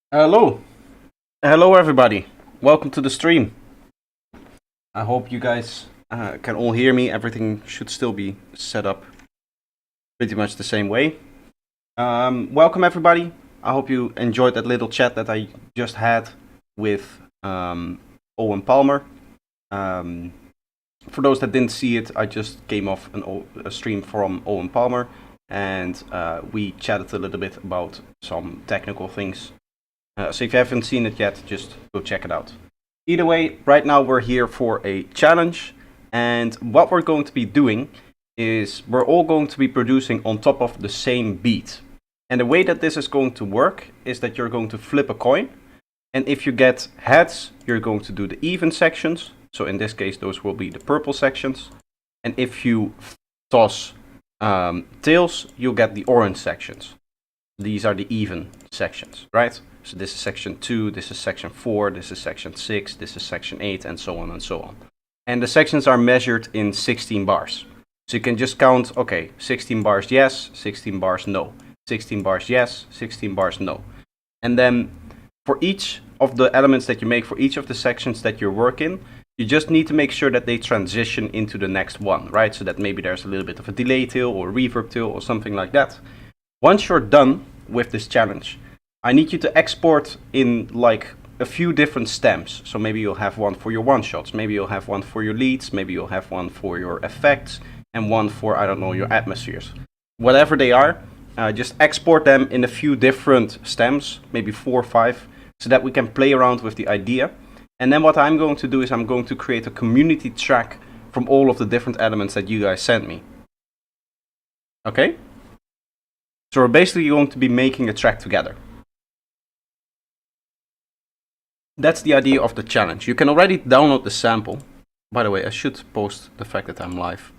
Hello, hello everybody. Welcome to the stream. I hope you guys can all hear me. Everything should still be set up pretty much the same way. Welcome everybody. I hope you enjoyed that little chat that I just had with Owen Palmer. For those that didn't see it, I just came off a stream from Owen Palmer, and we chatted a little bit about some technical things. So if you haven't seen it yet, just go check it out. Either way, right now we're here for a challenge, and what we're going to be doing is we're all going to be producing on top of the same beat. And the way that this is going to work is that you're going to flip a coin, and if you get heads, you're going to do the even sections. So in this case, those will be the purple sections. And if you toss tails, you'll get the orange sections. These are the even sections, right? So this is section 2, this is section 4, this is section 6, this is section 8, and so on and so on. And the sections are measured in 16 bars. So you can just count, okay, 16 bars yes, 16 bars no. 16 bars yes, 16 bars no. And then for each of the elements that you make, for each of the sections that you work in, you just need to make sure that they transition into the next one, right? So that maybe there's a little bit of a delay tail or reverb tail or something like that. Once you're done with this challenge, I need you to export in like a few different stems. So maybe you'll have one for your one-shots, maybe you'll have one for your leads, maybe you'll have one for your effects, and one for, I don't know, your atmospheres. Whatever they are, just export them in a few different stems, maybe 4 or 5, so that we can play around with the idea. And then what I'm going to do is I'm going to create a community track from all of the different elements that you guys sent me. Okay? So we're basically going to be making a track together. That's the idea of the challenge. You can already download the sample. By the way, I should post the fact that I'm live.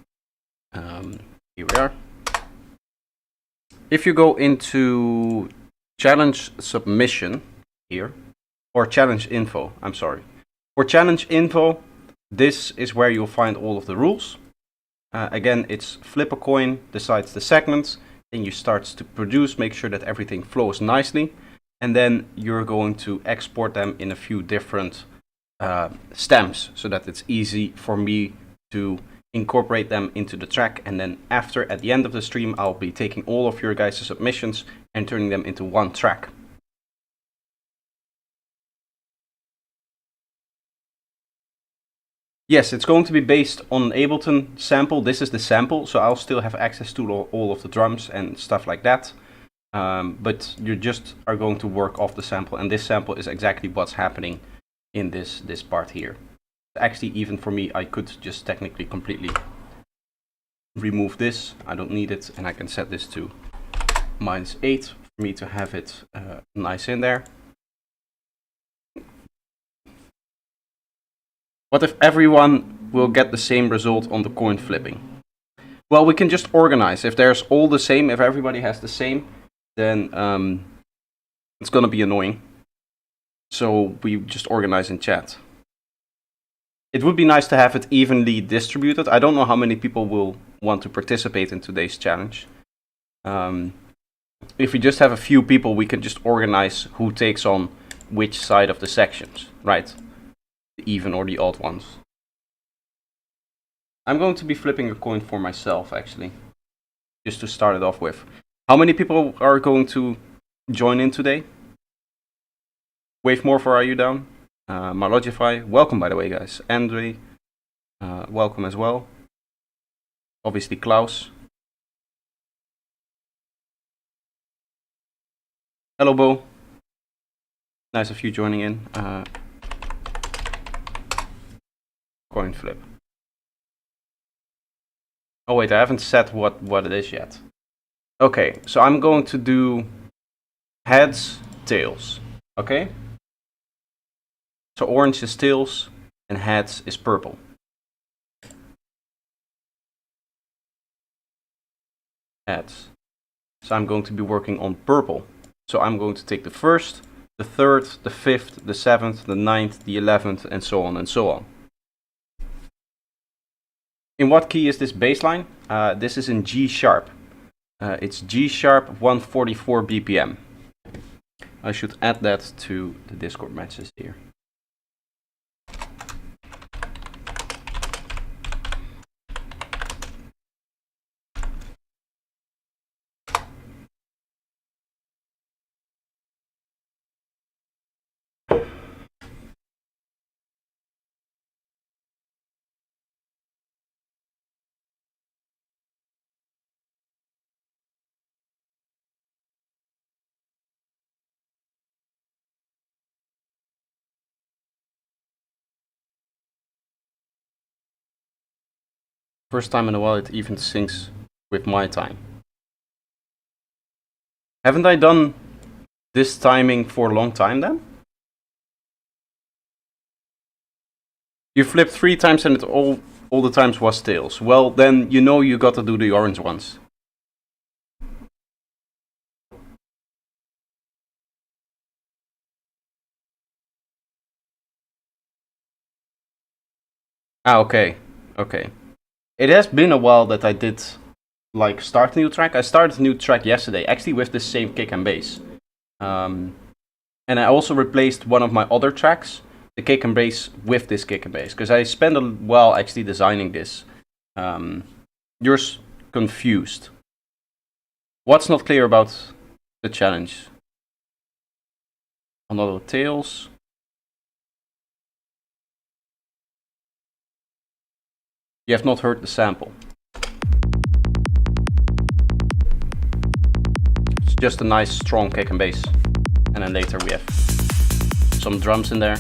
Here we are. If you go into challenge submission here, or challenge info, I'm sorry. For challenge info, this is where you'll find all of the rules. Again, it's flip a coin, decides the segments, then you start to produce, make sure that everything flows nicely, and then you're going to export them in a few different stems so that it's easy for me to incorporate them into the track. And then at the end of the stream, I'll be taking all of your guys' submissions and turning them into one track. Yes, it's going to be based on Ableton sample. This is the sample, so I'll still have access to all of the drums and stuff like that. But you just are going to work off the sample, and this sample is exactly what's happening in this part here. Actually, even for me, I could just technically completely remove this. I don't need it, and I can set this to -8 for me to have it nice in there. What if everyone will get the same result on the coin flipping? Well, we can just organize. If there's all the same, if everybody has the same, then it's going to be annoying. So we just organize in chat. It would be nice to have it evenly distributed. I don't know how many people will want to participate in today's challenge. If we just have a few people, we can just organize who takes on which side of the sections, right? The even or the odd ones. I'm going to be flipping a coin for myself, actually, just to start it off with. How many people are going to join in today? Wave Morpher, are you down? Malogify, welcome by the way, guys. Andre, welcome as well. Obviously Klaus. Hello, Bo. Nice of you joining in. Coin flip. Oh wait, I haven't set what it is yet. Okay, so I'm going to do heads, tails. Okay? So orange is tails and heads is purple. Heads. So I'm going to be working on purple. So I'm going to take the 1st, the 3rd, the 5th, the 7th, the 9th, the 11th, and so on and so on. In what key is this bass line? This is in G sharp. It's G sharp 144 BPM. I should add that to the Discord messages here. First time in a while it even syncs with my time. Haven't I done this timing for a long time then? You flipped 3 times and it all the times was tails. Well, then you know you got to do the orange ones. Ah, okay. Okay. It has been a while that I did like start a new track. I started a new track yesterday, actually with the same kick and bass. And I also replaced one of my other tracks, the kick and bass, with this kick and bass, because I spent a while actually designing this. You're confused. What's not clear about the challenge? Another tails. You have not heard the sample. It's just a nice strong kick and bass. And then later we have some drums in there.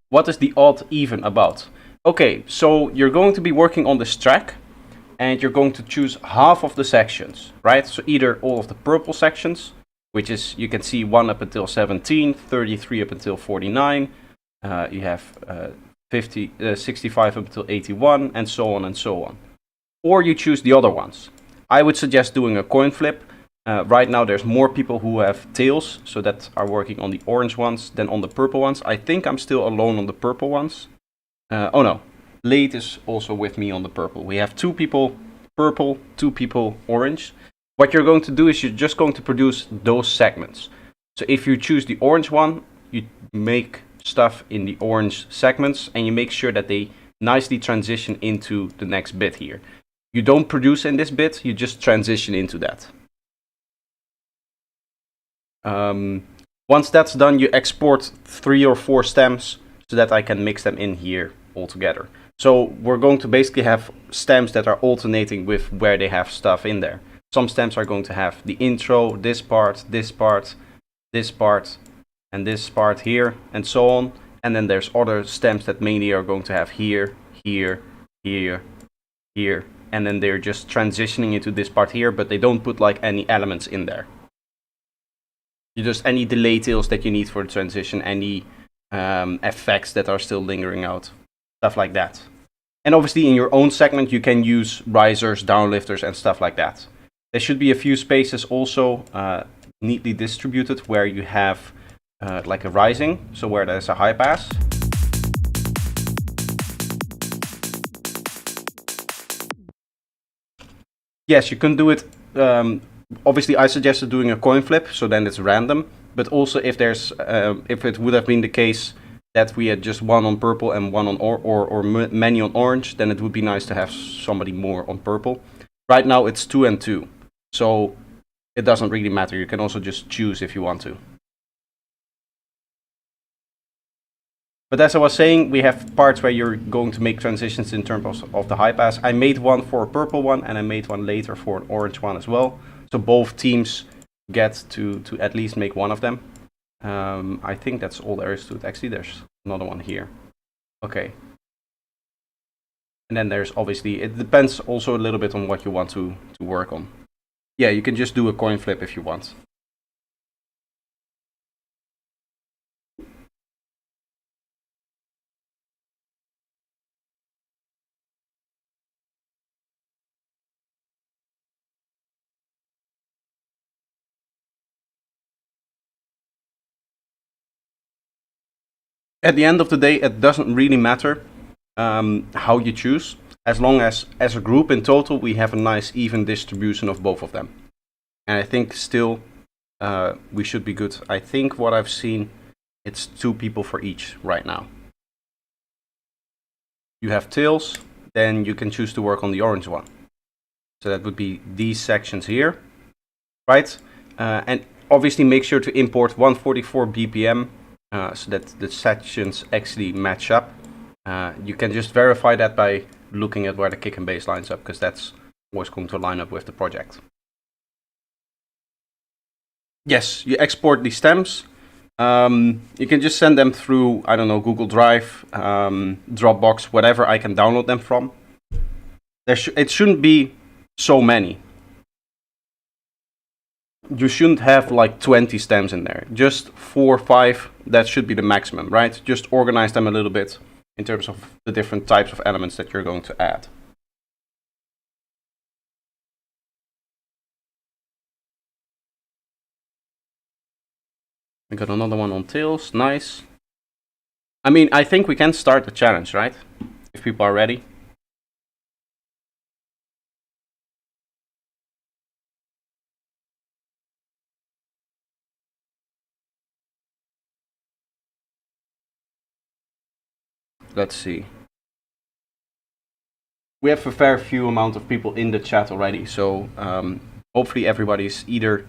What is the odd even about? Okay, so you're going to be working on this track and you're going to choose half of the sections, right? So either all of the purple sections, which is, you can see 1 up until 17, 33 up until 49, you have 65 up until 81, and so on and so on. Or you choose the other ones. I would suggest doing a coin flip. Right now there's more people who have tails, so that are working on the orange ones than on the purple ones. I think I'm still alone on the purple ones. Oh no, Late is also with me on the purple. We have 2 people purple, 2 people orange. What you're going to do is you're just going to produce those segments. So if you choose the orange one, you make stuff in the orange segments and you make sure that they nicely transition into the next bit here. You don't produce in this bit, you just transition into that. Once that's done, you export 3 or 4 stems so that I can mix them in here all together. So we're going to basically have stems that are alternating with where they have stuff in there. Some stems are going to have the intro, this part, this part, this part, and this part here, and so on. And then there's other stems that mainly are going to have here, here, here, here, and then they're just transitioning into this part here, but they don't put like any elements in there. You just any delay tails that you need for the transition, any effects that are still lingering out, stuff like that. And obviously in your own segment you can use risers, downlifters, and stuff like that. There should be a few spaces also neatly distributed where you have like a rising, so where there's a high pass. Yes, you can do it. Obviously, I suggested doing a coin flip, so then it's random. But also, if there's, if it would have been the case that we had just one on purple and one on or many on orange, then it would be nice to have somebody more on purple. Right now, it's 2 and 2, so it doesn't really matter. You can also just choose if you want to. But as I was saying, we have parts where you're going to make transitions in terms of the high pass. I made one for a purple one, and I made one later for an orange one as well. So both teams get to at least make one of them. I think that's all there is to it. Actually, there's another one here. Okay. And then there's obviously, it depends also a little bit on what you want to work on. Yeah, you can just do a coin flip if you want. At the end of the day, it doesn't really matter how you choose, as long as a group in total we have a nice even distribution of both of them. And I think still we should be good. I think what I've seen, it's 2 people for each right now. You have tails, then you can choose to work on the orange one. So that would be these sections here, right? And obviously make sure to import 144 BPM so that the sections actually match up. You can just verify that by looking at where the kick and bass lines up, because that's what's going to line up with the project. Yes, you export the stems. You can just send them through, I don't know, Google Drive, Dropbox, whatever I can download them from. It shouldn't be so many. You shouldn't have like 20 stems in there. Just 4 or 5, that should be the maximum, right? Just organize them a little bit in terms of the different types of elements that you're going to add. We got another one on tails, nice. I mean, I think we can start the challenge, right? If people are ready. Let's see. We have a fair few amount of people in the chat already, so hopefully everybody's either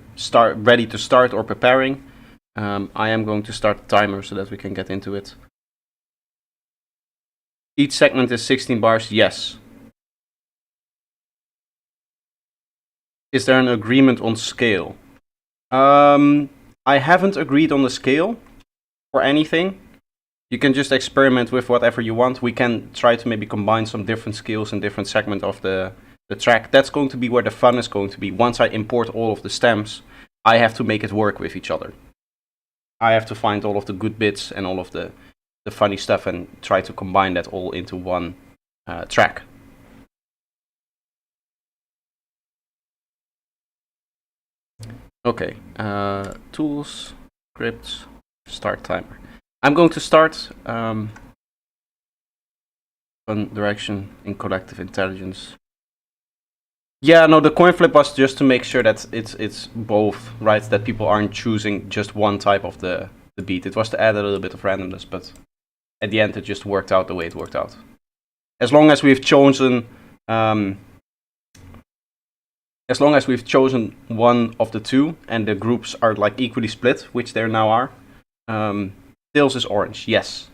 ready to start or preparing. I am going to start the timer so that we can get into it. Each segment is 16 bars, yes. Is there an agreement on scale? I haven't agreed on the scale for anything. You can just experiment with whatever you want. We can try to maybe combine some different scales in different segments of the track. That's going to be where the fun is going to be. Once I import all of the stems, I have to make it work with each other. I have to find all of the good bits and all of the funny stuff and try to combine that all into one track. Okay, tools, scripts, start timer. I'm going to start Fun direction in collective intelligence. Yeah, no, the coin flip was just to make sure that it's both, right? That people aren't choosing just one type of the beat. It was to add a little bit of randomness, but at the end it just worked out the way it worked out. As long as we've chosen one of the two and the groups are like equally split, which there now are, tails is orange, yes.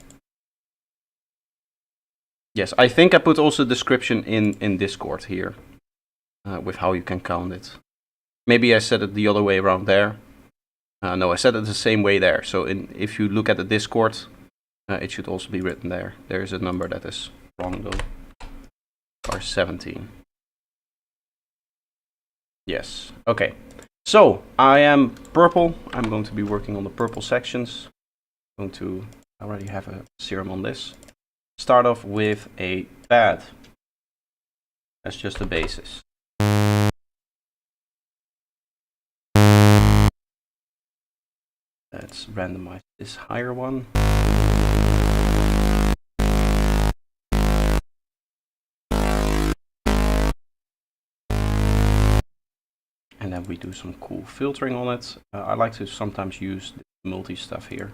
Yes, I think I put also a description in Discord here with how you can count it. Maybe I said it the other way around there. No, I said it the same way there. So if you look at the Discord, it should also be written there. There is a number that is wrong though. Bar 17. Yes, okay. So I am purple. I'm going to be working on the purple sections. I'm going to already have a serum on this. Start off with a pad. That's just the basis. Let's randomize this higher one. And then we do some cool filtering on it. I like to sometimes use the multi stuff here.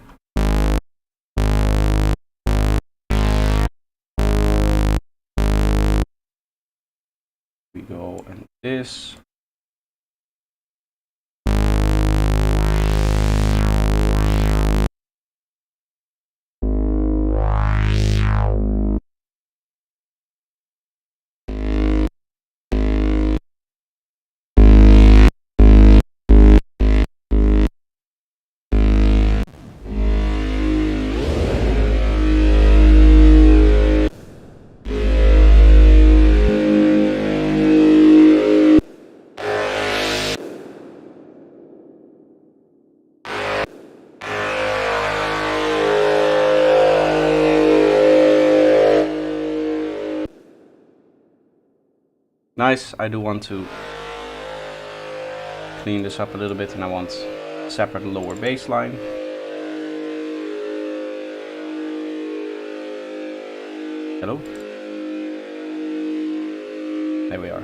We go and this. Nice, I do want to clean this up a little bit and I want separate lower bass line. Hello? There we are.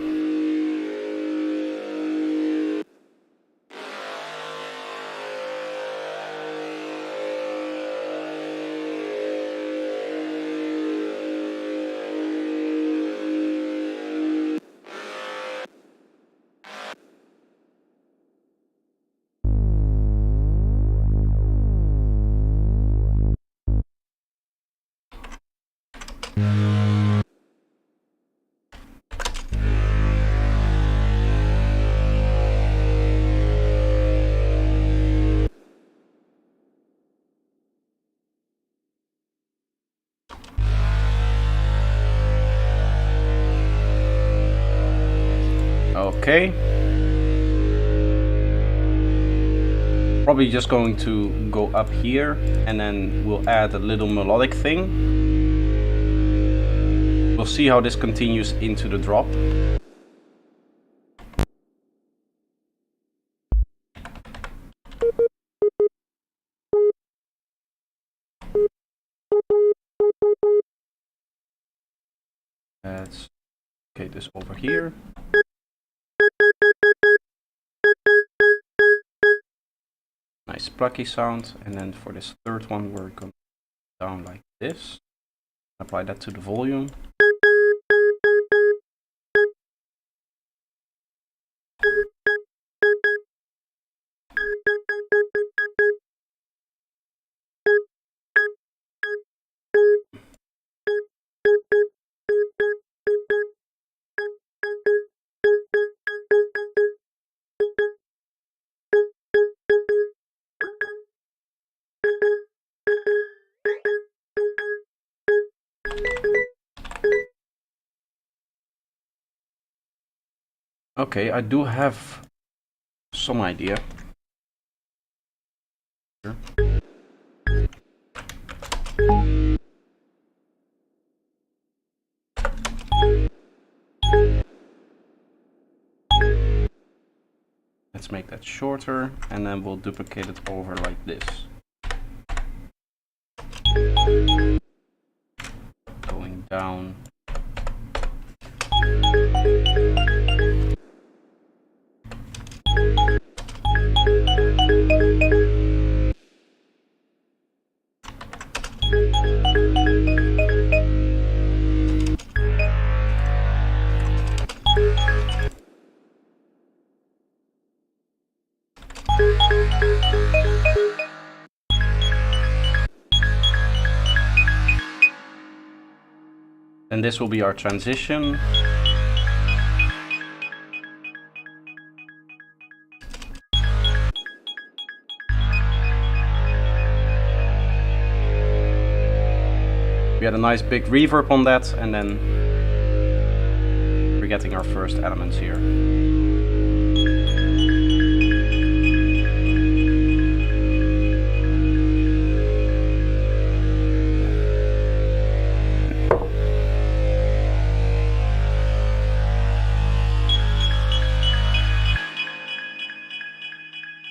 OK. Probably just going to go up here and then we'll add a little melodic thing. We'll see how this continues into the drop. Let's get this over here. Nice plucky sound. And then for this third one, we're going down like this. Apply that to the volume. Okay, I do have some idea. Let's make that shorter and then we'll duplicate it over like this. Going down. And this will be our transition. We had a nice big reverb on that, and then we're getting our first elements here.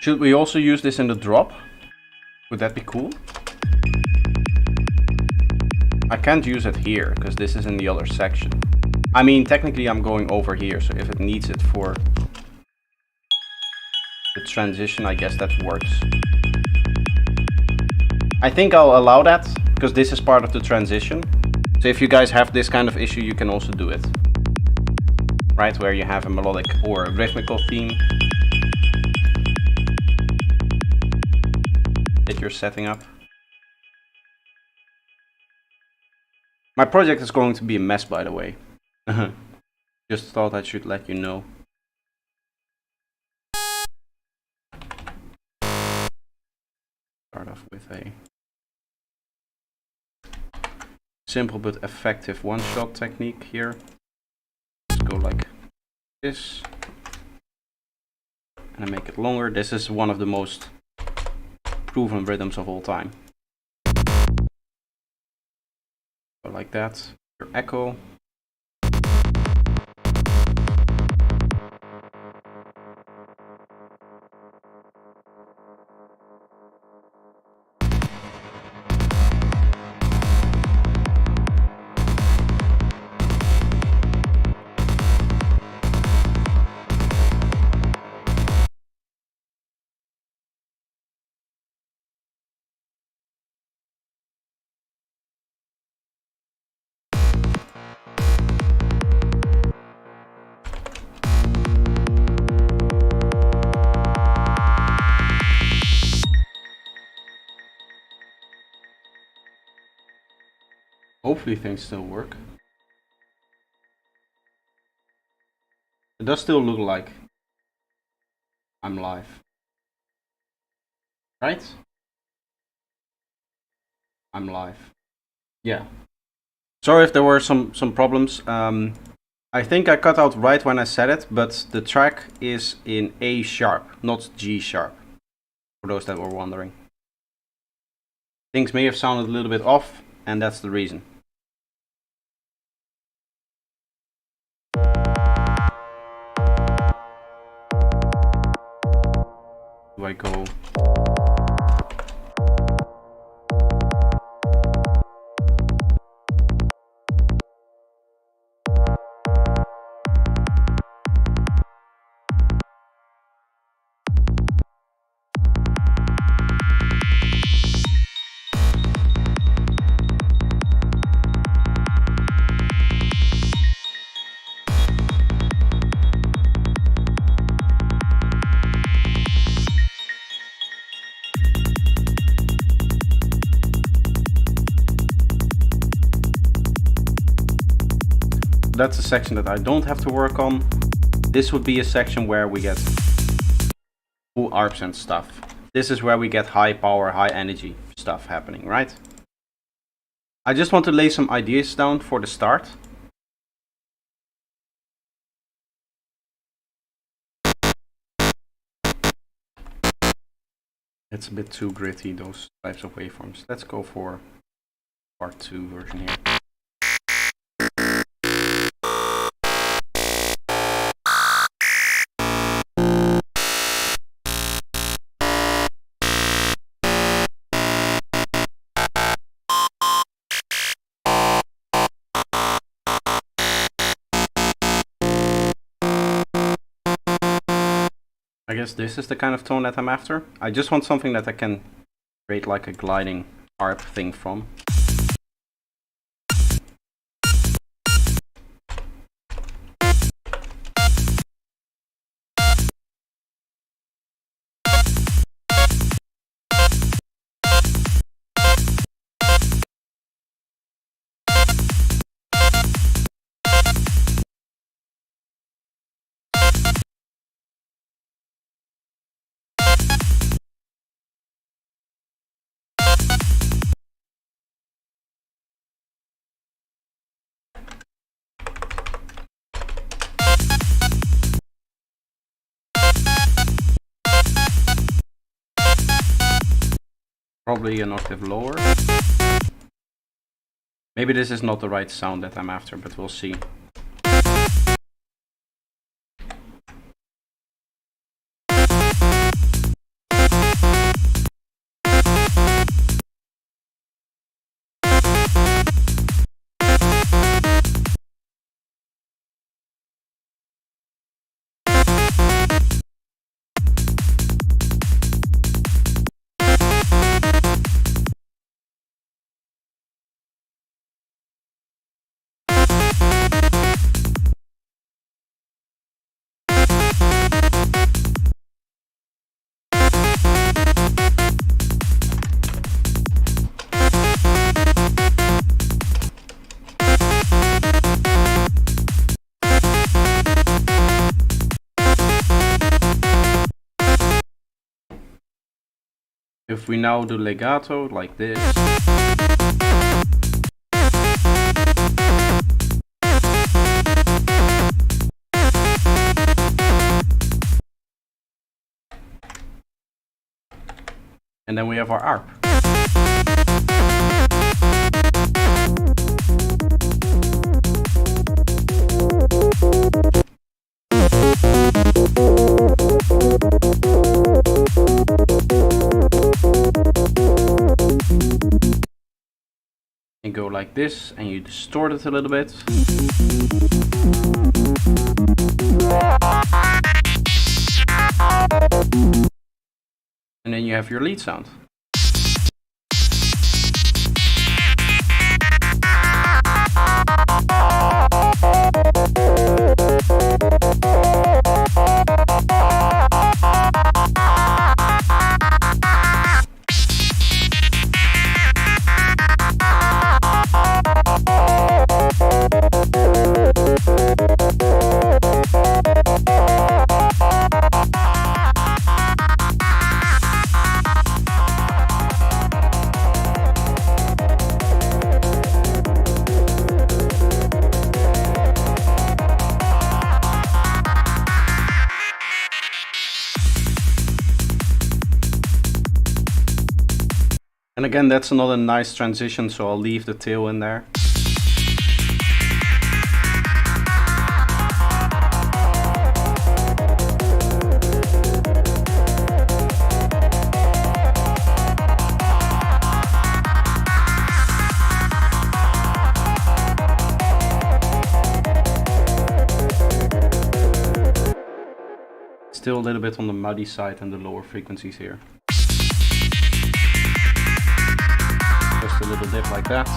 Should we also use this in the drop? Would that be cool? I can't use it here because this is in the other section. I mean, technically I'm going over here, so if it needs it for the transition, I guess that works. I think I'll allow that because this is part of the transition. So if you guys have this kind of issue, you can also do it. Right, where you have a melodic or a rhythmical theme that you're setting up. My project is going to be a mess, by the way. Just thought I should let you know. Start off with a simple but effective one-shot technique here. Let's go like this. And I make it longer. This is one of the most proven rhythms of all time. Go like that. Your echo. Hopefully things still work. It does still look like I'm live. Right? I'm live. Yeah. Sorry if there were some problems. I think I cut out right when I said it, but the track is in A sharp, not G sharp, for those that were wondering. Things may have sounded a little bit off, and that's the reason. Do I go? That's a section that I don't have to work on. This would be a section where we get full arps and stuff. This is where we get high power, high energy stuff happening, right? I just want to lay some ideas down for the start. It's a bit too gritty, those types of waveforms. Let's go for part 2 version here. I guess this is the kind of tone that I'm after. I just want something that I can create like a gliding harp thing from. Probably an octave lower. Maybe this is not the right sound that I'm after, but we'll see. If we now do legato like this. And then we have our arp. And go like this, and you distort it a little bit. And then you have your lead sound. And again, that's another nice transition, so I'll leave the tail in there. Still a little bit on the muddy side and the lower frequencies here. Just a little dip like that.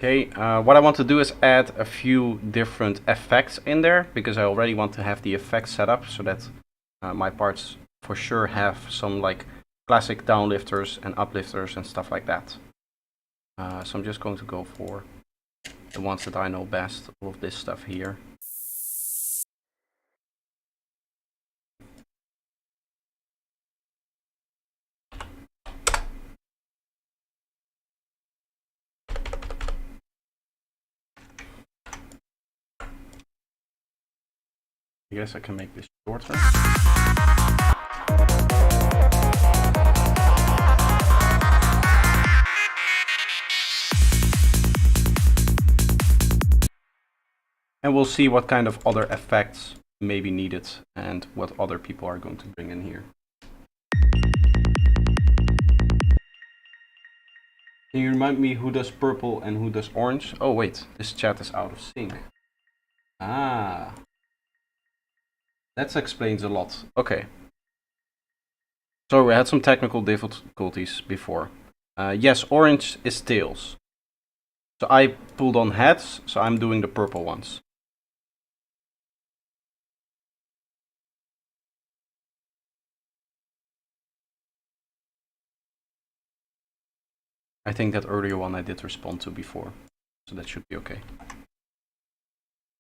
Okay, what I want to do is add a few different effects in there, because I already want to have the effects set up so that my parts for sure have some like classic downlifters and uplifters and stuff like that. So I'm just going to go for the ones that I know best, all of this stuff here. I guess I can make this shorter. And we'll see what kind of other effects may be needed and what other people are going to bring in here. Can you remind me who does purple and who does orange? Oh wait, this chat is out of sync. Ah. That explains a lot. Okay. So we had some technical difficulties before. Yes, orange is tails. So I pulled on heads, so I'm doing the purple ones. I think that earlier one I did respond to before, so that should be okay.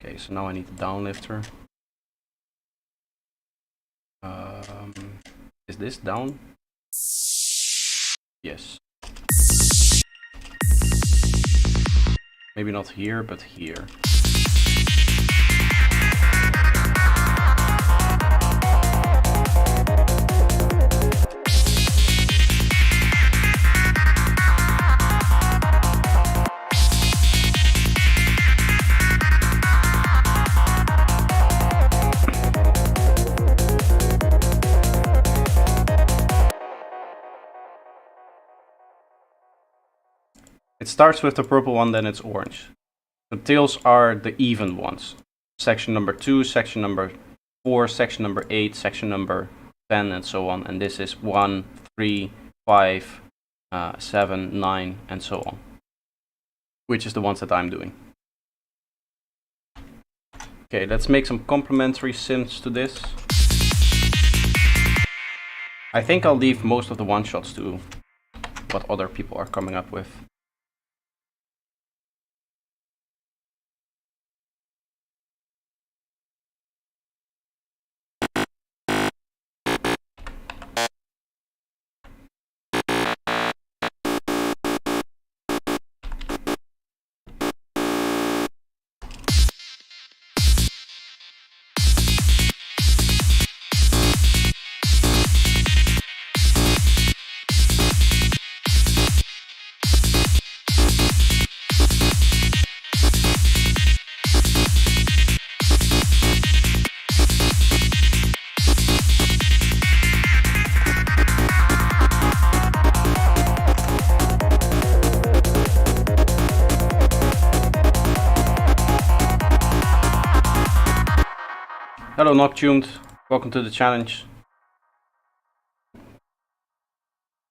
Okay, so now I need the downlifter. Is this down? Yes. Maybe not here, but here. It starts with the purple one, then it's orange. The tails are the even ones. Section number 2, section number 4, section number 8, section number 10, and so on. And this is 1, 3, 5, 7, 9, and so on. Which is the ones that I'm doing. Okay, let's make some complementary synths to this. I think I'll leave most of the one-shots to what other people are coming up with. Hello Noctuned, welcome to the challenge.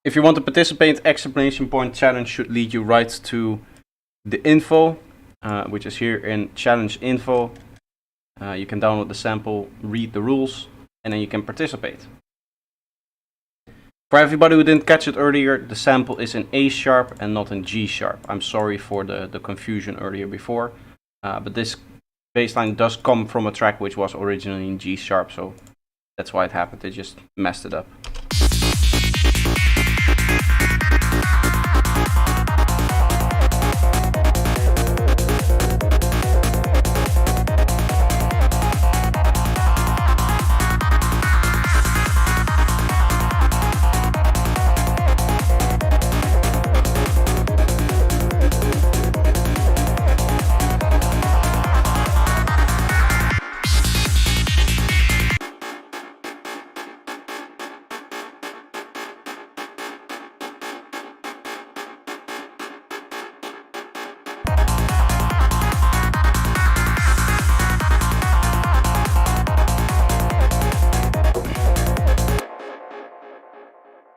If you want to participate, exclamation point challenge should lead you right to the info, which is here in challenge info. You can download the sample, read the rules, and then you can participate. For everybody who didn't catch it earlier, the sample is in A sharp and not in G sharp. I'm sorry for the confusion earlier before, but this bassline does come from a track which was originally in G sharp, so that's why it happened. They just messed it up.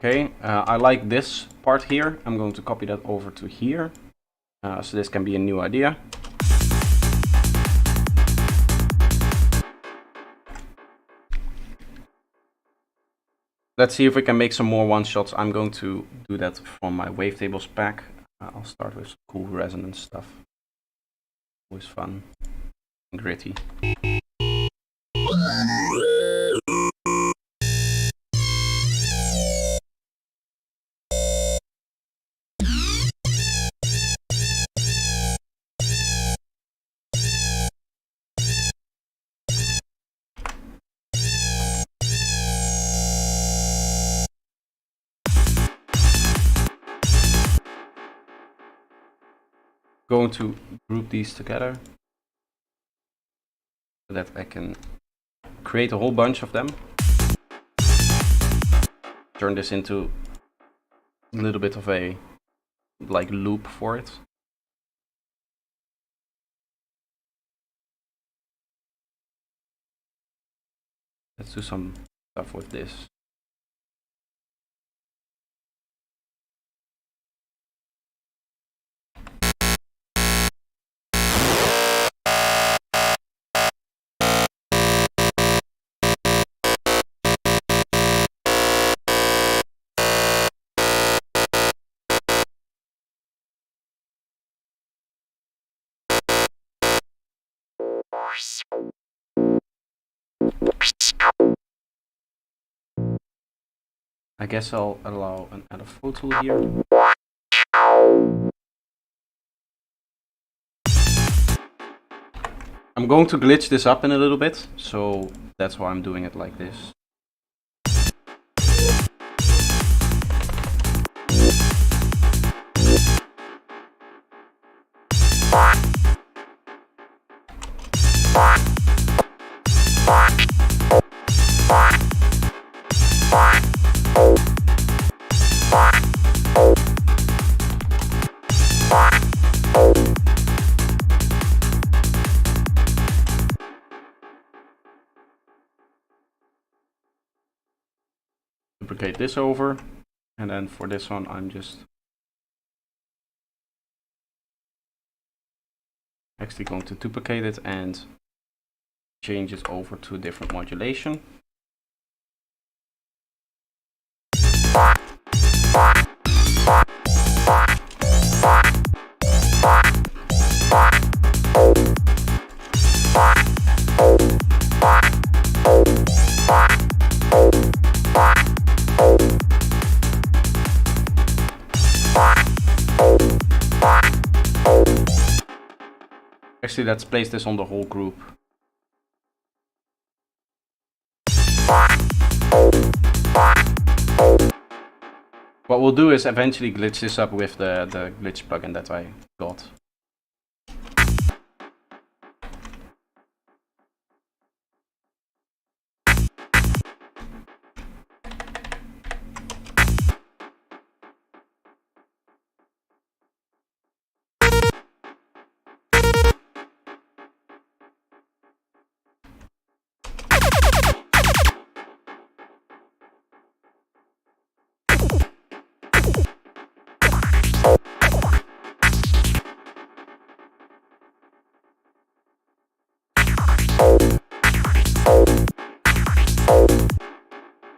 Okay, I like this part here. I'm going to copy that over to here. So this can be a new idea. Let's see if we can make some more one-shots. I'm going to do that from my wavetables pack. I'll start with some cool resonance stuff. Always fun and gritty. Going to group these together so that I can create a whole bunch of them. Turn this into a little bit of a loop for it. Let's do some stuff with this. I guess I'll allow an add a photo here. I'm going to glitch this up in a little bit, so that's why I'm doing it like this. Duplicate this over, and then for this one I'm just actually going to duplicate it and change it over to a different modulation. Actually, let's place this on the whole group. What we'll do is eventually glitch this up with the glitch plugin that I got.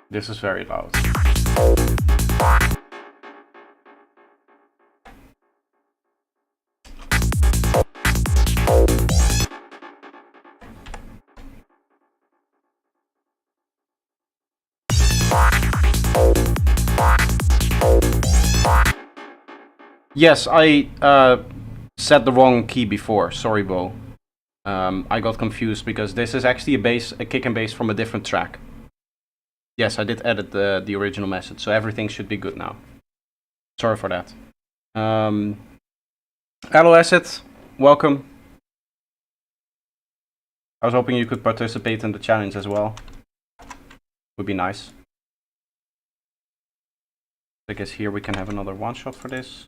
This is very loud. Yes, I set the wrong key before. Sorry, Bo. I got confused because this is actually a kick and bass from a different track. Yes, I did edit the original message, so everything should be good now. Sorry for that. Hello, Asset. Welcome. I was hoping you could participate in the challenge as well. Would be nice. I guess here we can have another one shot for this.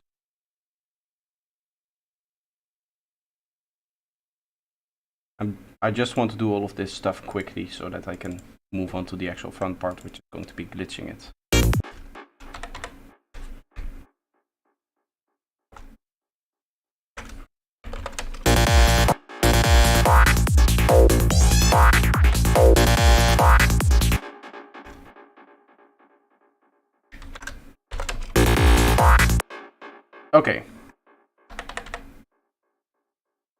I just want to do all of this stuff quickly so that I can move on to the actual fun part, which is going to be glitching it. Okay.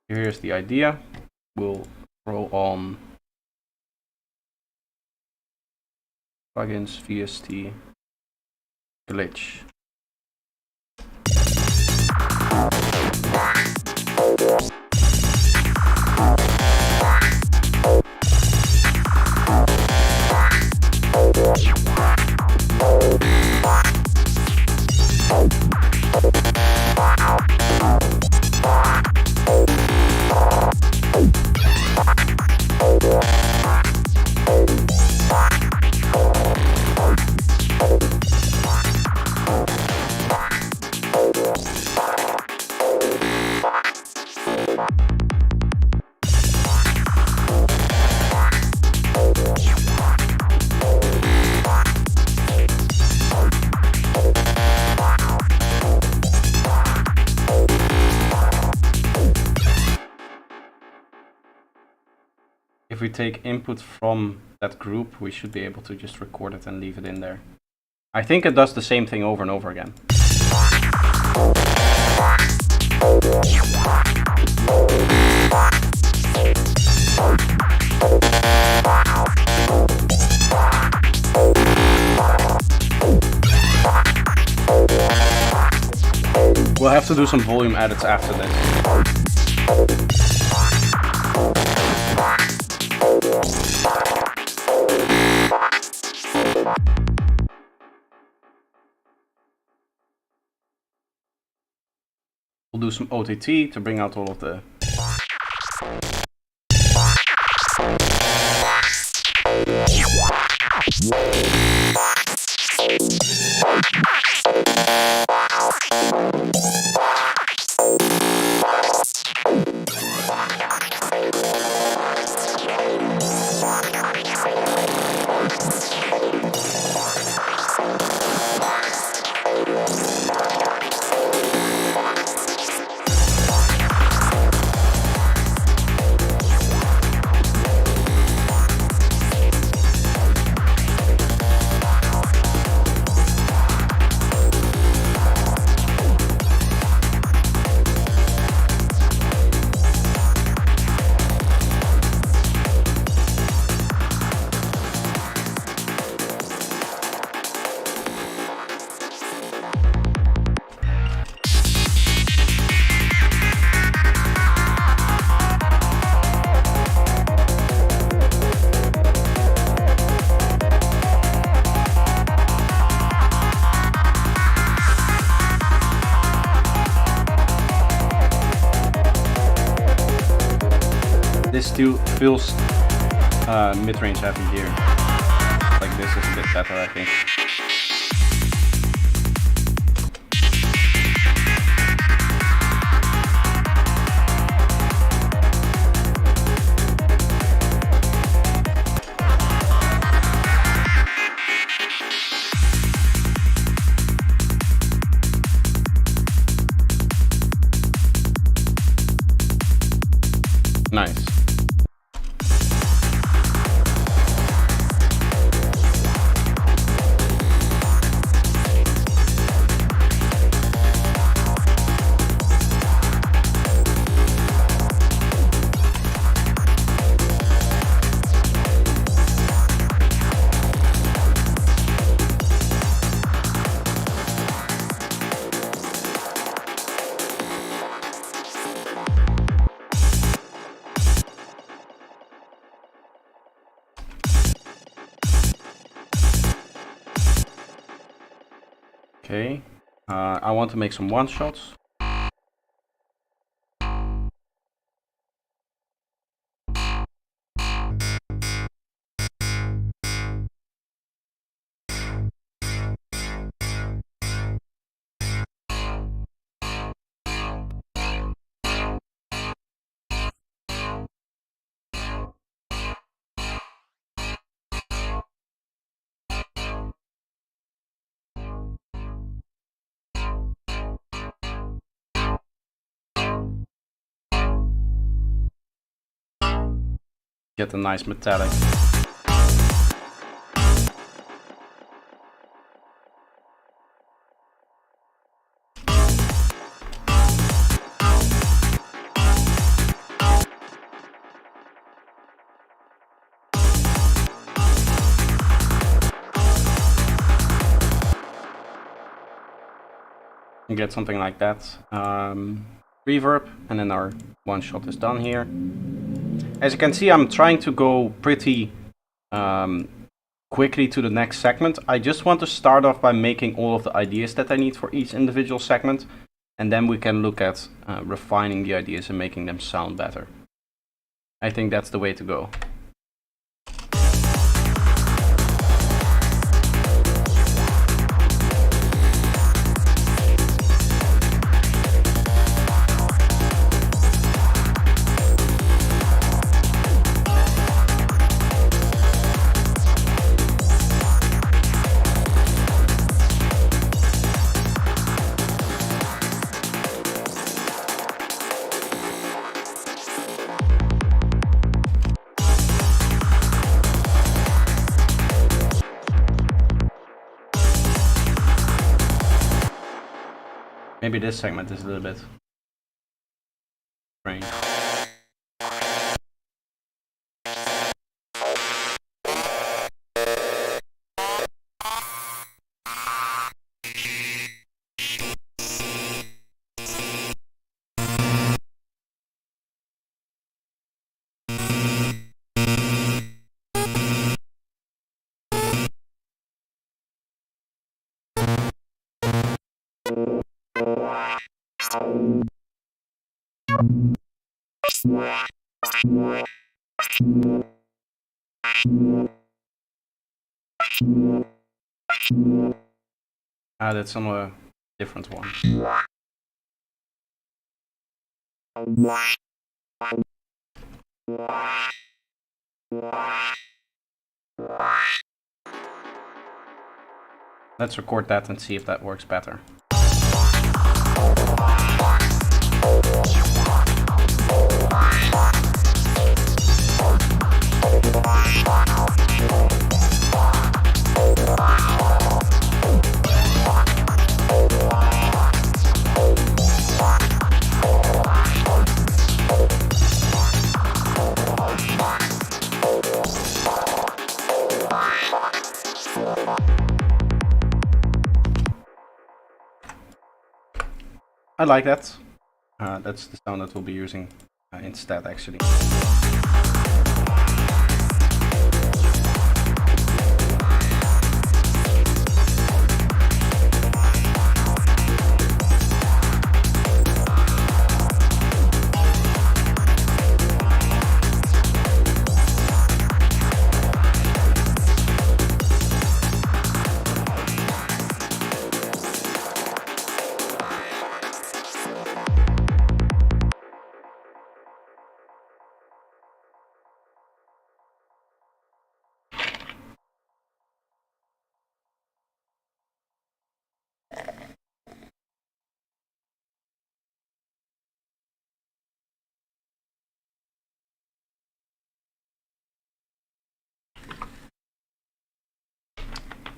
Here's the idea. We'll throw on plugins, VST, glitch. If we take input from that group, we should be able to just record it and leave it in there. I think it does the same thing over and over again. We'll have to do some volume edits after this. We'll do some OTT to bring out all of the... This still feels mid-range heavy here. Like this is a bit better, I think. Nice. Okay, I want to make some one-shots. Get a nice metallic. and get something like that. Reverb, and then our one shot is done here. As you can see, I'm trying to go pretty quickly to the next segment. I just want to start off by making all of the ideas that I need for each individual segment, and then we can look at refining the ideas and making them sound better. I think that's the way to go. Maybe this segment is a little bit strange. That's some different one. Let's record that and see if that works better. I like that. That's the sound that we'll be using instead, actually.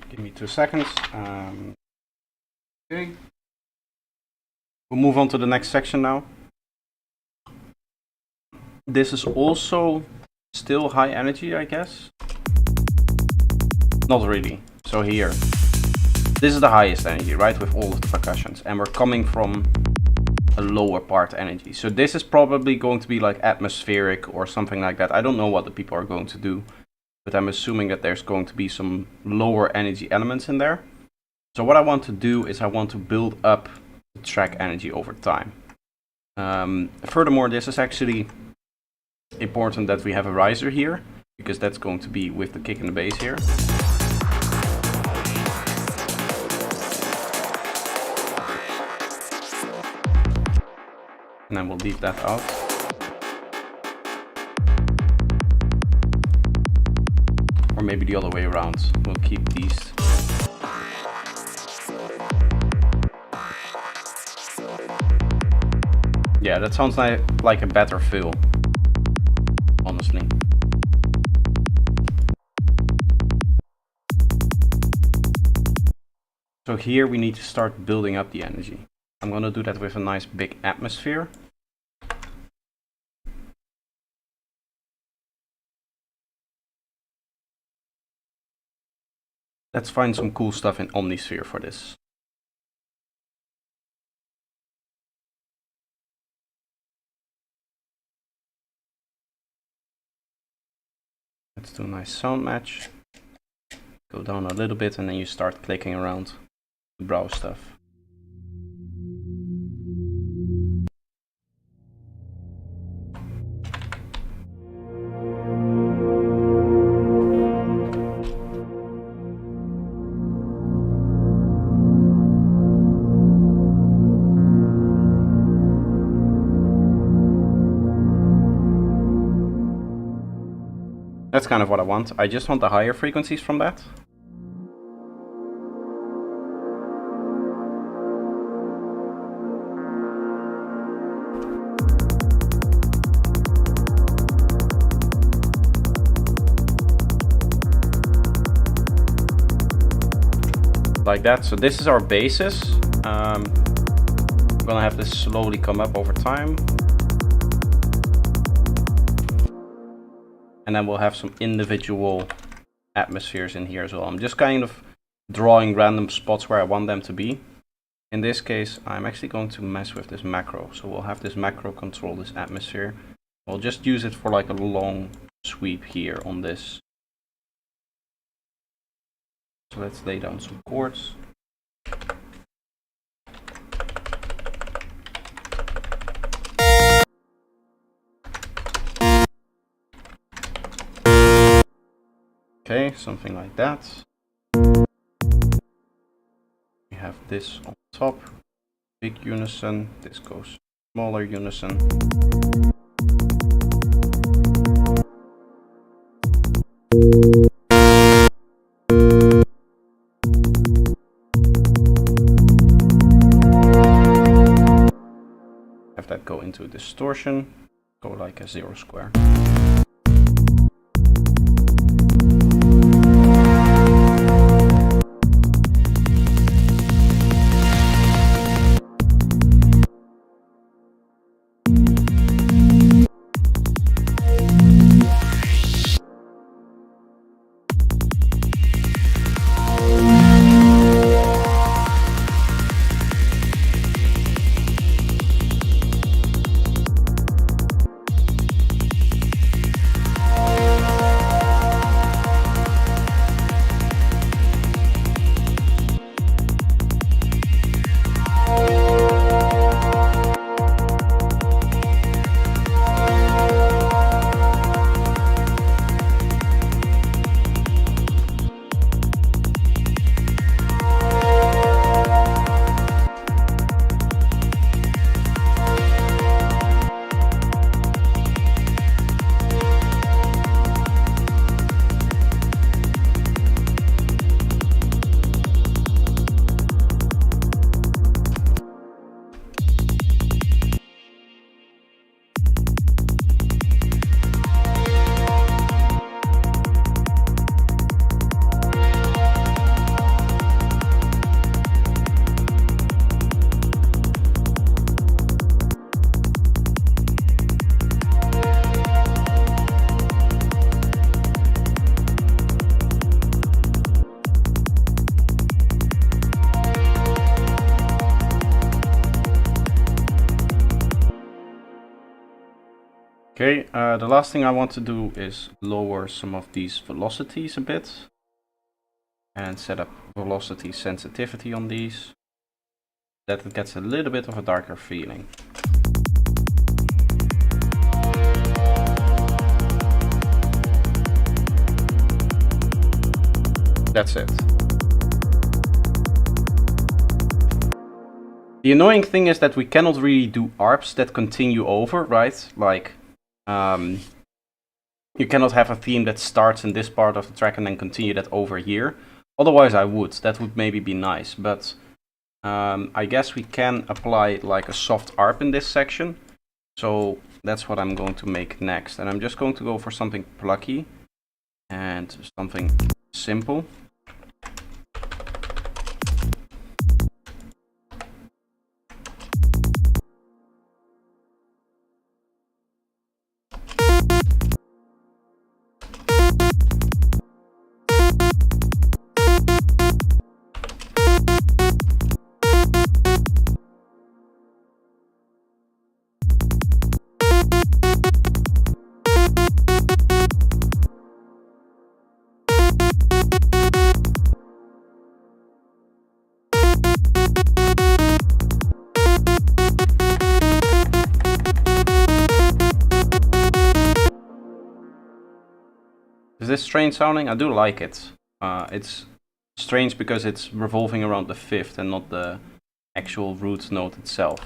Give me 2 seconds. Okay. We'll move on to the next section now. This is also still high energy, I guess. Not really. So here. This is the highest energy, right? With all of the percussions. And we're coming from a lower part energy. So this is probably going to be like atmospheric or something like that. I don't know what the people are going to do, but I'm assuming that there's going to be some lower energy elements in there. So what I want to do is I want to build up the track energy over time. Furthermore, this is actually important that we have a riser here, because that's going to be with the kick and the bass here. And then we'll leave that out. Or maybe the other way around. We'll keep these. Yeah, that sounds like a better feel, honestly. So here we need to start building up the energy. I'm gonna do that with a nice big atmosphere. Let's find some cool stuff in Omnisphere for this. Let's do a nice sound match. Go down a little bit and then you start clicking around to browse stuff. That's kind of what I want. I just want the higher frequencies from that. Like that. So this is our basis. I'm gonna have this slowly come up over time. And then we'll have some individual atmospheres in here as well. I'm just kind of drawing random spots where I want them to be. In this case, I'm actually going to mess with this macro. So we'll have this macro control this atmosphere. We'll just use it for like a long sweep here on this. So let's lay down some chords. Okay, something like that. We have this on top, big unison. This goes smaller unison. Have that go into distortion, go like a 0 square. Okay, the last thing I want to do is lower some of these velocities a bit and set up velocity sensitivity on these, that it gets a little bit of a darker feeling. That's it. The annoying thing is that we cannot really do ARPs that continue over, right? Like, you cannot have a theme that starts in this part of the track and then continue that over here. Otherwise I would. That would maybe be nice. But I guess we can apply like a soft ARP in this section. So that's what I'm going to make next. And I'm just going to go for something plucky and something simple. this strange sounding? I do like it. It's strange because it's revolving around the fifth and not the actual root note itself.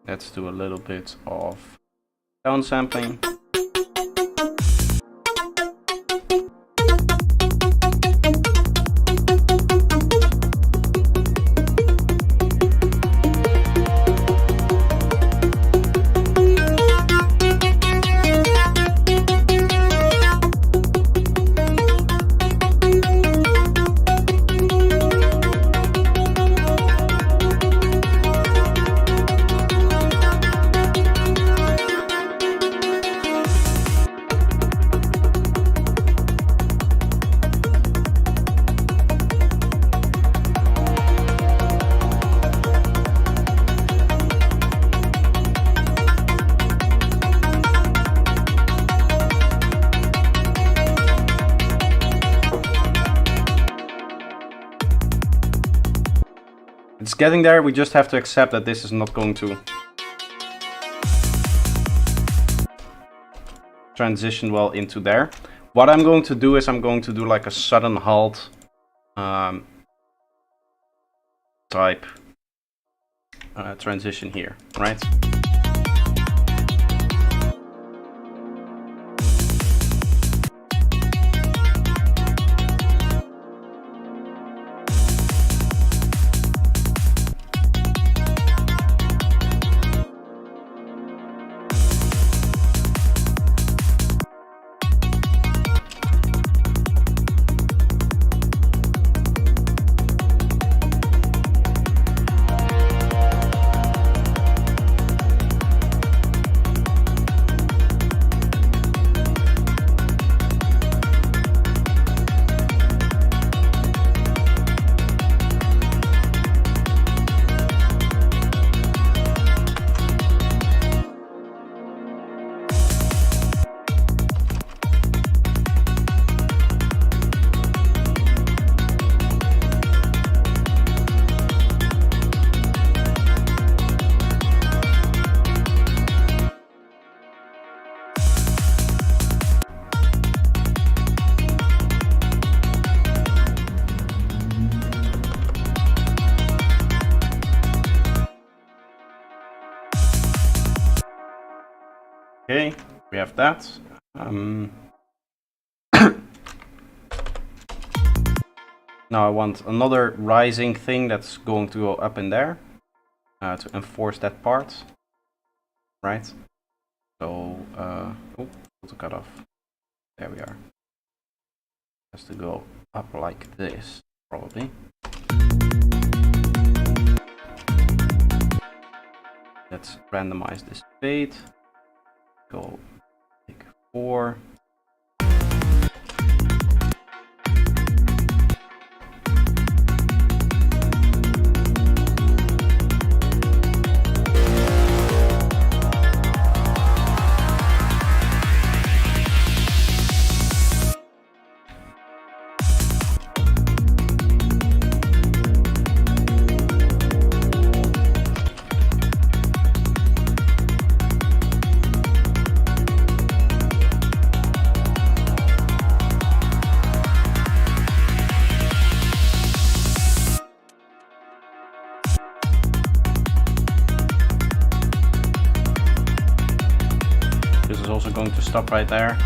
Let's do a little bit of downsampling. It's getting there, we just have to accept that this is not going to transition well into there. What I'm going to do is I'm going to do like a sudden halt type transition here, right? Okay, we have that. Now I want another rising thing that's going to go up in there to enforce that part, right? So, oh, to cut off. There we are. Has to go up like this, probably. Let's randomize this fade. Go take 4. Going to stop right there.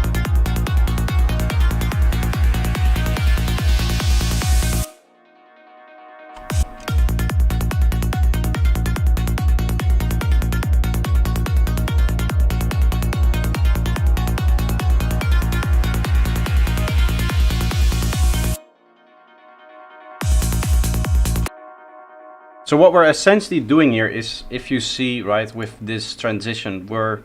So what we're essentially doing here is, if you see, right, with this transition, we're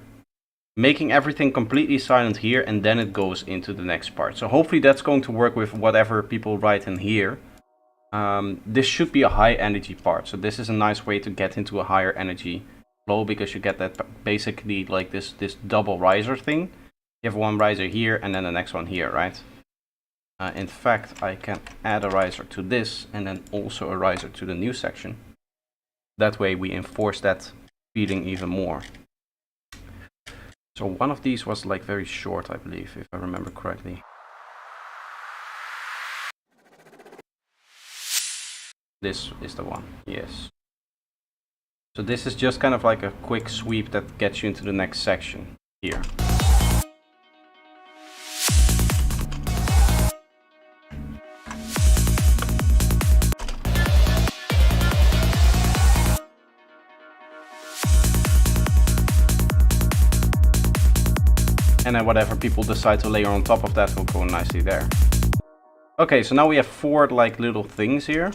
making everything completely silent here, and then it goes into the next part. So hopefully that's going to work with whatever people write in here. This should be a high energy part. So this is a nice way to get into a higher energy flow, because you get that basically like this double riser thing. You have one riser here and then the next one here, right? In fact, I can add a riser to this and then also a riser to the new section. That way we enforce that feeling even more. So one of these was like very short, I believe, if I remember correctly. This is the one, yes. So this is just kind of like a quick sweep that gets you into the next section here. And then whatever people decide to layer on top of that will go nicely there. Okay, so now we have 4 like little things here.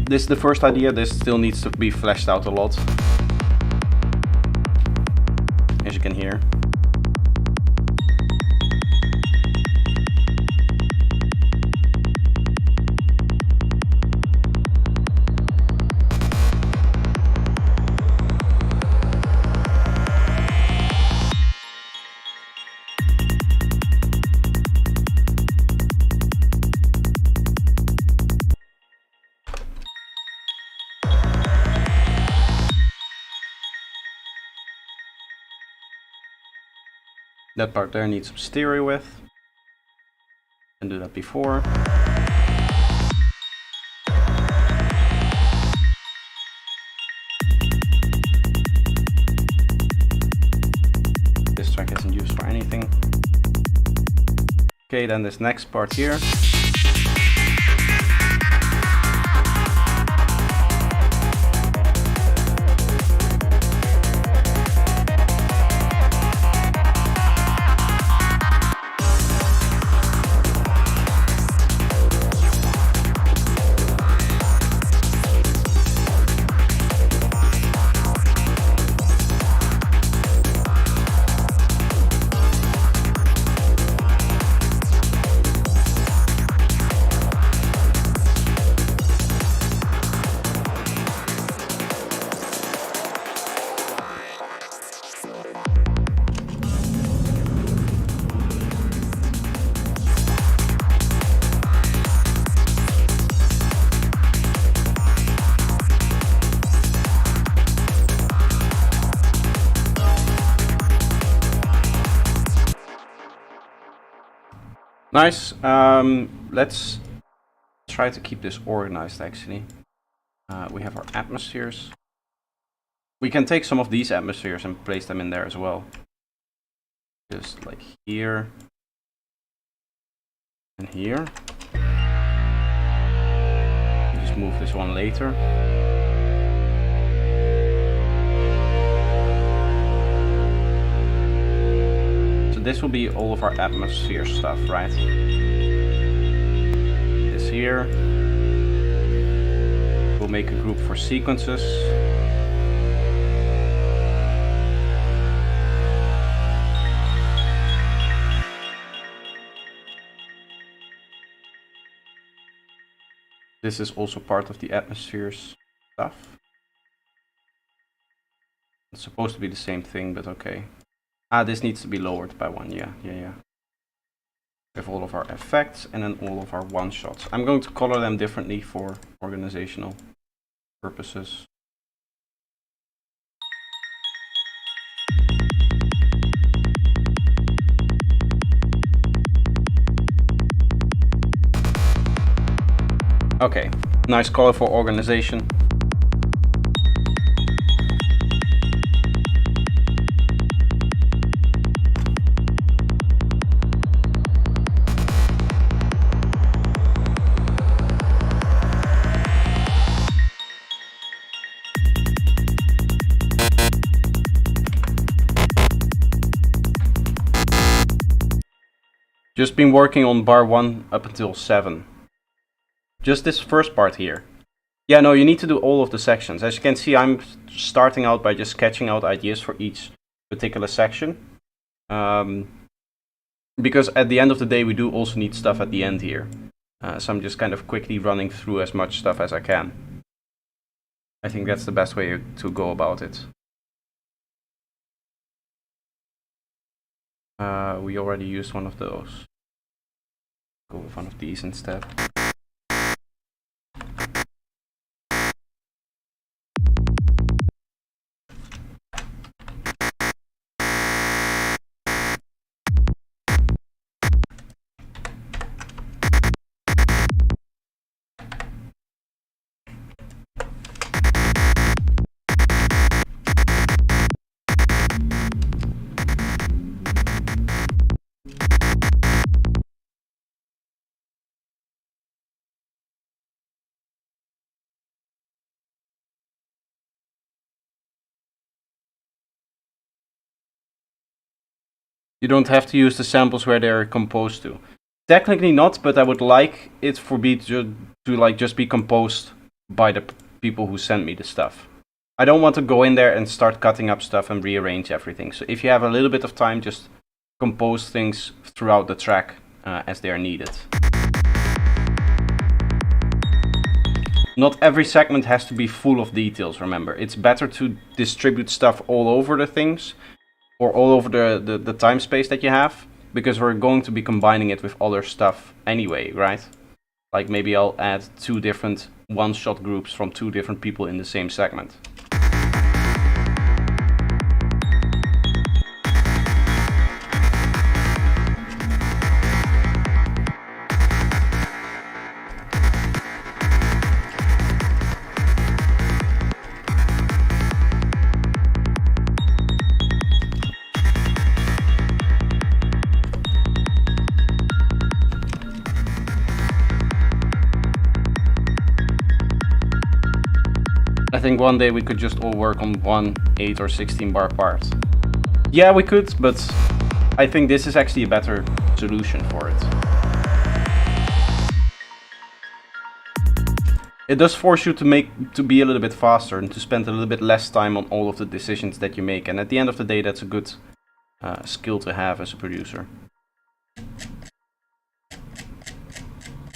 This is the first idea. This still needs to be fleshed out a lot, as you can hear. That part there needs some stereo width. And do that before. This track isn't used for anything. Okay, then this next part here. Nice. Let's try to keep this organized actually. We have our atmospheres. We can take some of these atmospheres and place them in there as well. Just like here and here. You just move this one later. So this will be all of our atmosphere stuff, right? This here. We'll make a group for sequences. This is also part of the atmospheres stuff. It's supposed to be the same thing, but okay. Ah, this needs to be lowered by 1, yeah. We have all of our effects and then all of our one-shots. I'm going to color them differently for organizational purposes. Okay, nice color for organization. Just been working on bar 1 up until 7. Just this first part here. Yeah, no, you need to do all of the sections. As you can see, I'm starting out by just sketching out ideas for each particular section. Because at the end of the day, we do also need stuff at the end here. So I'm just kind of quickly running through as much stuff as I can. I think that's the best way to go about it. We already used one of those. Go with one of these instead. You don't have to use the samples where they're composed to. Technically not, but I would like it for me to like just be composed by the people who send me the stuff. I don't want to go in there and start cutting up stuff and rearrange everything. So if you have a little bit of time, just compose things throughout the track as they are needed. Not every segment has to be full of details, remember. It's better to distribute stuff all over the things, or all over the time space that you have, because we're going to be combining it with other stuff anyway, right? Like maybe I'll add 2 different one-shot groups from 2 different people in the same segment. I think one day we could just all work on one 8 or 16 bar part. Yeah, we could, but I think this is actually a better solution for it. It does force you to be a little bit faster and to spend a little bit less time on all of the decisions that you make. And at the end of the day, that's a good skill to have as a producer.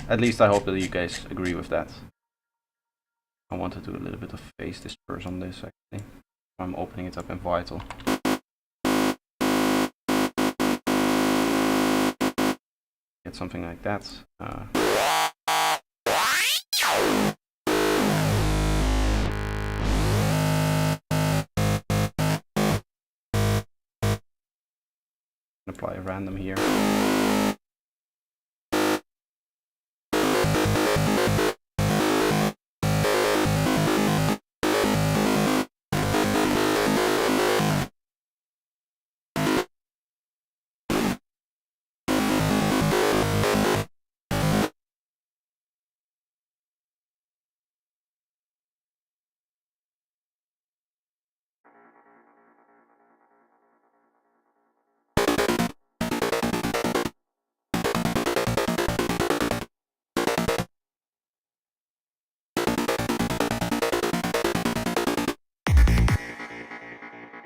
At least I hope that you guys agree with that. I want to do a little bit of phase disperse on this actually. I'm opening it up in Vital. Get something like that. Apply a random here.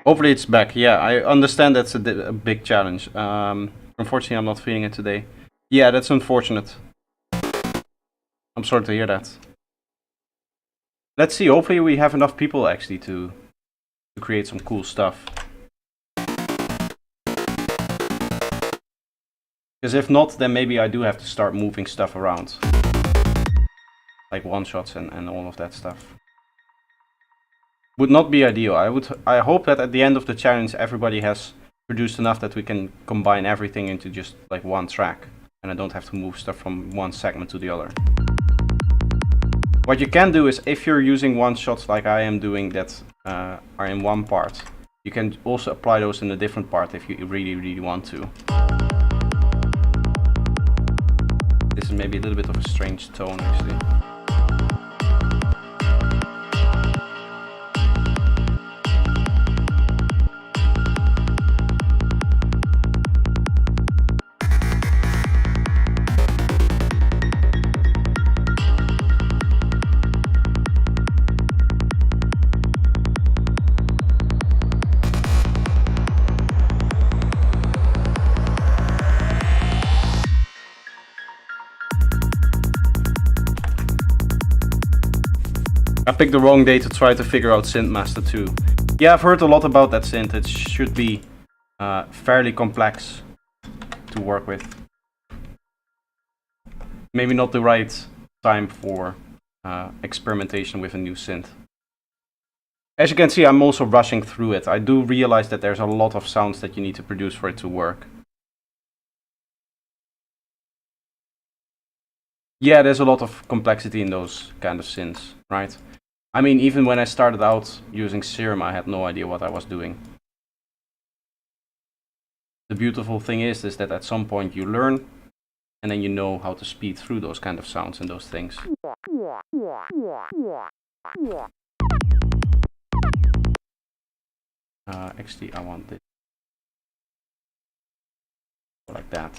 Hopefully it's back. Yeah, I understand that's a big challenge. Unfortunately, I'm not feeling it today. Yeah, that's unfortunate. I'm sorry to hear that. Let's see, hopefully we have enough people actually to create some cool stuff. Because if not, then maybe I do have to start moving stuff around. Like one-shots and all of that stuff. Would not be ideal. I hope that at the end of the challenge everybody has produced enough that we can combine everything into just like one track. And I don't have to move stuff from one segment to the other. What you can do is, if you're using one-shots like I am doing that are in one part, you can also apply those in a different part if you really want to. This is maybe a little bit of a strange tone actually. picked the wrong day to try to figure out Synth Master 2. Yeah, I've heard a lot about that synth. It should be fairly complex to work with. Maybe not the right time for experimentation with a new synth. As you can see, I'm also rushing through it. I do realize that there's a lot of sounds that you need to produce for it to work. Yeah, there's a lot of complexity in those kind of synths, right? I mean, even when I started out using Serum, I had no idea what I was doing. The beautiful thing is that at some point you learn, and then you know how to speed through those kind of sounds and those things. Actually, I want it like that.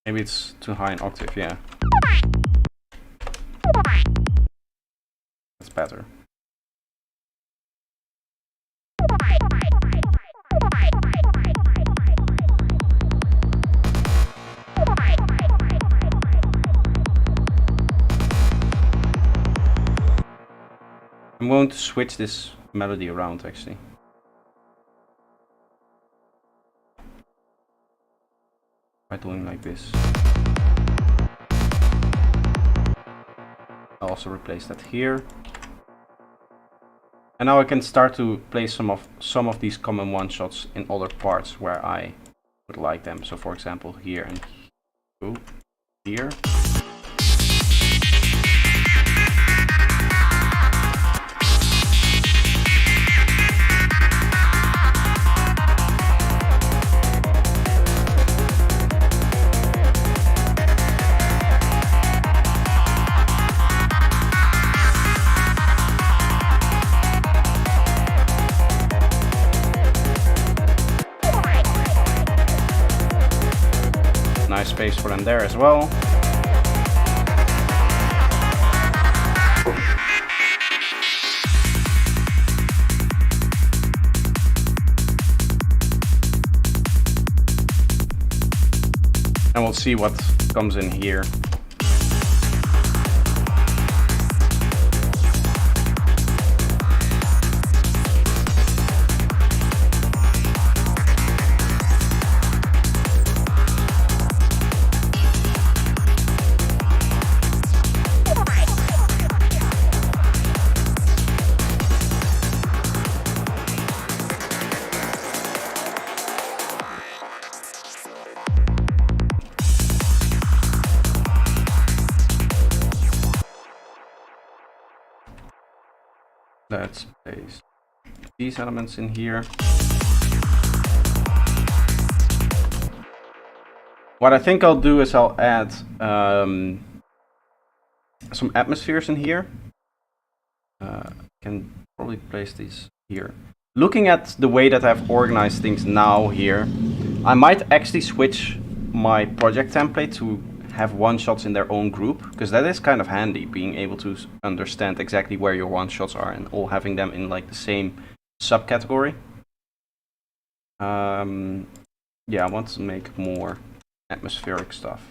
Maybe it's too high an octave, yeah. That's better. I'm going to switch this melody around actually. By doing like this. I'll also replace that here. And now I can start to play some of these common one-shots in other parts where I would like them. So for example here and here. Nice space for them there as well. And we'll see what comes in here. Let's place these elements in here. What I think I'll do is I'll add some atmospheres in here. Can probably place these here. Looking at the way that I've organized things now here, I might actually switch my project template to have one-shots in their own group, because that is kind of handy, being able to understand exactly where your one-shots are and all having them in like the same subcategory. Yeah, I want to make more atmospheric stuff.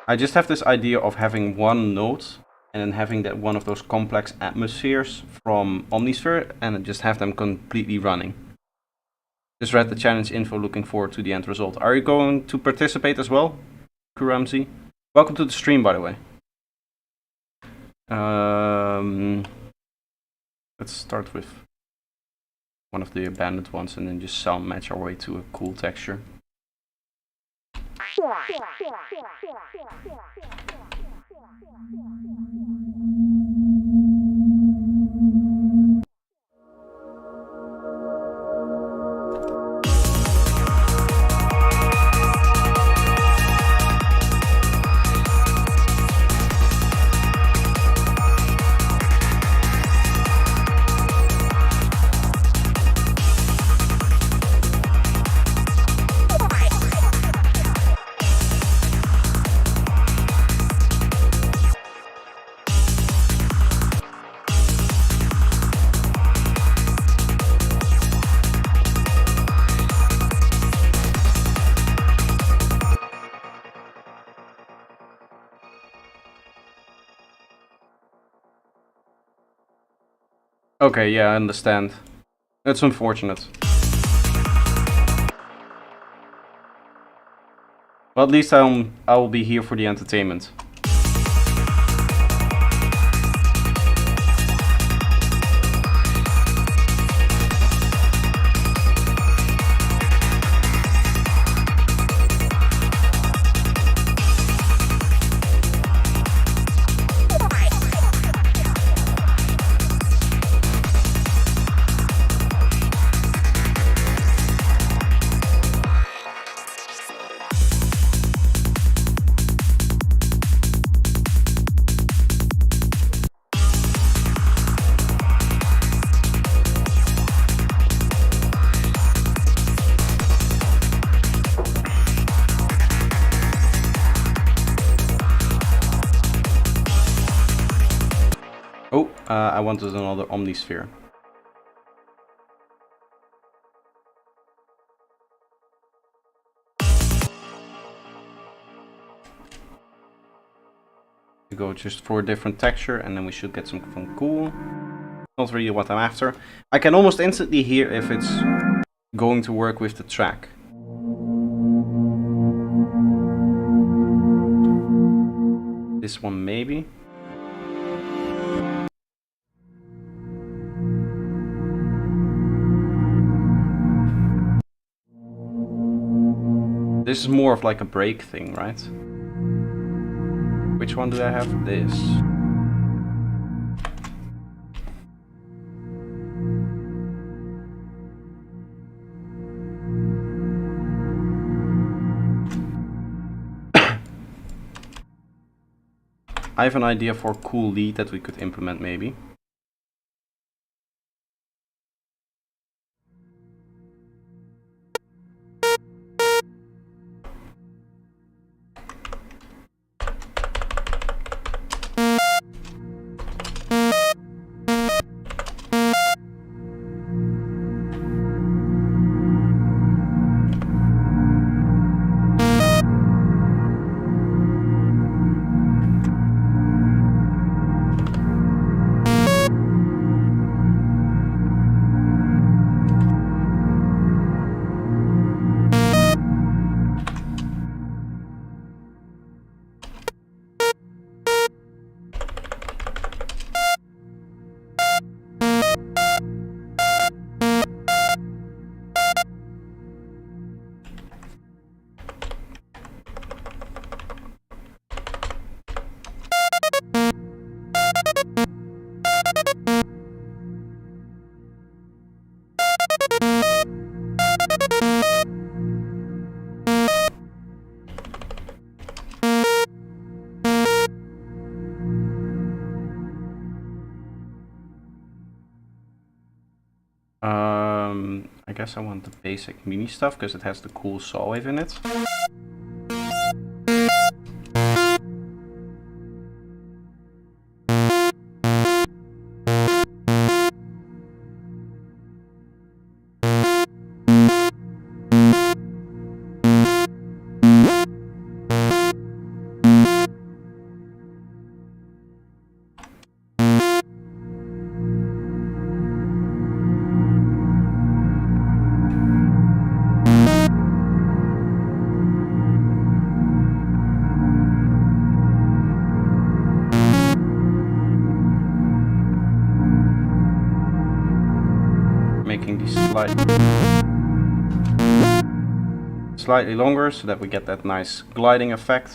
I just have this idea of having one note and then having that one of those complex atmospheres from Omnisphere and just have them completely running. Just read the challenge info, looking forward to the end result. Are you going to participate as well, Kuramzi? Welcome to the stream, by the way. Let's start with one of the abandoned ones and then just sound match our way to a cool texture. Okay, yeah, I understand. That's unfortunate. Well, at least I'll be here for the entertainment. Oh, I wanted another omnisphere. To go just for a different texture, and then we should get something cool. Not really what I'm after. I can almost instantly hear if it's going to work with the track. This one maybe. This is more of like a break thing, right? Which one do I have? This. I have an idea for a cool lead that we could implement maybe. I guess I want the basic mini stuff because it has the cool saw wave in it. Making these slightly longer so that we get that nice gliding effect.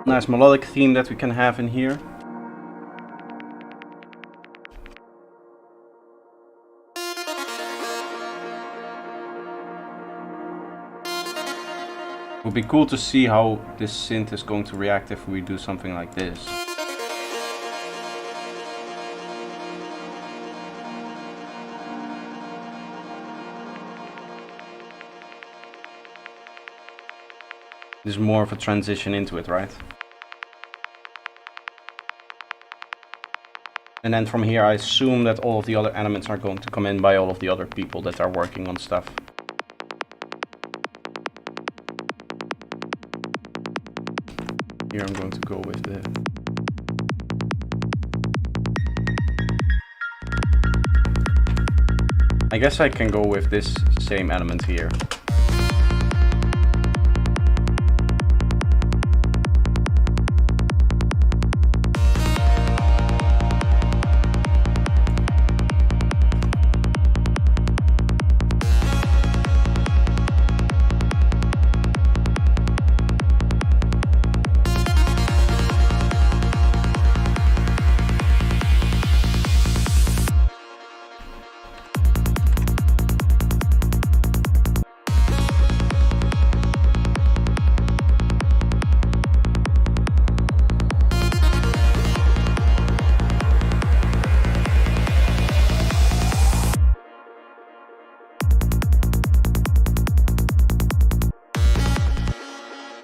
Nice melodic theme that we can have in here. It would be cool to see how this synth is going to react if we do something like this. This is more of a transition into it, right? And then from here I assume that all of the other elements are going to come in by all of the other people that are working on stuff. Here I'm going to go with the... I guess I can go with this same element here.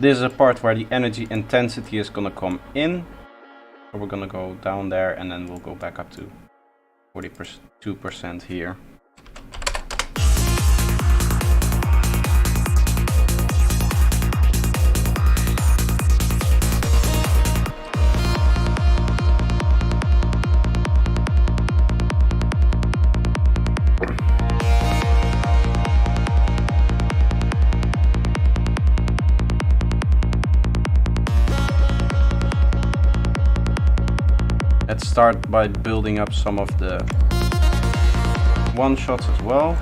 This is a part where the energy intensity is gonna come in. So we're gonna go down there and then we'll go back up to 42% here. Let's start by building up some of the one-shots as well.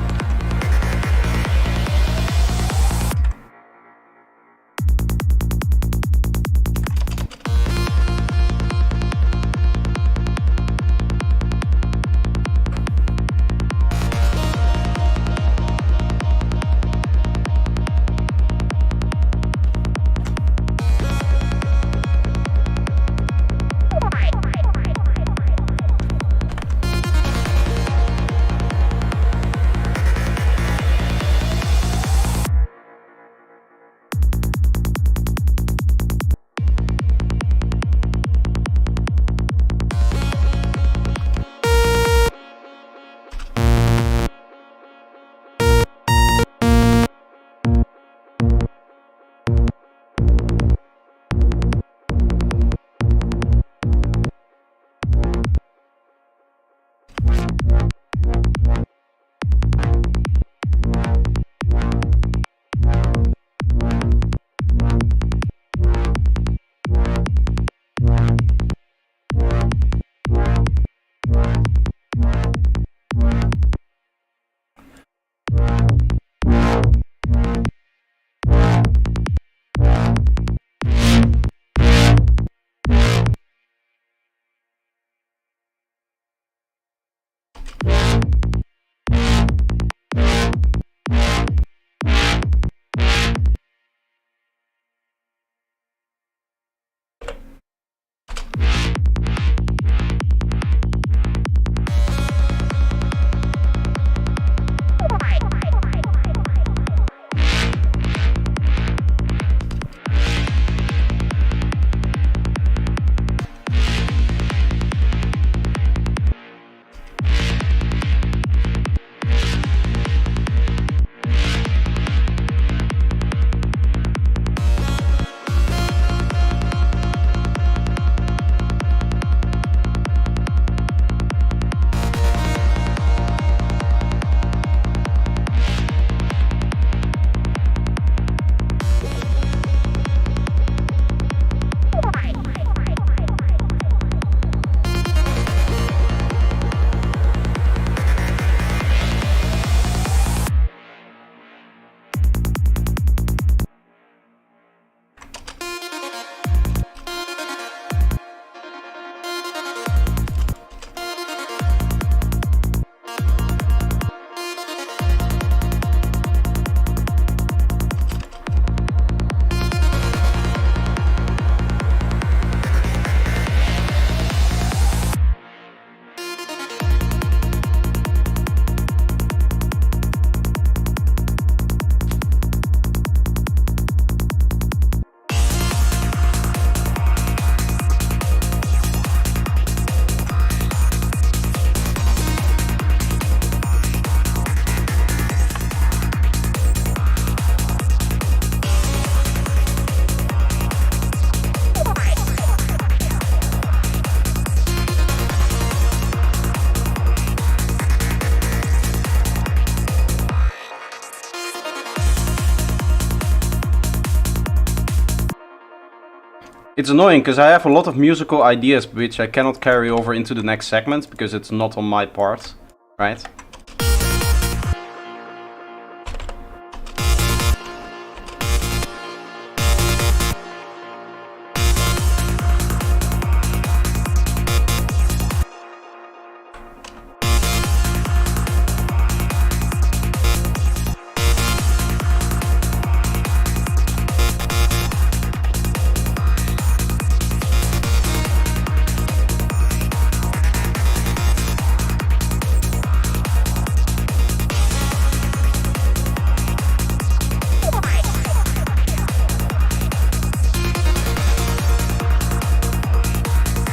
It's annoying because I have a lot of musical ideas which I cannot carry over into the next segment because it's not on my part, right?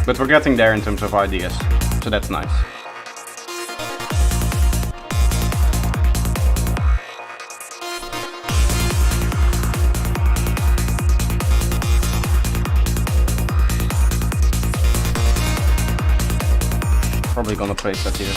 But we're getting there in terms of ideas, so that's nice. Probably gonna place that here.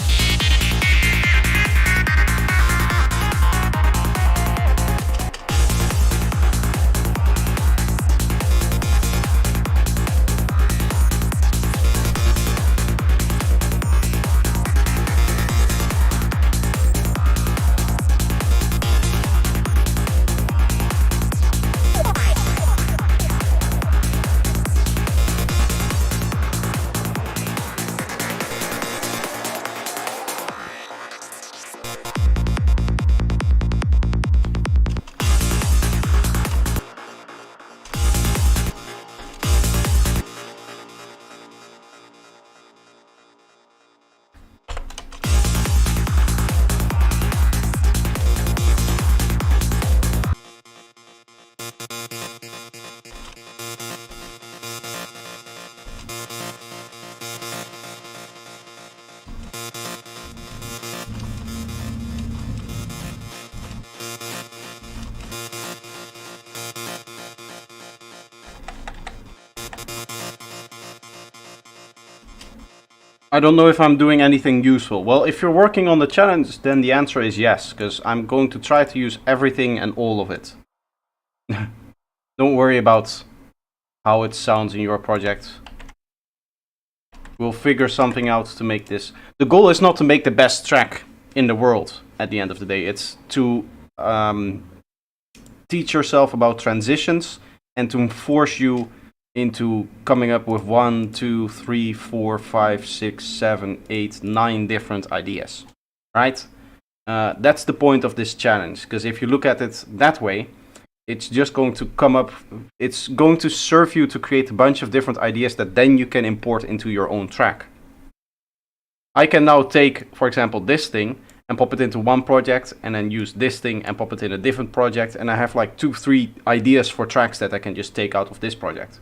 I don't know if I'm doing anything useful. Well, if you're working on the challenge, then the answer is yes, because I'm going to try to use everything and all of it. Don't worry about how it sounds in your project. We'll figure something out to make this. The goal is not to make the best track in the world at the end of the day. It's to teach yourself about transitions and to force you into coming up with 1, 2, 3, 4, 5, 6, 7, 8, 9 different ideas, right? That's the point of this challenge, because if you look at it that way, it's just going to come up, it's going to serve you to create a bunch of different ideas that then you can import into your own track. I can now take, for example, this thing and pop it into one project, and then use this thing and pop it in a different project, and I have like 2, 3 ideas for tracks that I can just take out of this project.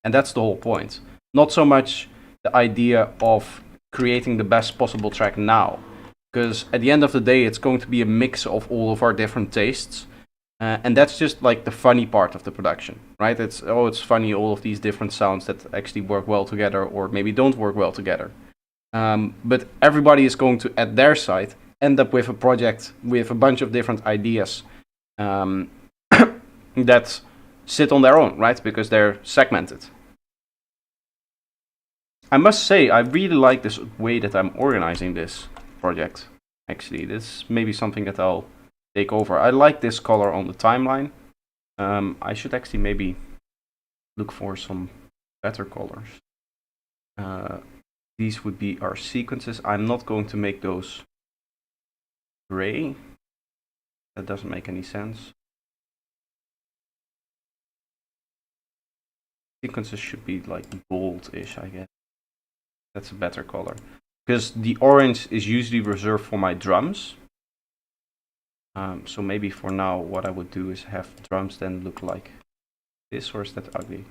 And that's the whole point. Not so much the idea of creating the best possible track now, because at the end of the day, it's going to be a mix of all of our different tastes, and that's just like the funny part of the production, right? It's funny, all of these different sounds that actually work well together, or maybe don't work well together. But everybody is going to, at their side, end up with a project with a bunch of different ideas that sit on their own, right? Because they're segmented. I must say, I really like this way that I'm organizing this project. Actually, this may be something that I'll take over. I like this color on the timeline. I should actually maybe look for some better colors. These would be our sequences. I'm not going to make those gray. That doesn't make any sense. Sequences should be like bold-ish, I guess. That's a better color. Because the orange is usually reserved for my drums. So maybe for now, what I would do is have drums then look like this, or is that ugly?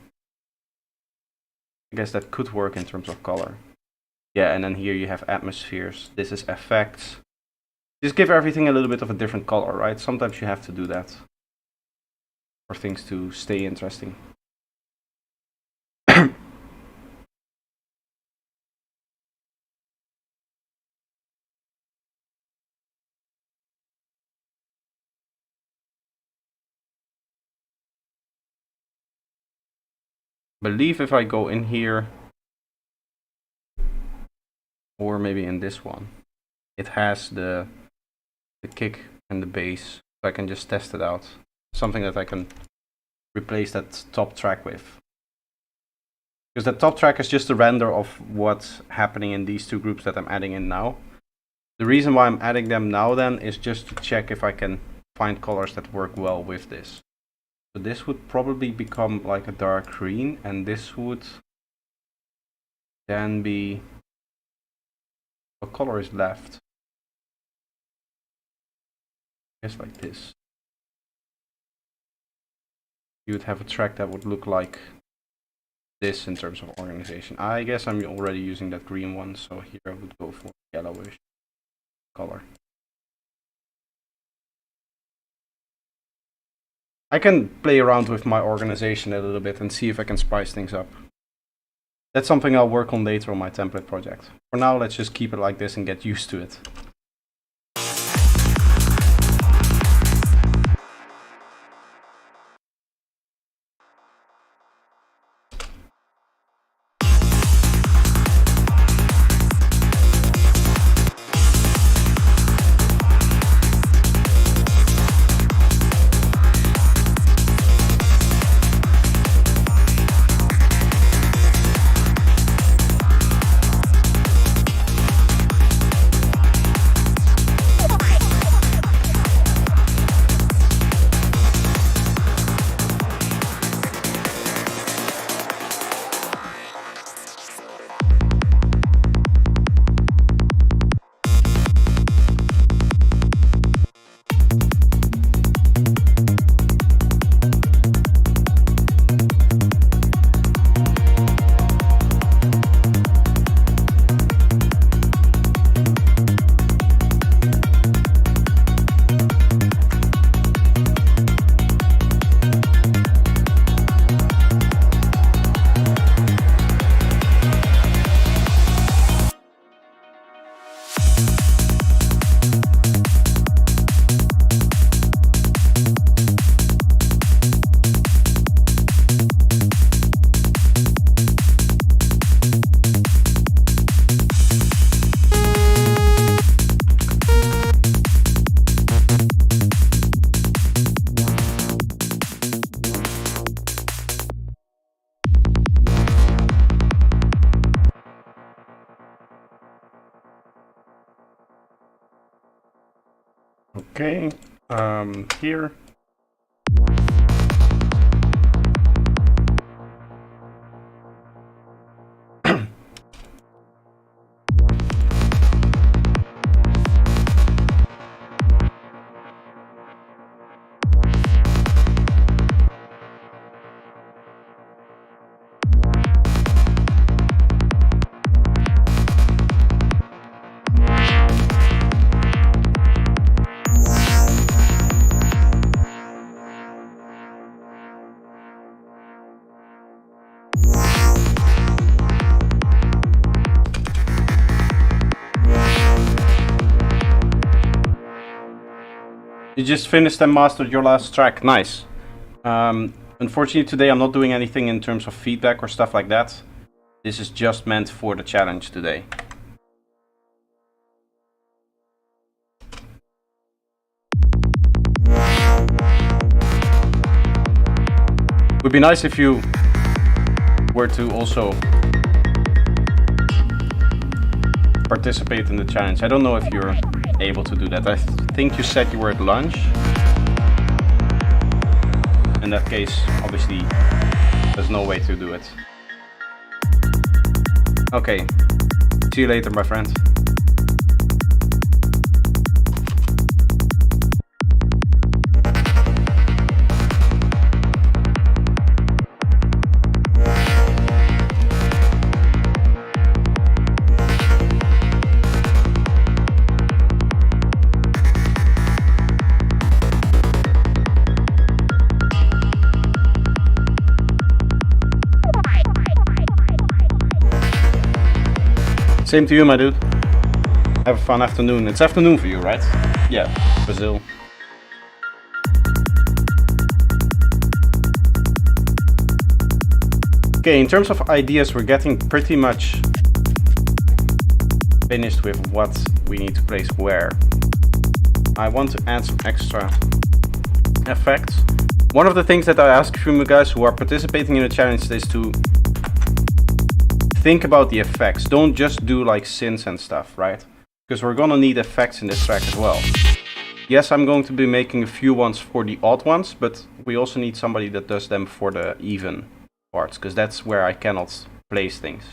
I guess that could work in terms of color. Yeah, and then here you have atmospheres. This is effects. Just give everything a little bit of a different color, right? Sometimes you have to do that for things to stay interesting. believe if I go in here, or maybe in this one, it has the kick and the bass, so I can just test it out. Something that I can replace that top track with. Because the top track is just a render of what's happening in these two groups that I'm adding in now. The reason why I'm adding them now then is just to check if I can find colors that work well with this. So this would probably become like a dark green, and this would then be... what color is left? Just like this. You would have a track that would look like this in terms of organization. I guess I'm already using that green one, so here I would go for yellowish color. I can play around with my organization a little bit and see if I can spice things up. That's something I'll work on later on my template project. For now, let's just keep it like this and get used to it. Okay, here. You just finished and mastered your last track. Nice. Unfortunately today I'm not doing anything in terms of feedback or stuff like that. This is just meant for the challenge today. Would be nice if you were to also participate in the challenge. I don't know if you're able to do that. I think you said you were at lunch. In that case, obviously, there's no way to do it. Okay, see you later, my friend. Same to you, my dude. Have a fun afternoon. It's afternoon for you, right? Yeah, Brazil. Okay, in terms of ideas, we're getting pretty much finished with what we need to place where. I want to add some extra effects. One of the things that I ask from you guys who are participating in the challenge is to think about the effects. Don't just do like synths and stuff, right? Because we're gonna need effects in this track as well. Yes, I'm going to be making a few ones for the odd ones, but we also need somebody that does them for the even parts, because that's where I cannot place things.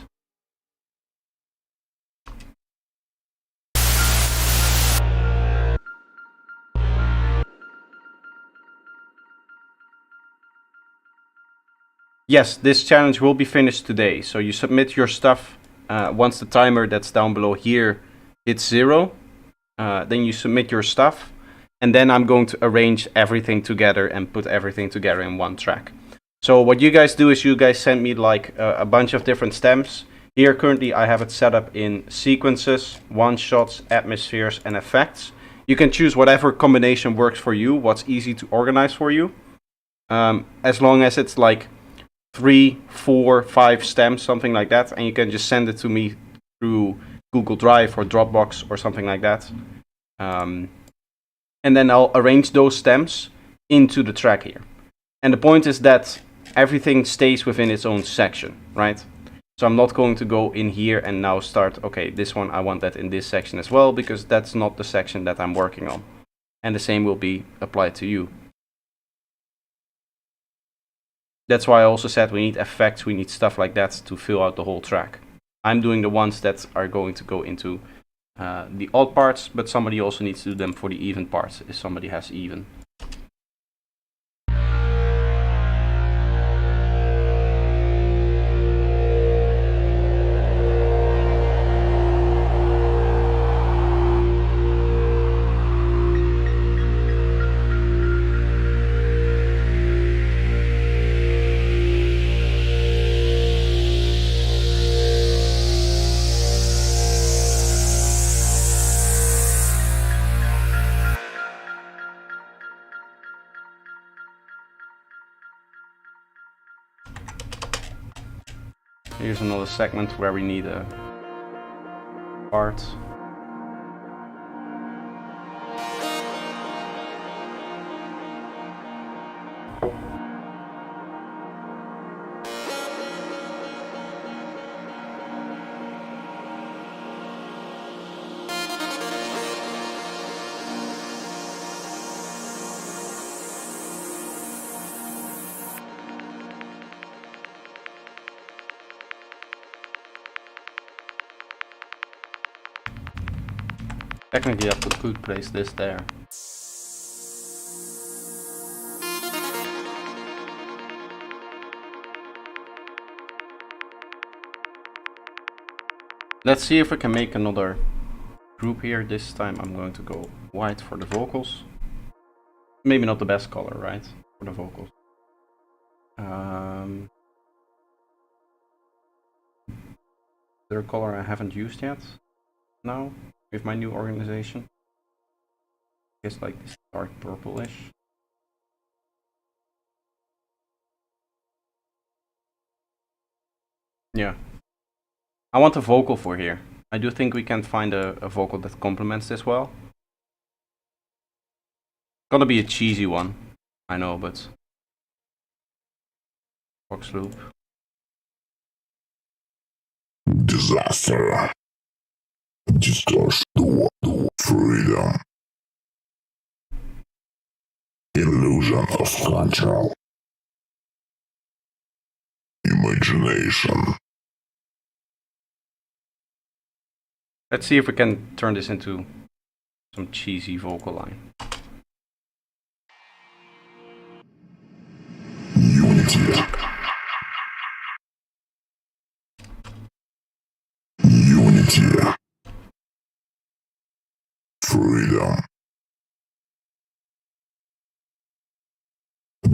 Yes, this challenge will be finished today. So you submit your stuff once the timer that's down below here hits 0. Then you submit your stuff, and then I'm going to arrange everything together and put everything together in one track. So what you guys do is you guys send me like a bunch of different stems. Here currently I have it set up in sequences, one-shots, atmospheres, and effects. You can choose whatever combination works for you, what's easy to organize for you. As long as it's like 3, 4, 5 stems, something like that, and you can just send it to me through Google Drive or Dropbox or something like that. And then I'll arrange those stems into the track here. And the point is that everything stays within its own section, right? So I'm not going to go in here and now start, okay, this one, I want that in this section as well, because that's not the section that I'm working on. And the same will be applied to you. That's why I also said we need effects, we need stuff like that to fill out the whole track. I'm doing the ones that are going to go into the odd parts, but somebody also needs to do them for the even parts, if somebody has even. Here's another segment where we need a part. Technically, I could place this there. Let's see if we can make another group here. This time I'm going to go white for the vocals. Maybe not the best color, right? For the vocals. Third color I haven't used yet. Now, with my new organization. It's like this dark purplish. Yeah. I want a vocal for here. I do think we can find a vocal that complements this well. Gonna be a cheesy one, I know, but box loop. Disaster. Distortion. Freedom. Illusion of control. Imagination. Let's see if we can turn this into some cheesy vocal line. Unity. Unity. Freedom.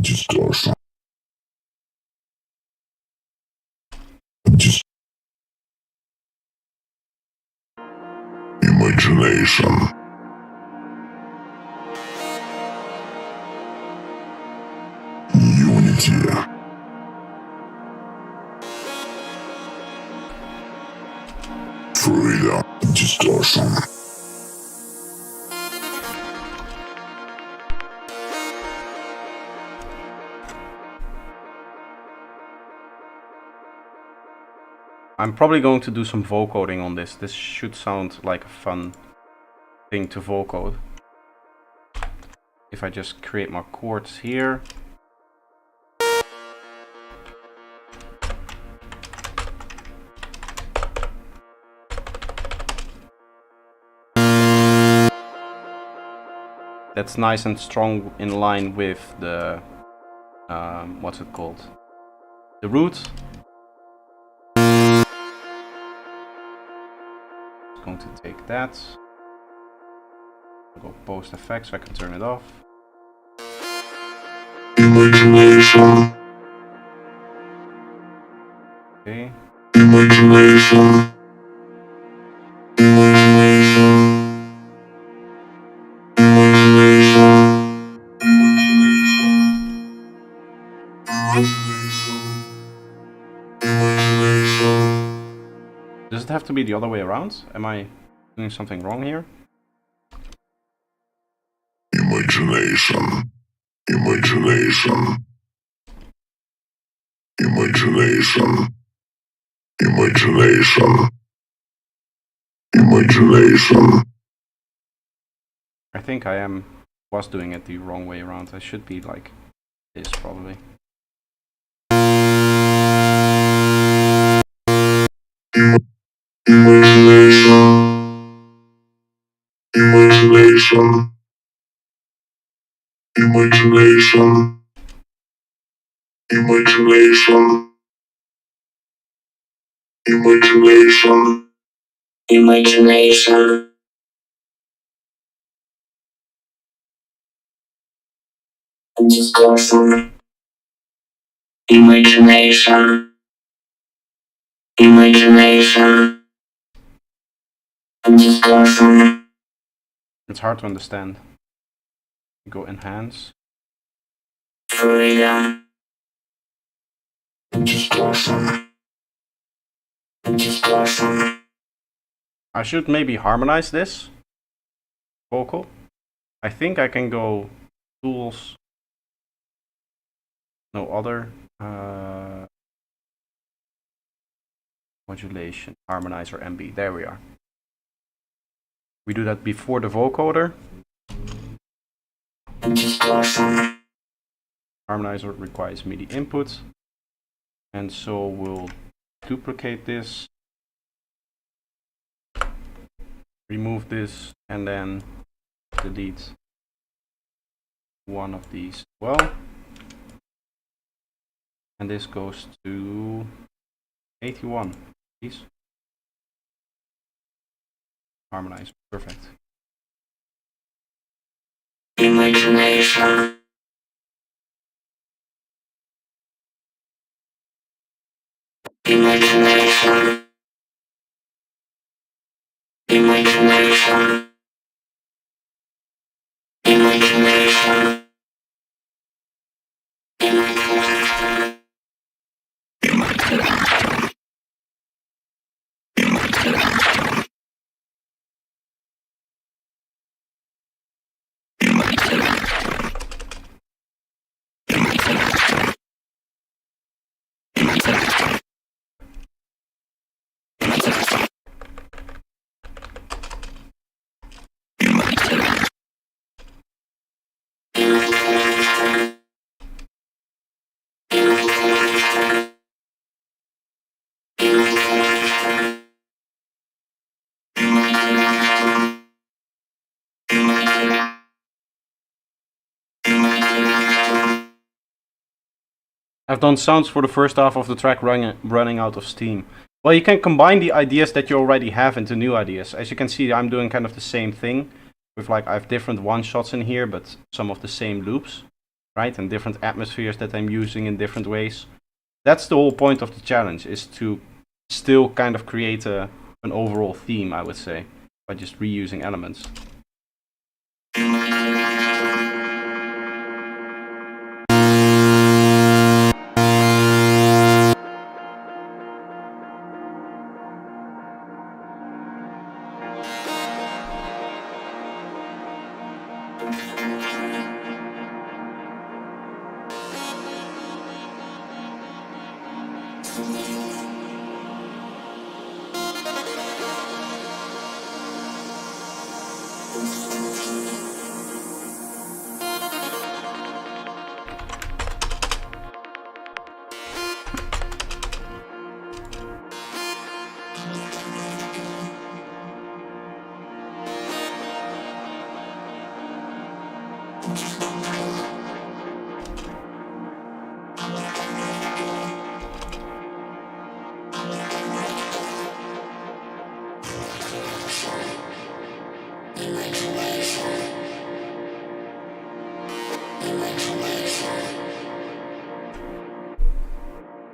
Distortion. Imagination. Unity. freedom, distortion. I'm probably going to do some vocoding on this. This should sound like a fun thing to vocode. If I just create my chords here. That's nice and strong in line with the, what's it called? The root. I'm going to take that. I'll go post effects so I can turn it off. Imagination. Okay. Imagination. Imagination. Does it have to be the other way around? Am I doing something wrong here? Imagination. Imagination. Imagination. Imagination. Imagination. I think I was doing it the wrong way around. I should be like this probably. Imagination. Imagination. Imagination. Imagination. Imagination. Imagination. Distortion. Imagination. Imagination. Distortion. It's hard to understand. Go enhance. Freedom. Distortion. Distortion. I should maybe harmonize this vocal. I think I can go tools, no other, modulation, harmonizer, MB. There we are. We do that before the vocoder. Distortion. Harmonizer requires MIDI input, and so we'll duplicate this, remove this, and then delete one of these as well. And this goes to 81, please. Harmonize, perfect. Imagination. Imagination. Imagination. Imagination. Imagination. I've done sounds for the first half of the track running out of steam. Well, you can combine the ideas that you already have into new ideas. As you can see, I'm doing kind of the same thing. With like, I have different one-shots in here, but some of the same loops, right? And different atmospheres that I'm using in different ways. That's the whole point of the challenge, is to still kind of create an overall theme, I would say, by just reusing elements.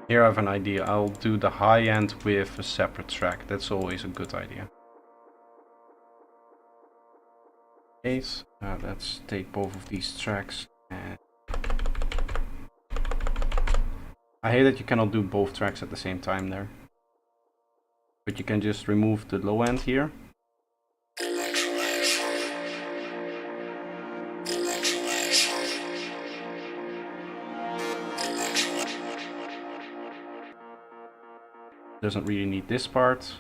Here I have an idea. I'll do the high end with a separate track. That's always a good idea. Okay, let's take both of these tracks. And I hate that you cannot do both tracks at the same time there. But you can just remove the low end here. Doesn't really need this part.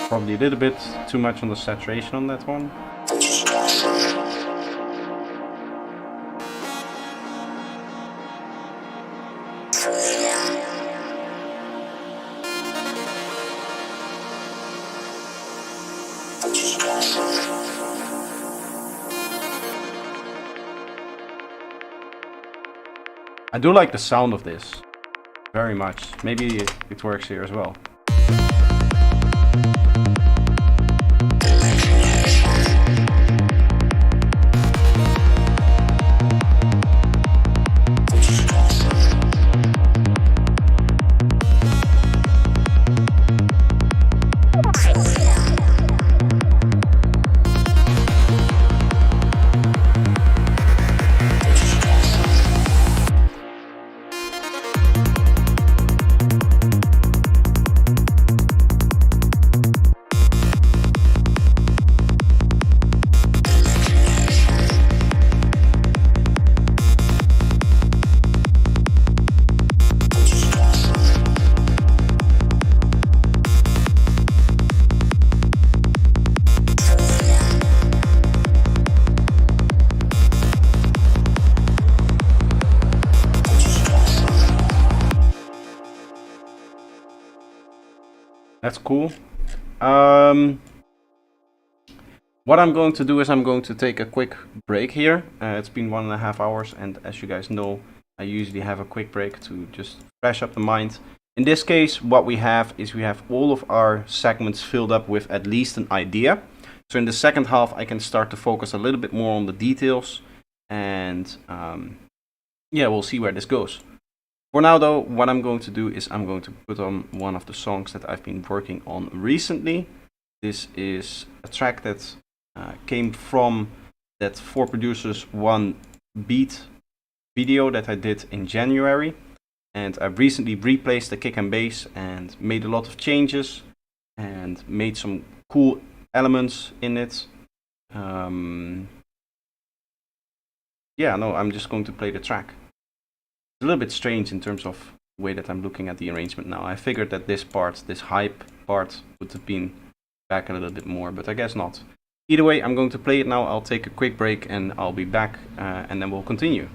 Probably a little bit too much on the saturation on that one. I do like the sound of this very much. Maybe it works here as well. That's cool. What I'm going to do is I'm going to take a quick break here. It's been 1.5 hours, and as you guys know, I usually have a quick break to just fresh up the mind. In this case, what we have is we have all of our segments filled up with at least an idea. So in the second half, I can start to focus a little bit more on the details, and yeah, we'll see where this goes. For now though, what I'm going to do is I'm going to put on one of the songs that I've been working on recently. This is a track that came from that 4 Producers 1 Beat video that I did in January. And I've recently replaced the kick and bass and made a lot of changes and made some cool elements in it. Yeah, no, I'm just going to play the track. It's a little bit strange in terms of the way that I'm looking at the arrangement now. I figured that this part, this hype part, would have been back a little bit more, but I guess not. Either way, I'm going to play it now. I'll take a quick break and I'll be back and then we'll continue.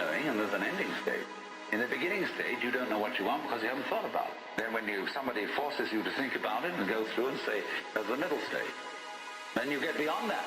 knowing and there's an ending state. In the beginning stage, you don't know what you want because you haven't thought about it. Then when somebody forces you to think about it and go through and say, there's the middle stage. Then you get beyond that.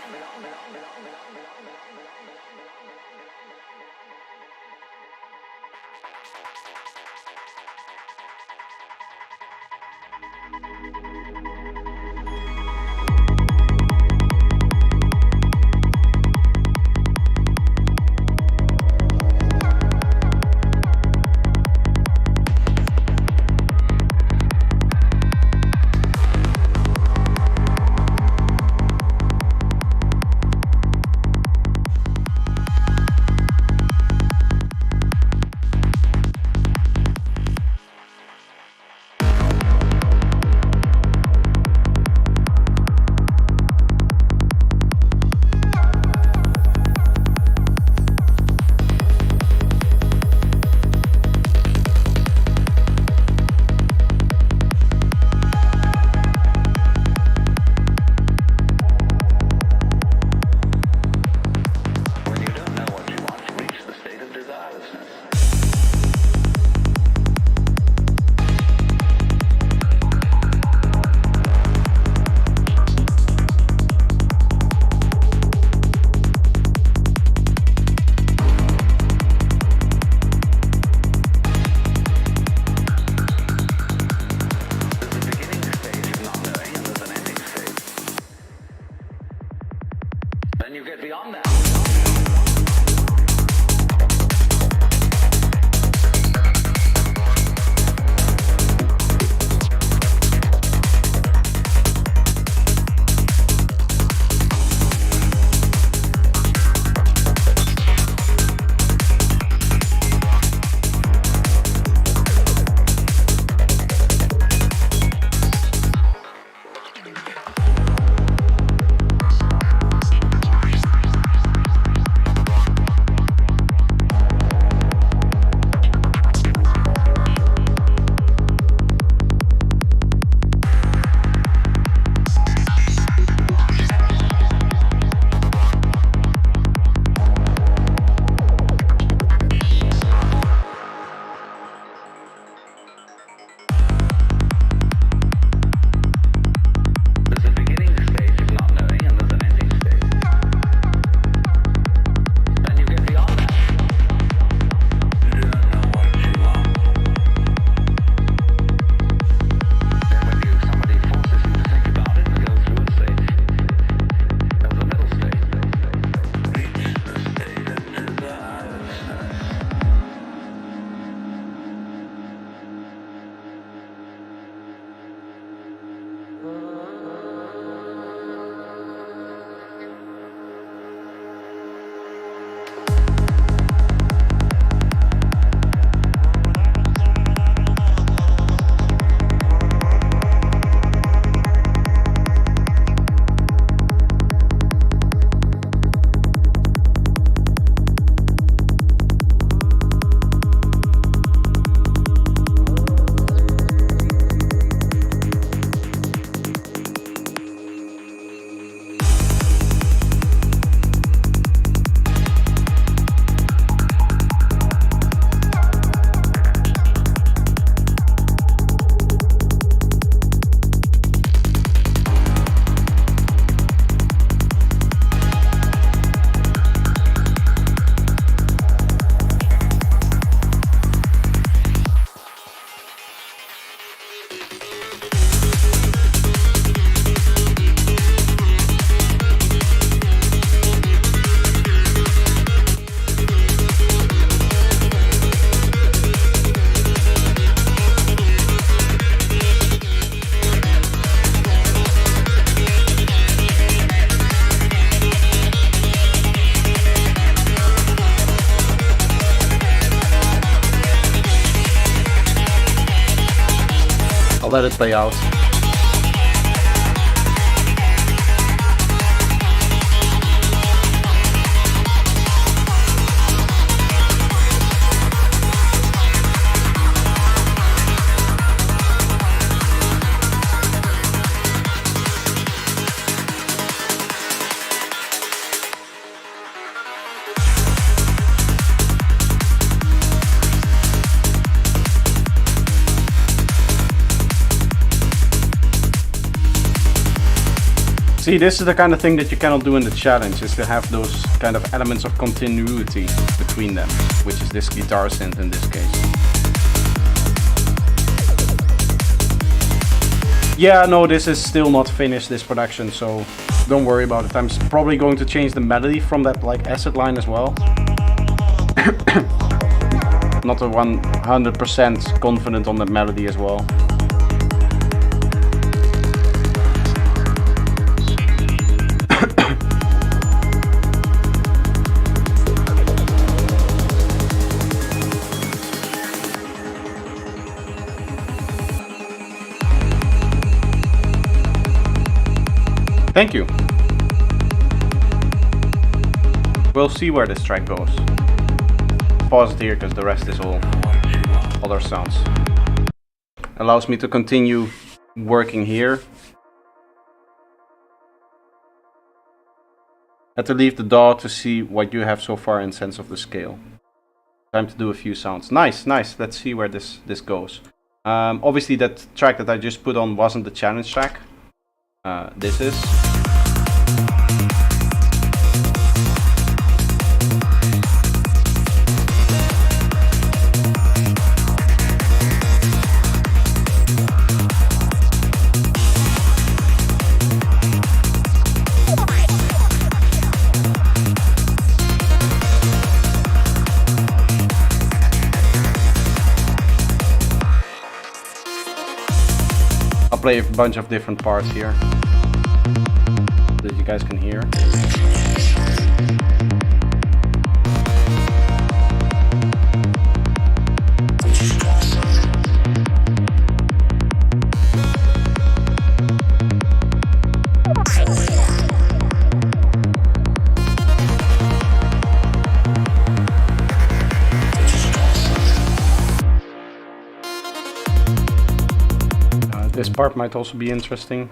Then you get beyond that. I'll let it play out. See, this is the kind of thing that you cannot do in the challenge, is to have those kind of elements of continuity between them, which is this guitar synth in this case. Yeah, no, this is still not finished, this production, so don't worry about it. I'm probably going to change the melody from that like acid line as well. Not a 100% confident on the melody as well. Thank you. We'll see where this track goes. Pause it here because the rest is all other sounds. Allows me to continue working here. Had to leave the DAW to see what you have so far in sense of the scale. Time to do a few sounds. Nice, nice. Let's see where this goes. Obviously that track that I just put on wasn't the challenge track. This is. I'll play a bunch of different parts here that you guys can hear. This part might also be interesting.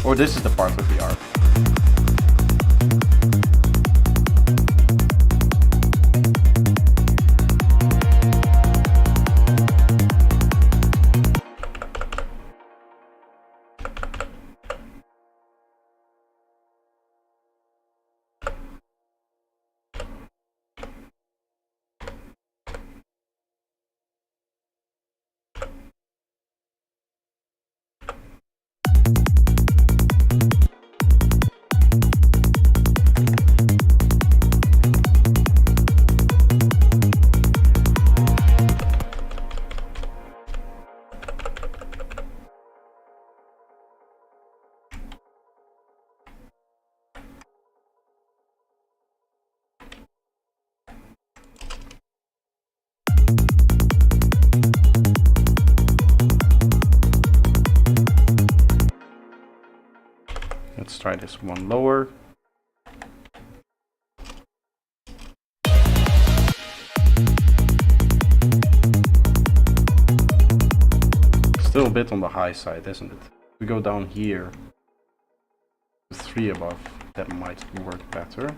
Or this is the part with the arp. Let's try this one lower. Still a bit on the high side, isn't it? If we go down here, 3 above, that might work better.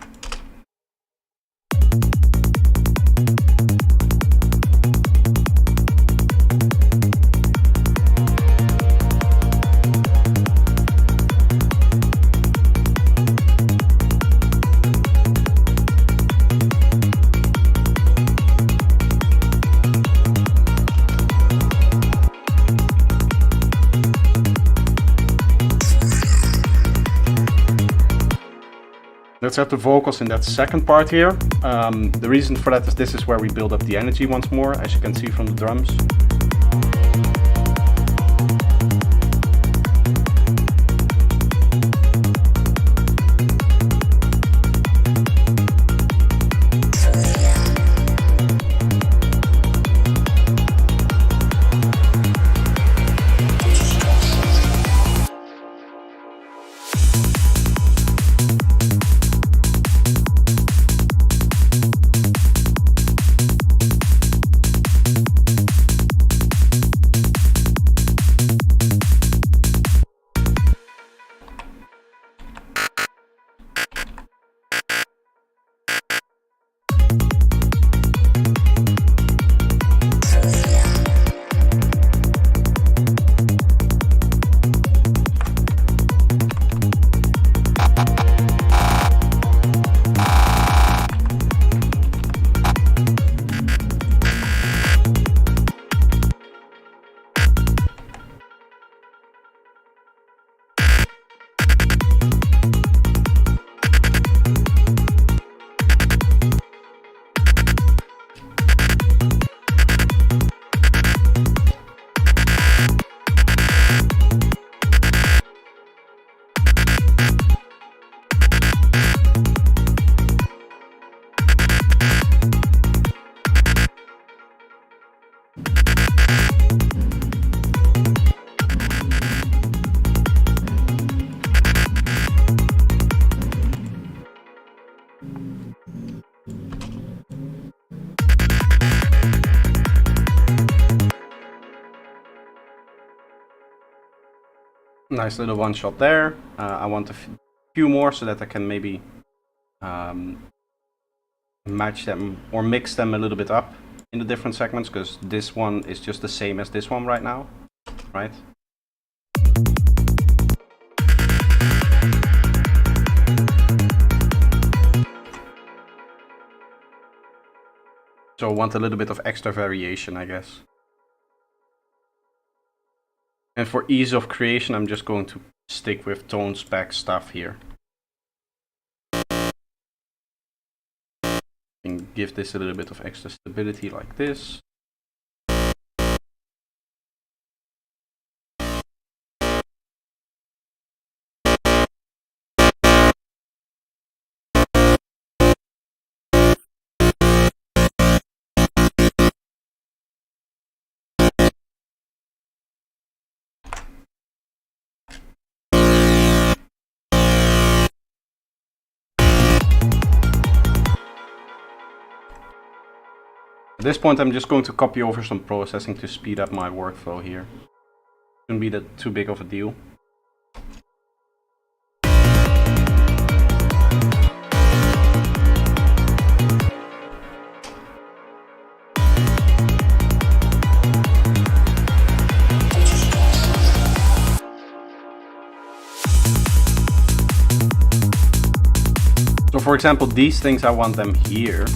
Let's have the vocals in that second part here. The reason for that is this is where we build up the energy once more, as you can see from the drums. Nice little one shot there. I want a few more so that I can maybe match them or mix them a little bit up in the different segments, because this one is just the same as this one right now, right? So I want a little bit of extra variation, I guess. And for ease of creation, I'm just going to stick with tone spec stuff here. And give this a little bit of extra stability like this. At this point, I'm just going to copy over some processing to speed up my workflow here. Shouldn't be that too big of a deal. So for example, these things, I want them here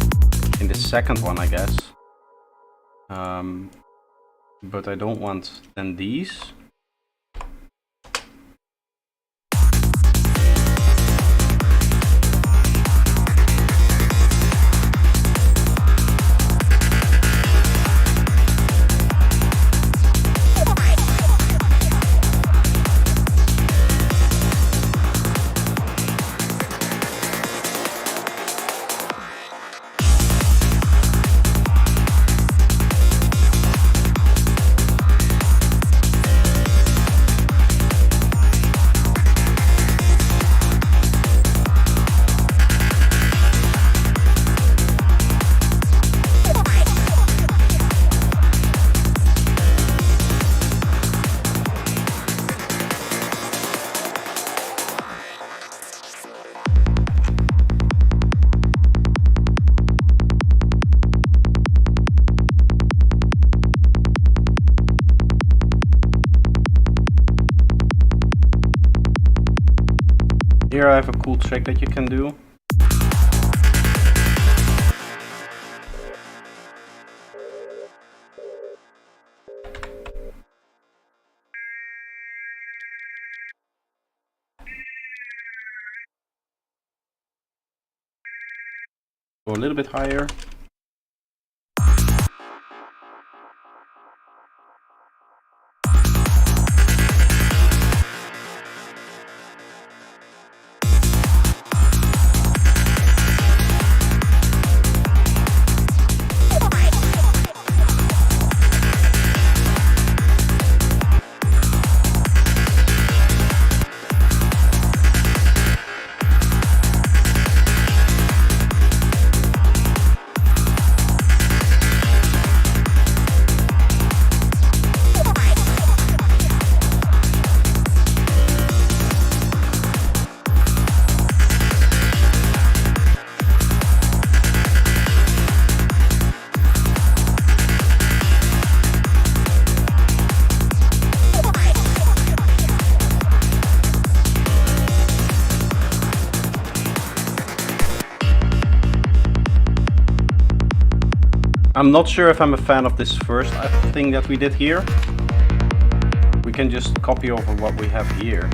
in the second one, I guess. But I don't want then these. Here I have a cool trick that you can do. Go a little bit higher. I'm not sure if I'm a fan of this first thing that we did here. We can just copy over what we have here.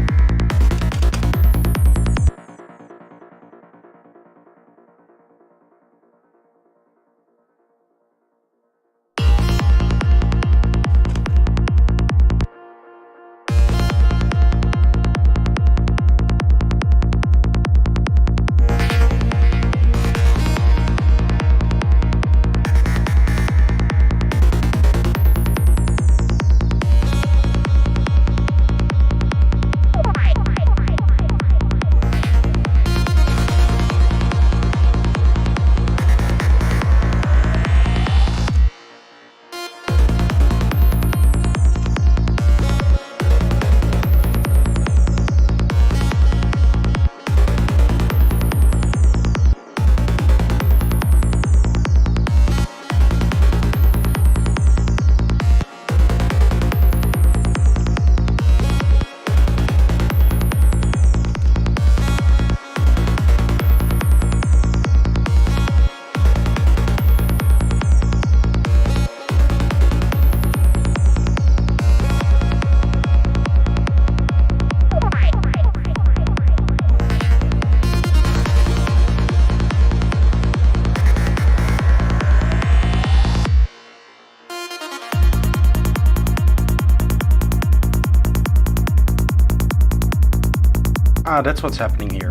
Ah, that's what's happening here.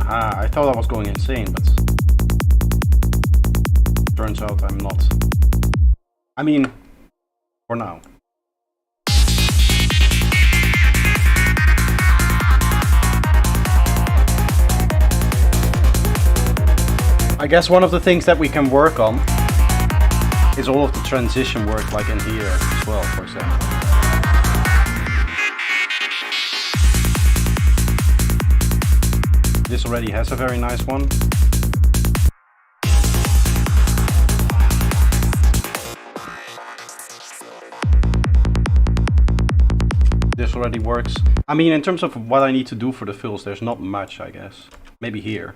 Ah, I thought I was going insane, but turns out I'm not. I mean, for now. I guess one of the things that we can work on is all of the transition work, like in here as well, for example. This already has a very nice one. This already works. I mean, in terms of what I need to do for the fills, there's not much, I guess. Maybe here.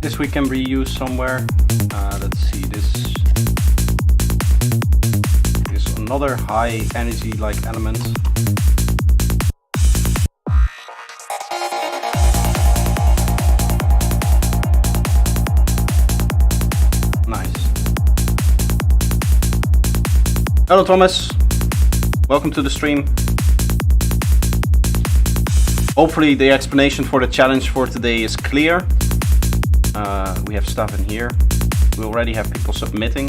This we can reuse somewhere. Let's see, this is another high energy like element. Nice. Hello Thomas, welcome to the stream. Hopefully the explanation for the challenge for today is clear. We have stuff in here. We already have people submitting,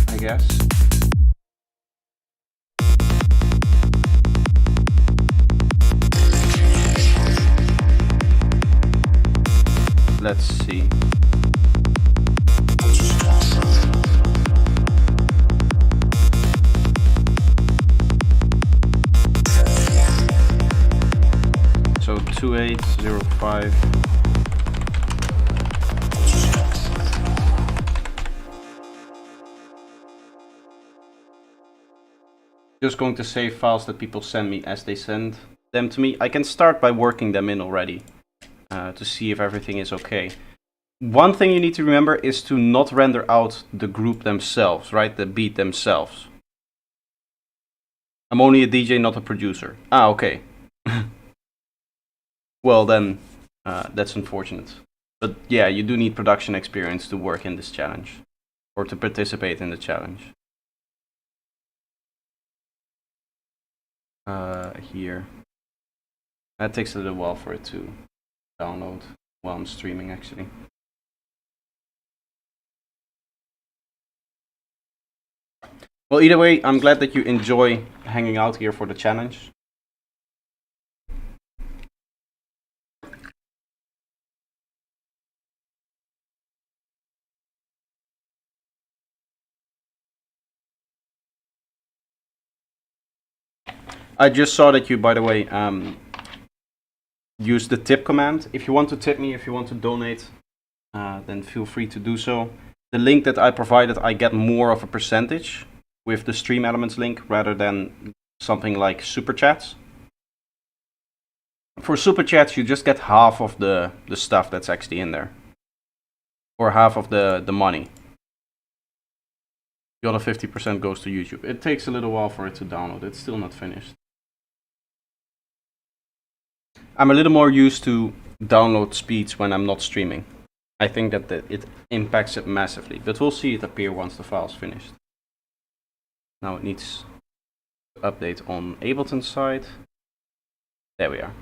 I guess. Let's see. So 2805. Just going to save files that people send me as they send them to me. I can start by working them in already to see if everything is okay. One thing you need to remember is to not render out the group themselves, right? The beat themselves. I'm only a DJ, not a producer. Ah, okay. Well then, that's unfortunate. But yeah, you do need production experience to work in this challenge. or to participate in the challenge. Here. That takes a little while for it to download while I'm streaming actually. Well, either way, I'm glad that you enjoy hanging out here for the challenge. I just saw that you, by the way, use the tip command. If you want to tip me, if you want to donate, then feel free to do so. The link that I provided, I get more of a percentage with the Stream Elements link rather than something like Super Chats. For Super Chats, you just get half of the stuff that's actually in there. Or half of the money. The other 50% goes to YouTube. It takes a little while for it to download. It's still not finished. I'm a little more used to download speeds when I'm not streaming. I think that it impacts it massively, but we'll see it appear once the file's finished. Now it needs to update on Ableton's side. There we are.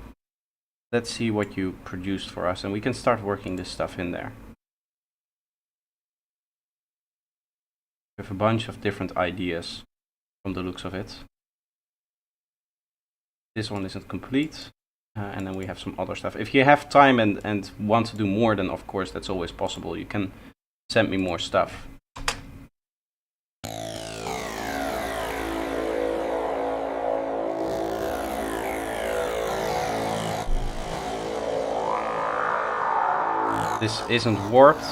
Let's see what you produced for us, and we can start working this stuff in there. We have a bunch of different ideas from the looks of it. This one isn't complete. And then we have some other stuff. If you have time and want to do more, then of course that's always possible. You can send me more stuff. This isn't warped.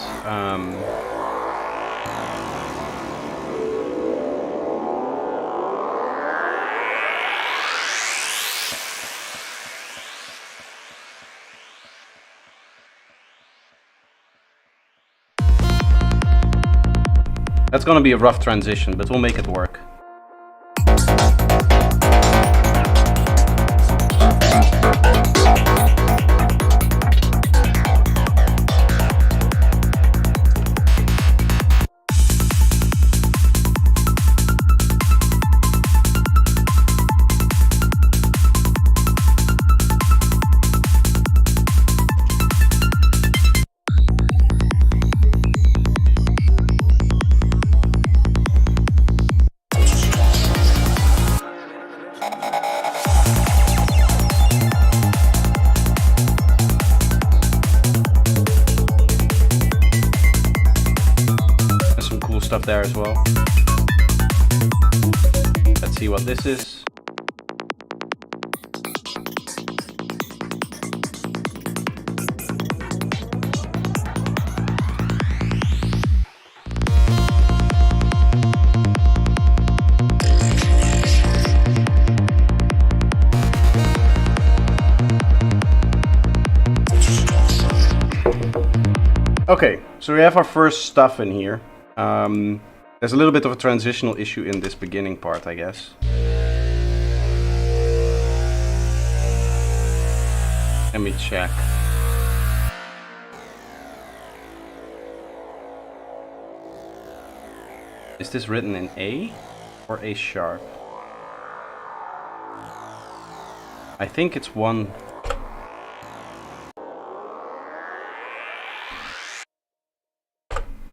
That's gonna be a rough transition, but we'll make it work. Stuff there as well. Let's see what this is. Okay, so we have our first stuff in here. There's a little bit of a transitional issue in this beginning part, I guess. Let me check. Is this written in A or A sharp? I think it's one.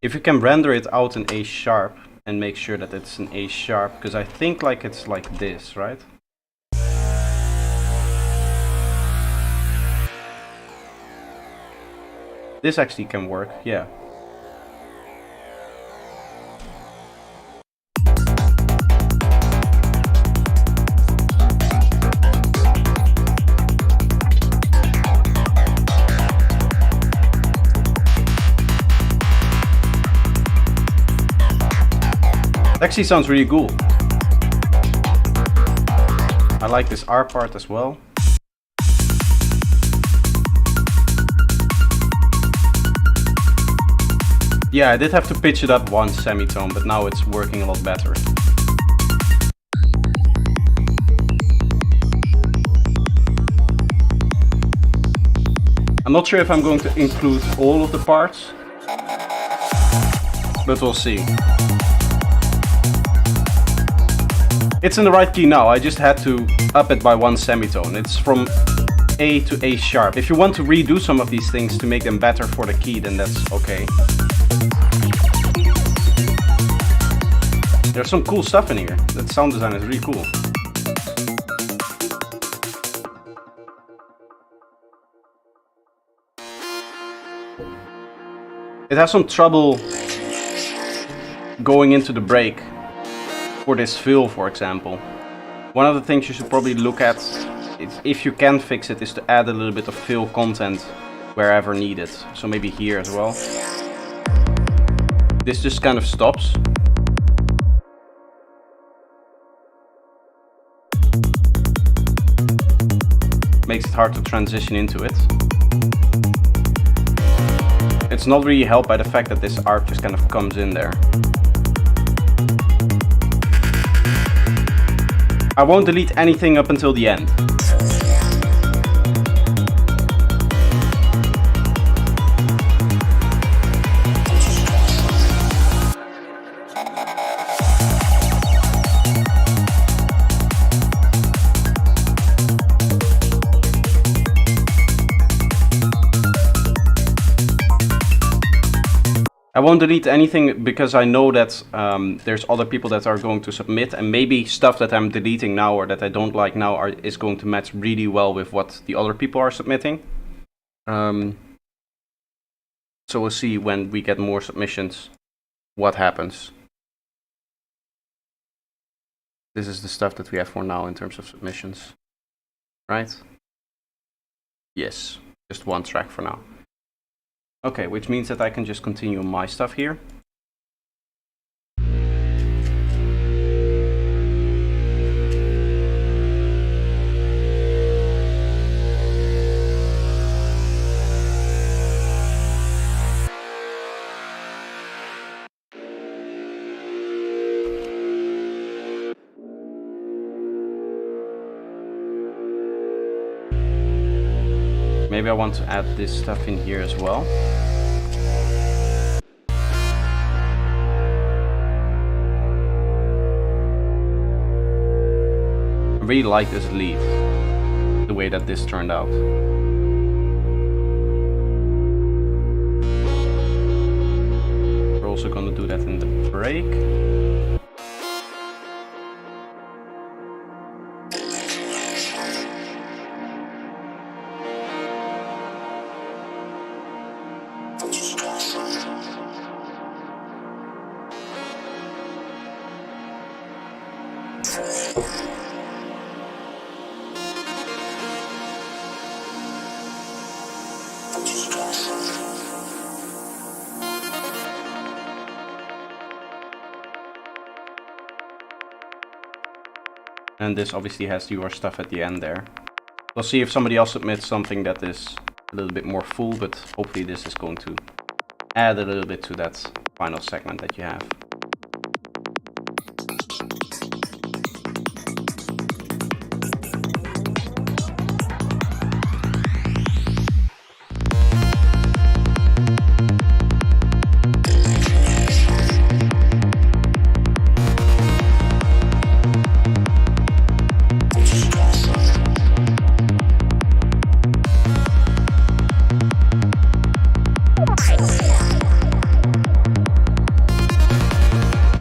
If you can render it out in A sharp and make sure that it's an A sharp, because I think like it's like this, right? This actually can work, yeah. Actually sounds really cool. I like this R part as well. Yeah, I did have to pitch it up one semitone, but now it's working a lot better. I'm not sure if I'm going to include all of the parts. but we'll see. It's in the right key now, I just had to up it by 1 semitone. It's from A to A sharp. If you want to redo some of these things to make them better for the key, then that's okay. There's some cool stuff in here. That sound design is really cool. It has some trouble going into the break for this fill, for example. One of the things you should probably look at, if you can fix it, is to add a little bit of fill content wherever needed. So maybe here as well. This just kind of stops. Makes it hard to transition into it. It's not really helped by the fact that this arc just kind of comes in there. I won't delete anything up until the end. I won't delete anything because I know that there's other people that are going to submit, and maybe stuff that I'm deleting now or that I don't like now is going to match really well with what the other people are submitting. So we'll see when we get more submissions what happens. This is the stuff that we have for now in terms of submissions, right? Yes, just 1 track for now. Okay, which means that I can just continue my stuff here. Maybe I want to add this stuff in here as well. I really like this lead, the way that this turned out. We're also going to do that in the break. And this obviously has your stuff at the end there. We'll see if somebody else submits something that is a little bit more full, but hopefully this is going to add a little bit to that final segment that you have.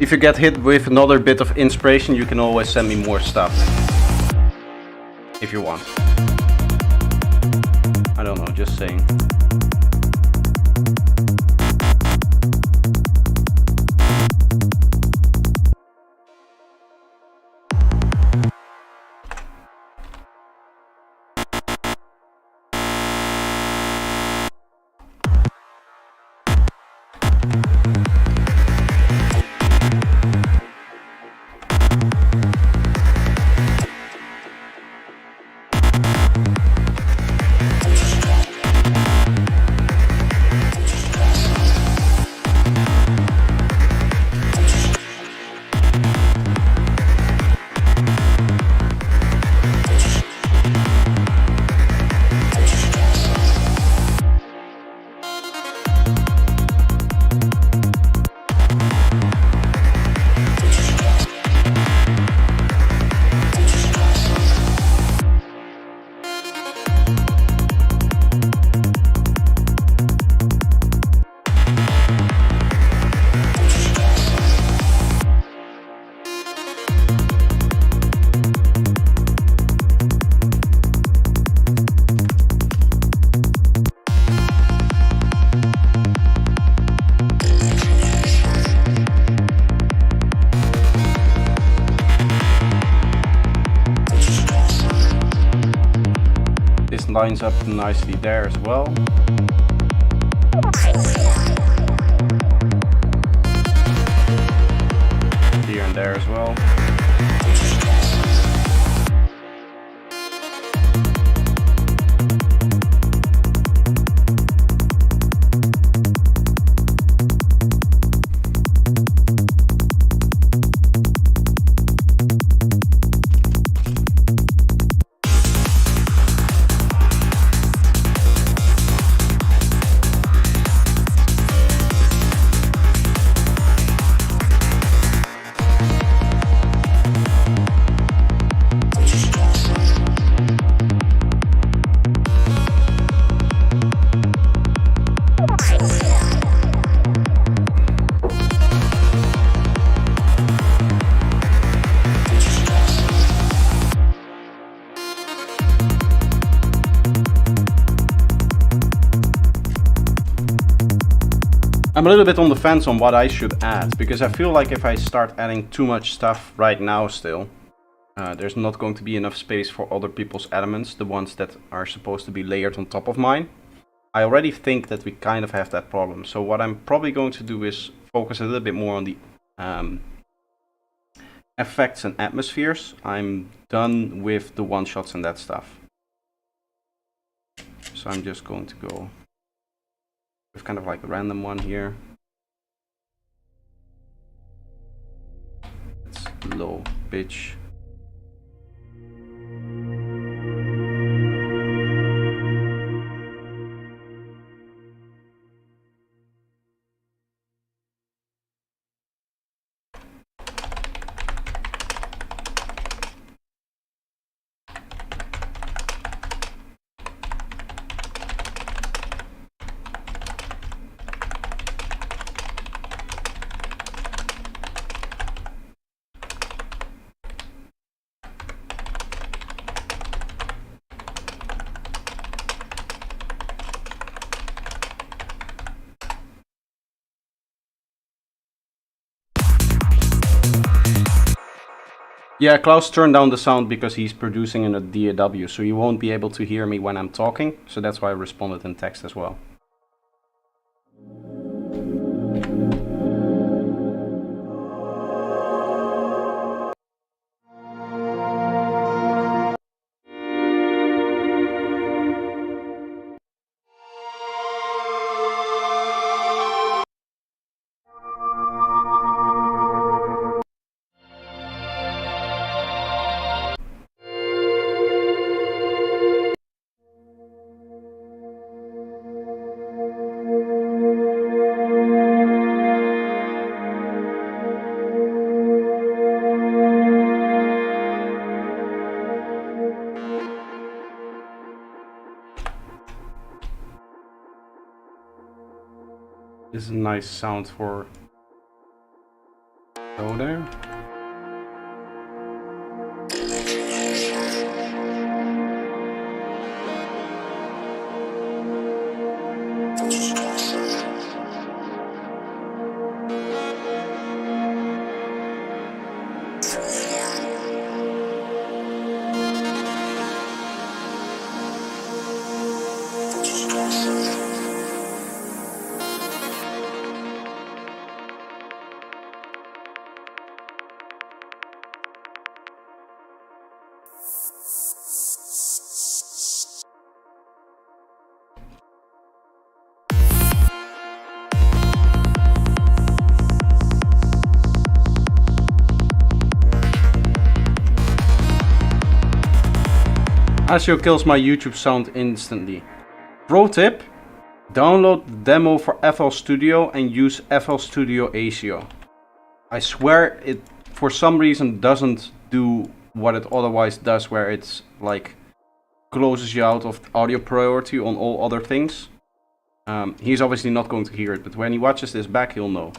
If you get hit with another bit of inspiration, you can always send me more stuff. If you want. I don't know, just saying. lines up nicely there as well. Here and there as well. I'm a little bit on the fence on what I should add, because I feel like if I start adding too much stuff right now still, there's not going to be enough space for other people's elements, the ones that are supposed to be layered on top of mine. I already think that we kind of have that problem, so what I'm probably going to do is focus a little bit more on the effects and atmospheres. I'm done with the one-shots and that stuff. So I'm just going to go with kind of like a random one here. It's low pitch. Yeah, Klaus turned down the sound because he's producing in a DAW, so you won't be able to hear me when I'm talking, so that's why I responded in text as well. This is a nice sound for go there. ASIO kills my YouTube sound instantly. Pro tip, download the demo for FL Studio and use FL Studio ASIO. I swear it for some reason doesn't do what it otherwise does, where it's like closes you out of audio priority on all other things. He's obviously not going to hear it, but when he watches this back he'll know.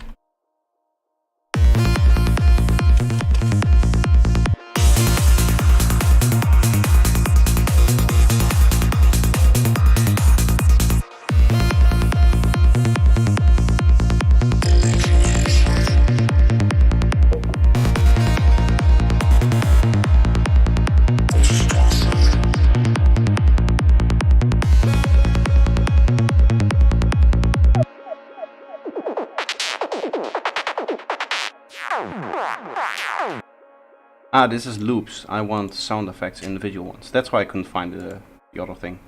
Ah, this is loops. I want sound effects, individual ones. That's why I couldn't find the other thing.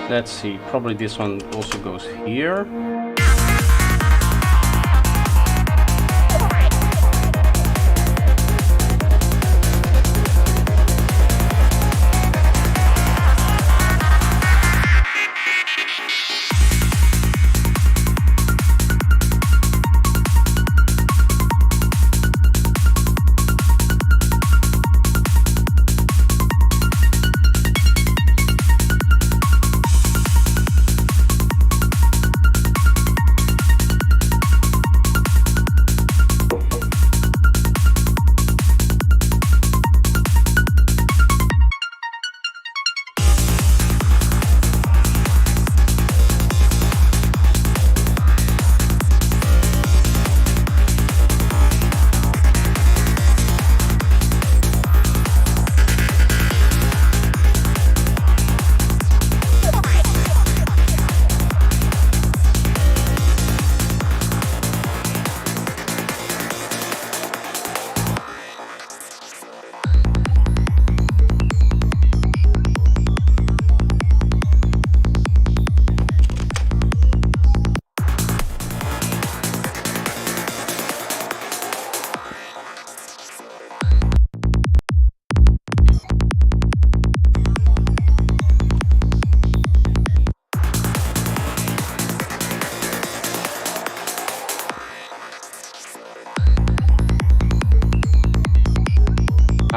Let's see, probably this one also goes here.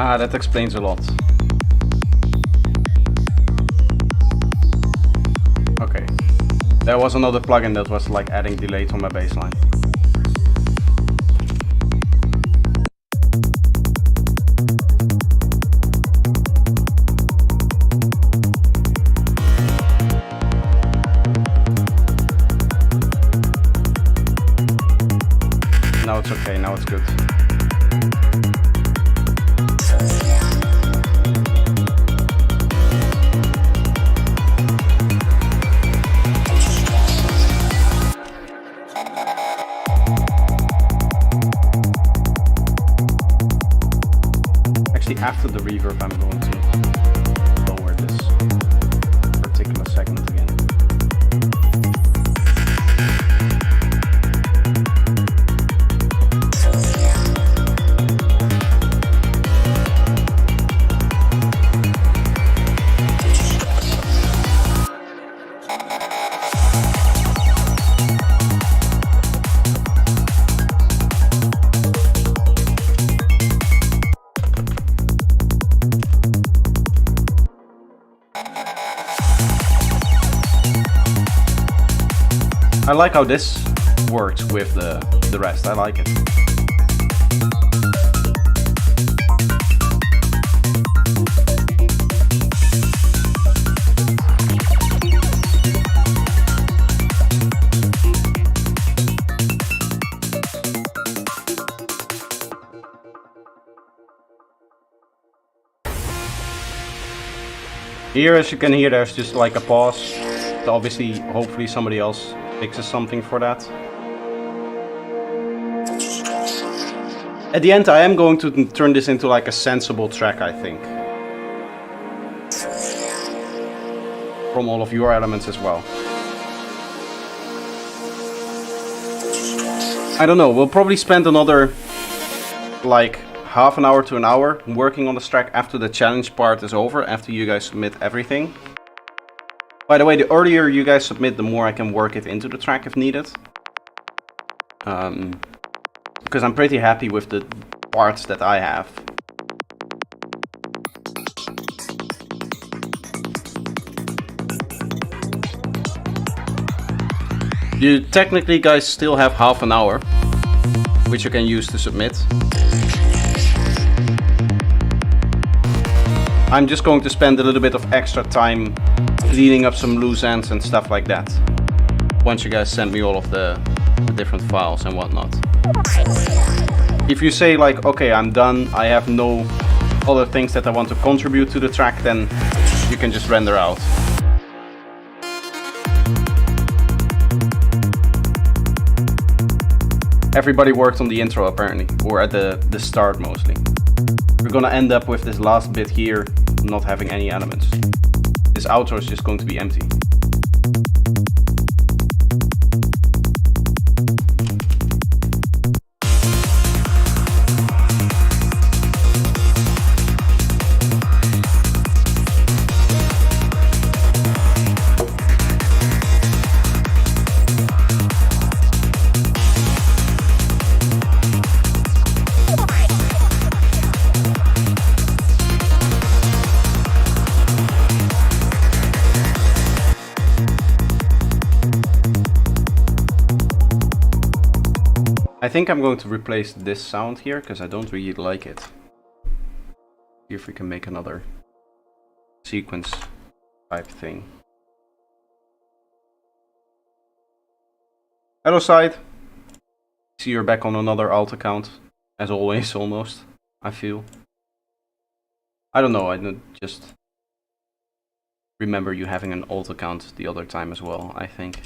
Ah, that explains a lot. Okay. There was another plugin that was like adding delay to my bassline. Now it's okay, now it's good. after the reverb, I'm going to lower this particular segment again. I like how this works with the rest. I like it. Here, as you can hear, there's just like a pause. So obviously, hopefully somebody else fixes something for that. At the end, I am going to turn this into like a sensible track, I think. From all of your elements as well. I don't know, we'll probably spend another like half an hour to an hour working on this track after the challenge part is over, after you guys submit everything. By the way, the earlier you guys submit, the more I can work it into the track if needed. Because I'm pretty happy with the parts that I have. You technically guys still have half an hour, which you can use to submit. I'm just going to spend a little bit of extra time cleaning up some loose ends and stuff like that. Once you guys send me all of the different files and whatnot. If you say like, okay, I'm done, I have no other things that I want to contribute to the track, then you can just render out. Everybody worked on the intro apparently, or at the start mostly. We're gonna end up with this last bit here not having any elements. This outro is just going to be empty. I think I'm going to replace this sound here because I don't really like it. See if we can make another sequence type thing. Hello side. See, you're back on another alt account, as always almost, I feel. I don't know, I don't just remember you having an alt account the other time as well, I think.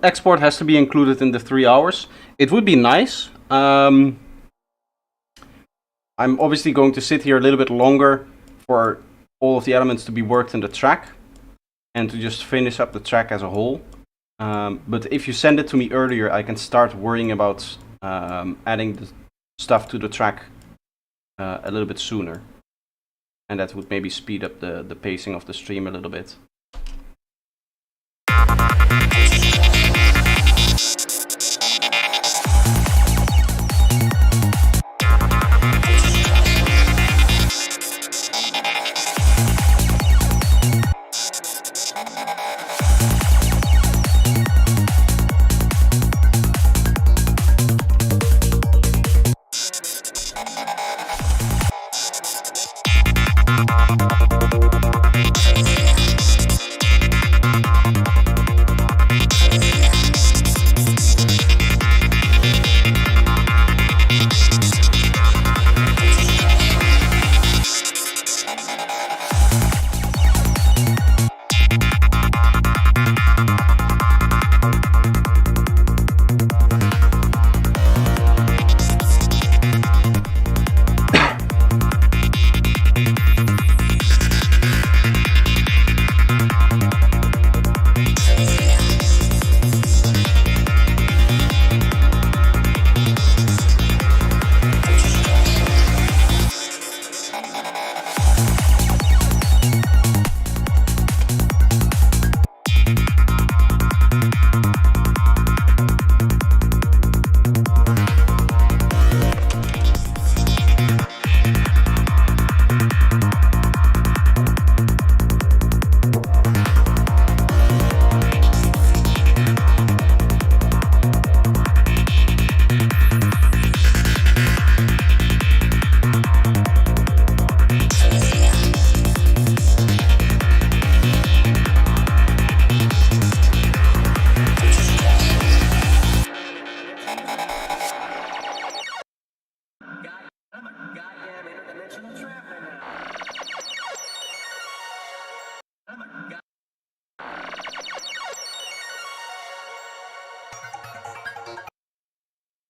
Export has to be included in the 3 hours. It would be nice. I'm obviously going to sit here a little bit longer for all of the elements to be worked in the track and to just finish up the track as a whole. But if you send it to me earlier, I can start worrying about adding the stuff to the track a little bit sooner. And that would maybe speed up the pacing of the stream a little bit.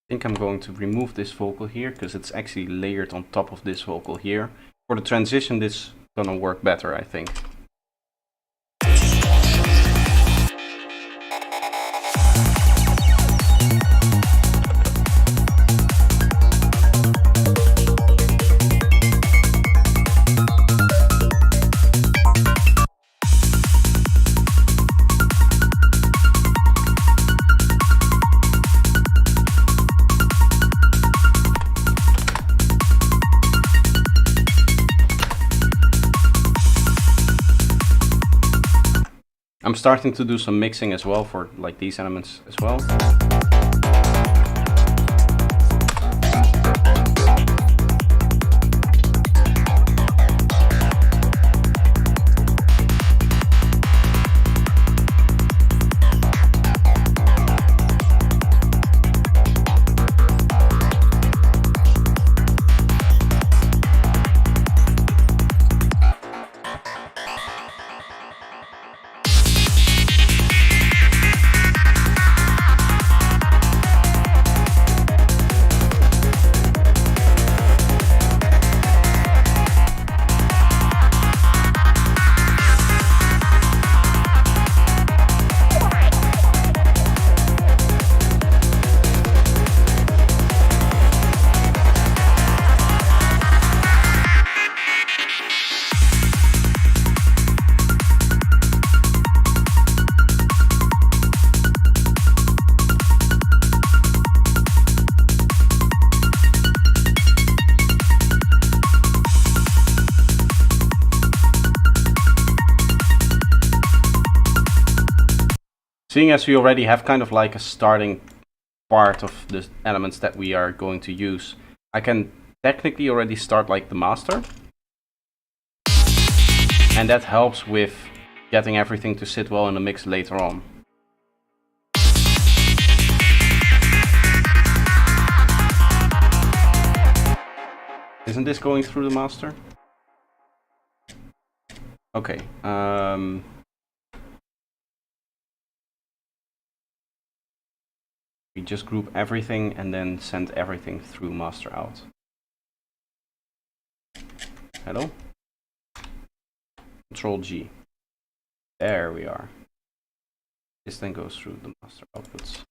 I think I'm going to remove this vocal here because it's actually layered on top of this vocal here. For the transition, this is gonna work better, I think. I'm starting to do some mixing as well for like these elements as well. Seeing as we already have kind of like a starting part of the elements that we are going to use, I can technically already start like the master. And that helps with getting everything to sit well in the mix later on. Isn't this going through the master? Okay. We just group everything and then send everything through master out. Hello? Control G. There we are. This then goes through the master outputs.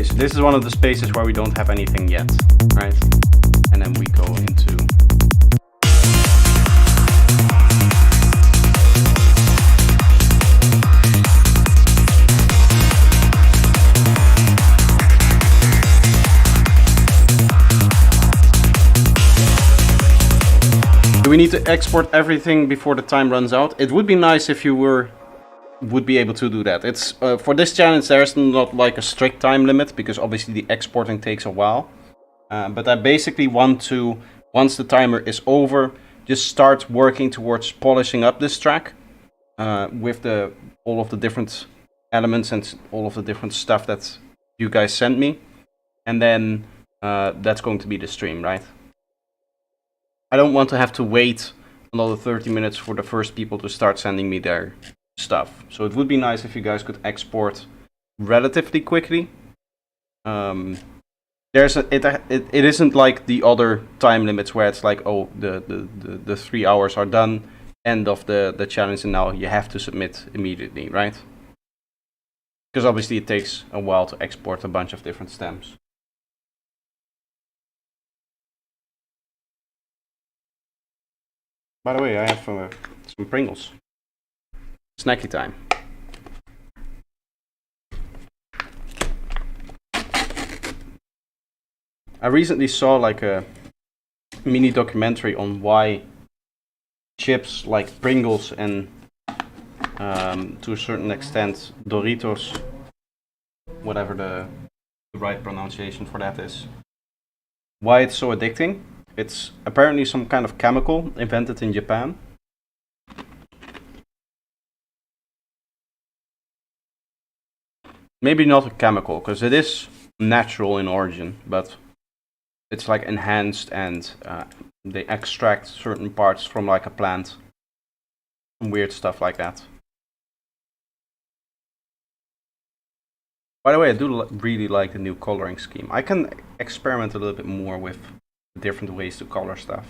Okay, so this is one of the spaces where we don't have anything yet, right? And then we go into... Do we need to export everything before the time runs out? It would be nice if you would be able to do that. It's for this challenge there's not like a strict time limit because obviously the exporting takes a while. But I basically want to, once the timer is over, just start working towards polishing up this track with all of the different elements and all of the different stuff that you guys sent me. And then that's going to be the stream, right? I don't want to have to wait another 30 minutes for the first people to start sending me their stuff. So it would be nice if you guys could export relatively quickly. It isn't like the other time limits where it's like, oh, the 3 hours are done, end of the challenge, and now you have to submit immediately, right? Because obviously it takes a while to export a bunch of different stems. By the way, I have some Pringles. Snacky time. I recently saw like a mini documentary on why chips like Pringles and to a certain extent Doritos, whatever the right pronunciation for that is, why it's so addicting. It's apparently some kind of chemical invented in Japan. Maybe not a chemical, because it is natural in origin, but it's like enhanced and they extract certain parts from like a plant. Some weird stuff like that. By the way, I do really like the new coloring scheme. I can experiment a little bit more with different ways to color stuff.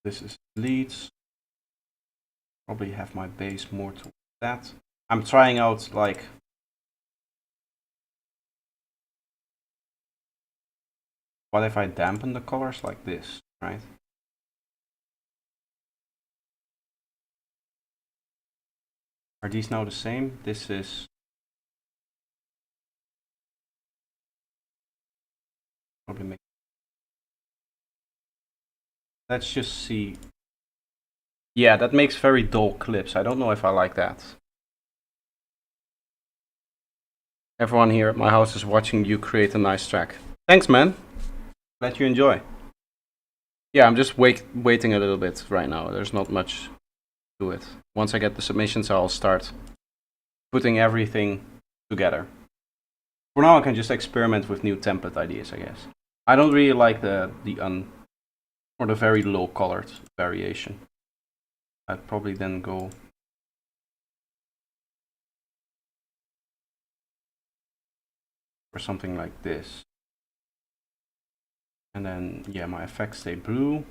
This is leads. Probably have my base more to that. I'm trying out like what if I dampen the colors like this, right? Are these now the same? This is probably make. Let's just see. Yeah, that makes very dull clips. I don't know if I like that. Everyone here at my house is watching you create a nice track. Thanks, man. Glad you enjoy. Yeah, I'm just waiting a little bit right now. There's not much to it. Once I get the submissions, I'll start putting everything together. For now, I can just experiment with new template ideas, I guess. I don't really like the very low colored variation. I'd probably then go for something like this. And then, yeah, my effects stay blue.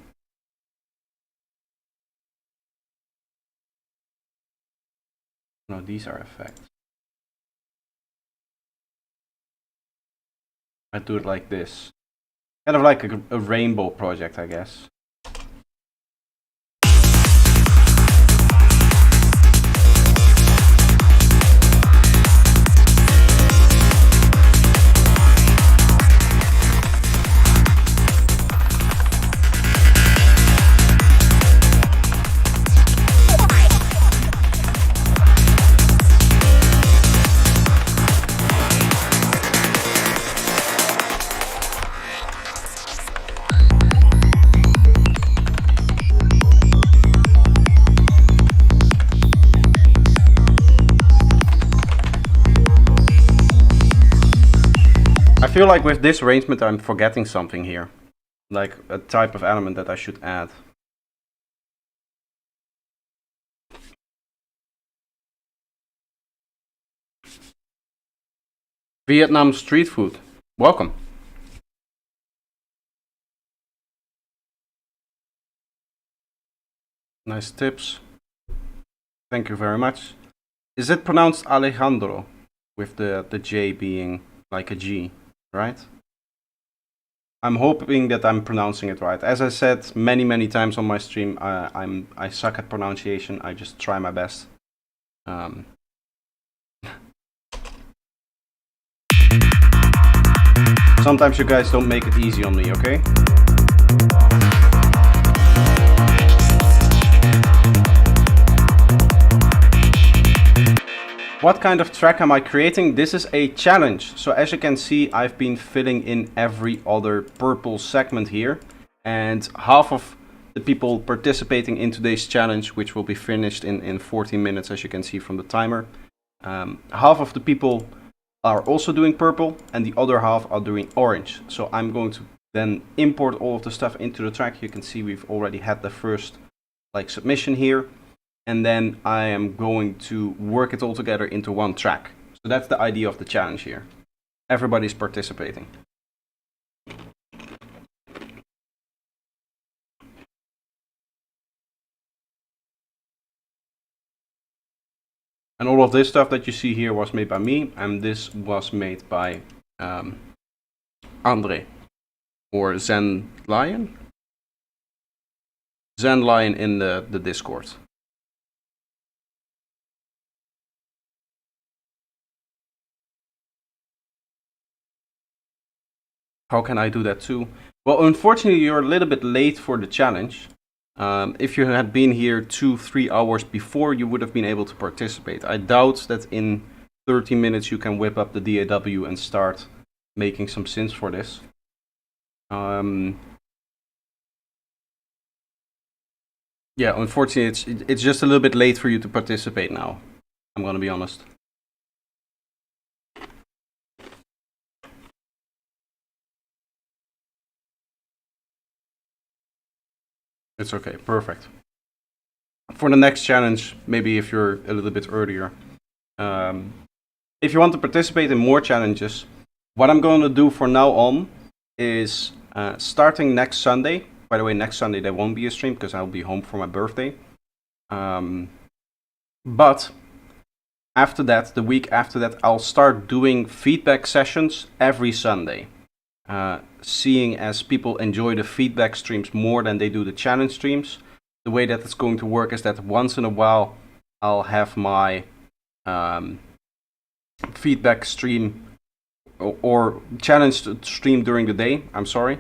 No, these are effects. I do it like this. Kind of like a rainbow project, I guess. I feel like with this arrangement I'm forgetting something here. Like a type of element that I should add. Vietnam street food. Welcome. Nice tips. Thank you very much. Is it pronounced Alejandro with the J being like a G, right? I'm hoping that I'm pronouncing it right. As I said many times on my stream, I suck at pronunciation. I just try my best. Sometimes you guys don't make it easy on me, okay? What kind of track am I creating? This is a challenge. So as you can see, I've been filling in every other purple segment here. And half of the people participating in today's challenge, which will be finished in 14 minutes, as you can see from the timer. Half of the people are also doing purple and the other half are doing orange. So I'm going to then import all of the stuff into the track. You can see we've already had the first submission here. And then I am going to work it all together into one track. So that's the idea of the challenge here. Everybody's participating. And all of this stuff that you see here was made by me, and this was made by Andre, or Zen Lion? Zen Lion in the Discord. How can I do that too? Well, unfortunately, you're a little bit late for the challenge. If you had been here 2-3 hours before, you would have been able to participate. I doubt that in 30 minutes you can whip up the DAW and start making some synths for this. Yeah, unfortunately, it's just a little bit late for you to participate now. I'm gonna be honest. It's okay, perfect. For the next challenge, maybe if you're a little bit earlier. If you want to participate in more challenges, what I'm going to do for now on is starting next Sunday. By the way, next Sunday there won't be a stream because I'll be home for my birthday. But after that, the week after that, I'll start doing feedback sessions every Sunday. Seeing as people enjoy the feedback streams more than they do the challenge streams, the way that it's going to work is that once in a while I'll have my feedback stream or challenge stream during the day. I'm sorry.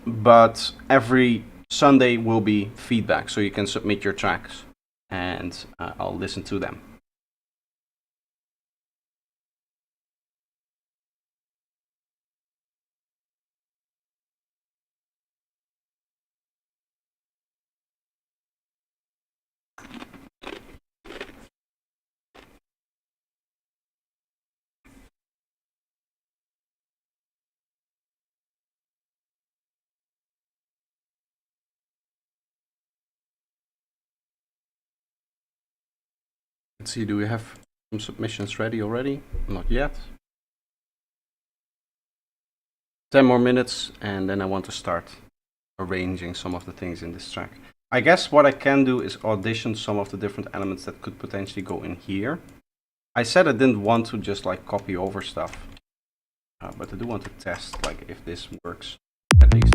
But every Sunday will be feedback, so you can submit your tracks and I'll listen to them. Let's see, do we have some submissions ready already? Not yet. 10 more minutes and then I want to start arranging some of the things in this track. I guess what I can do is audition some of the different elements that could potentially go in here. I said I didn't want to just copy over stuff, but I do want to test if this works at least.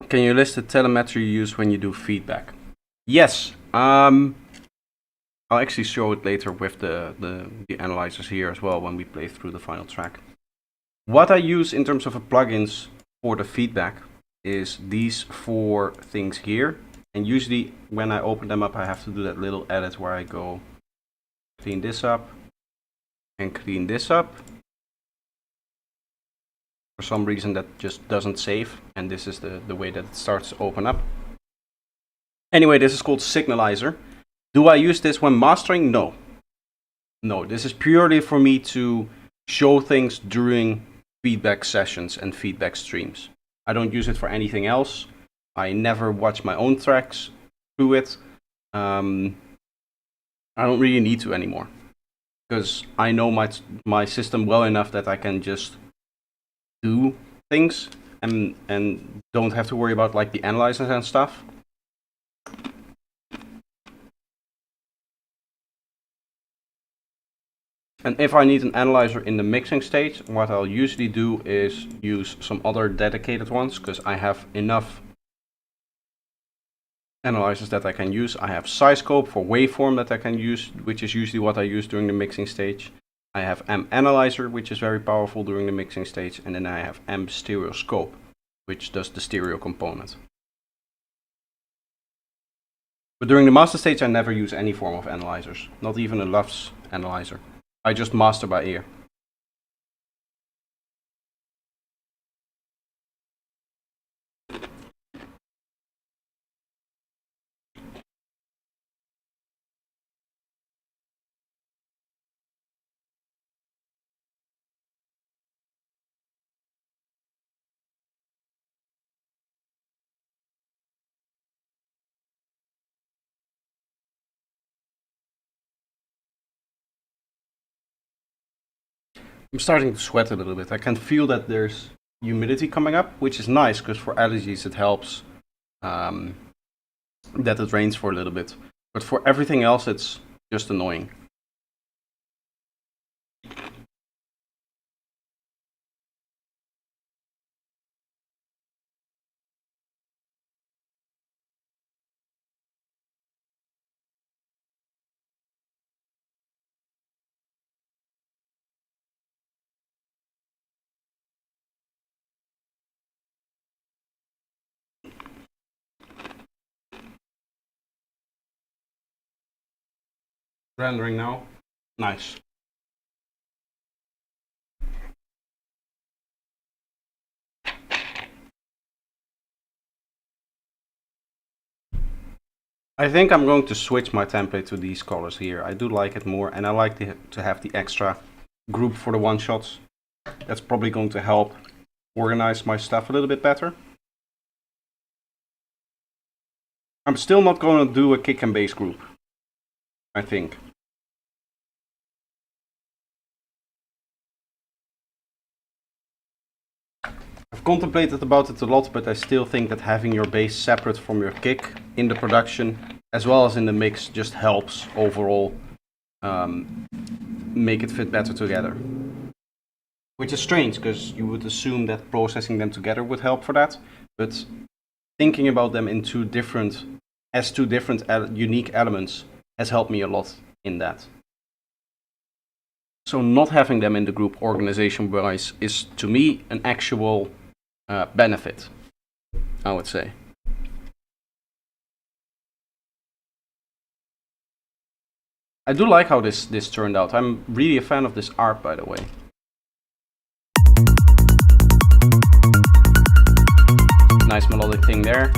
Can you list the telemetry you use when you do feedback? Yes. I'll actually show it later with the analyzers here as well when we play through the final track. What I use in terms of plugins for the feedback is these 4 things here. And usually when I open them up, I have to do that little edit where I go clean this up, and clean this up. For some reason that just doesn't save, and this is the way that it starts to open up. Anyway, this is called Signalizer. Do I use this when mastering? No. No, this is purely for me to show things during feedback sessions and feedback streams. I don't use it for anything else. I never watch my own tracks through it. I don't really need to anymore, because I know my system well enough that I can just do things and don't have to worry about like the analyzers and stuff. And if I need an analyzer in the mixing stage, what I'll usually do is use some other dedicated ones, because I have enough analyzers that I can use. I have Syscope for waveform that I can use, which is usually what I use during the mixing stage. I have M Analyzer, which is very powerful during the mixing stage, and then I have M Stereoscope, which does the stereo component. But during the master stage, I never use any form of analyzers, not even a LUFS analyzer. I just master by ear. I'm starting to sweat a little bit. I can feel that there's humidity coming up, which is nice, because for allergies it helps that it rains for a little bit. But for everything else, it's just annoying. Rendering now. Nice. I think I'm going to switch my template to these colors here. I do like it more, and I like to have the extra group for the one-shots. That's probably going to help organize my stuff a little bit better. I'm still not going to do a kick and bass group, I think. I've contemplated about it a lot, but I still think that having your bass separate from your kick in the production, as well as in the mix, just helps overall make it fit better together. Which is strange, because you would assume that processing them together would help for that, but thinking about them in two different unique elements has helped me a lot in that. So not having them in the group organization-wise is, to me, an actual benefit, I would say. I do like how this turned out. I'm really a fan of this art, by the way. Nice melodic thing there,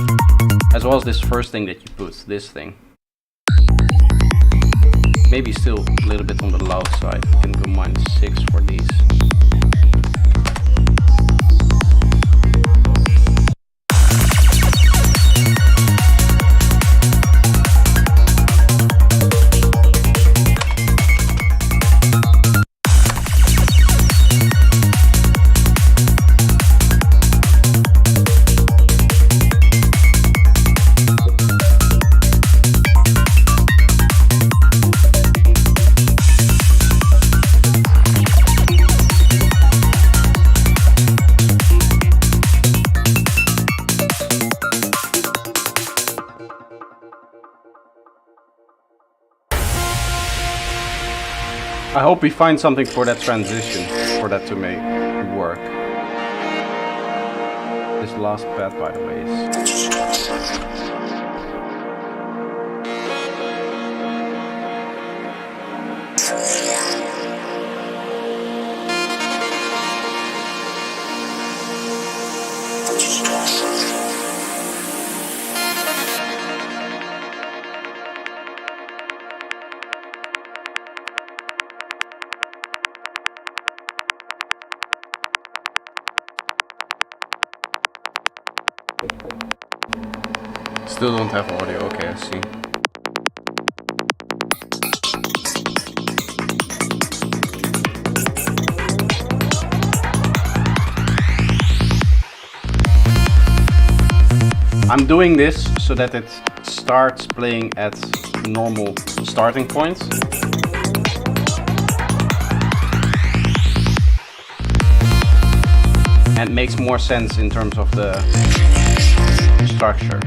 as well as this first thing that you put, this thing. Maybe still a little bit on the loud side. I can go -6 for these. I hope we find something for that transition, for that to make it work. This last pad, by the way, is... Still don't have audio. Okay, I see. I'm doing this so that it starts playing at a normal starting point. And makes more sense in terms of the structure.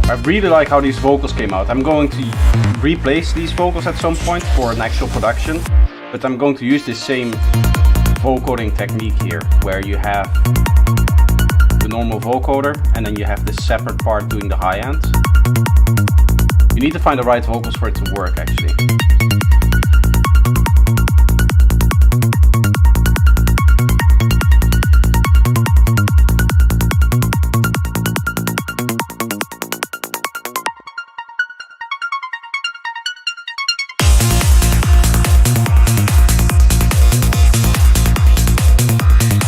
I really like how these vocals came out. I'm going to replace these vocals at some point for an actual production, but I'm going to use this same vocoding technique here, where you have the normal vocoder and then you have this separate part doing the high end. You need to find the right vocals for it to work, actually.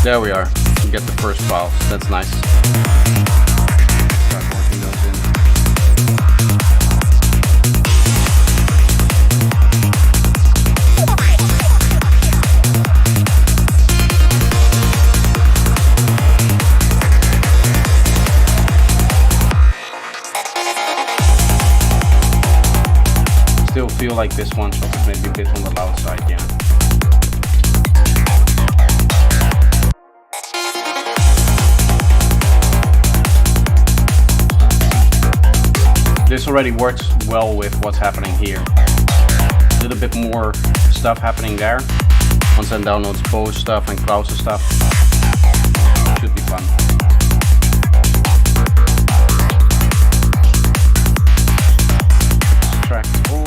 There we are. You get the first files. That's nice. Start working those in. Still feel like this one shot is maybe a bit on the loud side, yeah. This already works well with what's happening here. A little bit more stuff happening there. Once I download Poe's stuff and Klaus's stuff, should be fun. Extract all.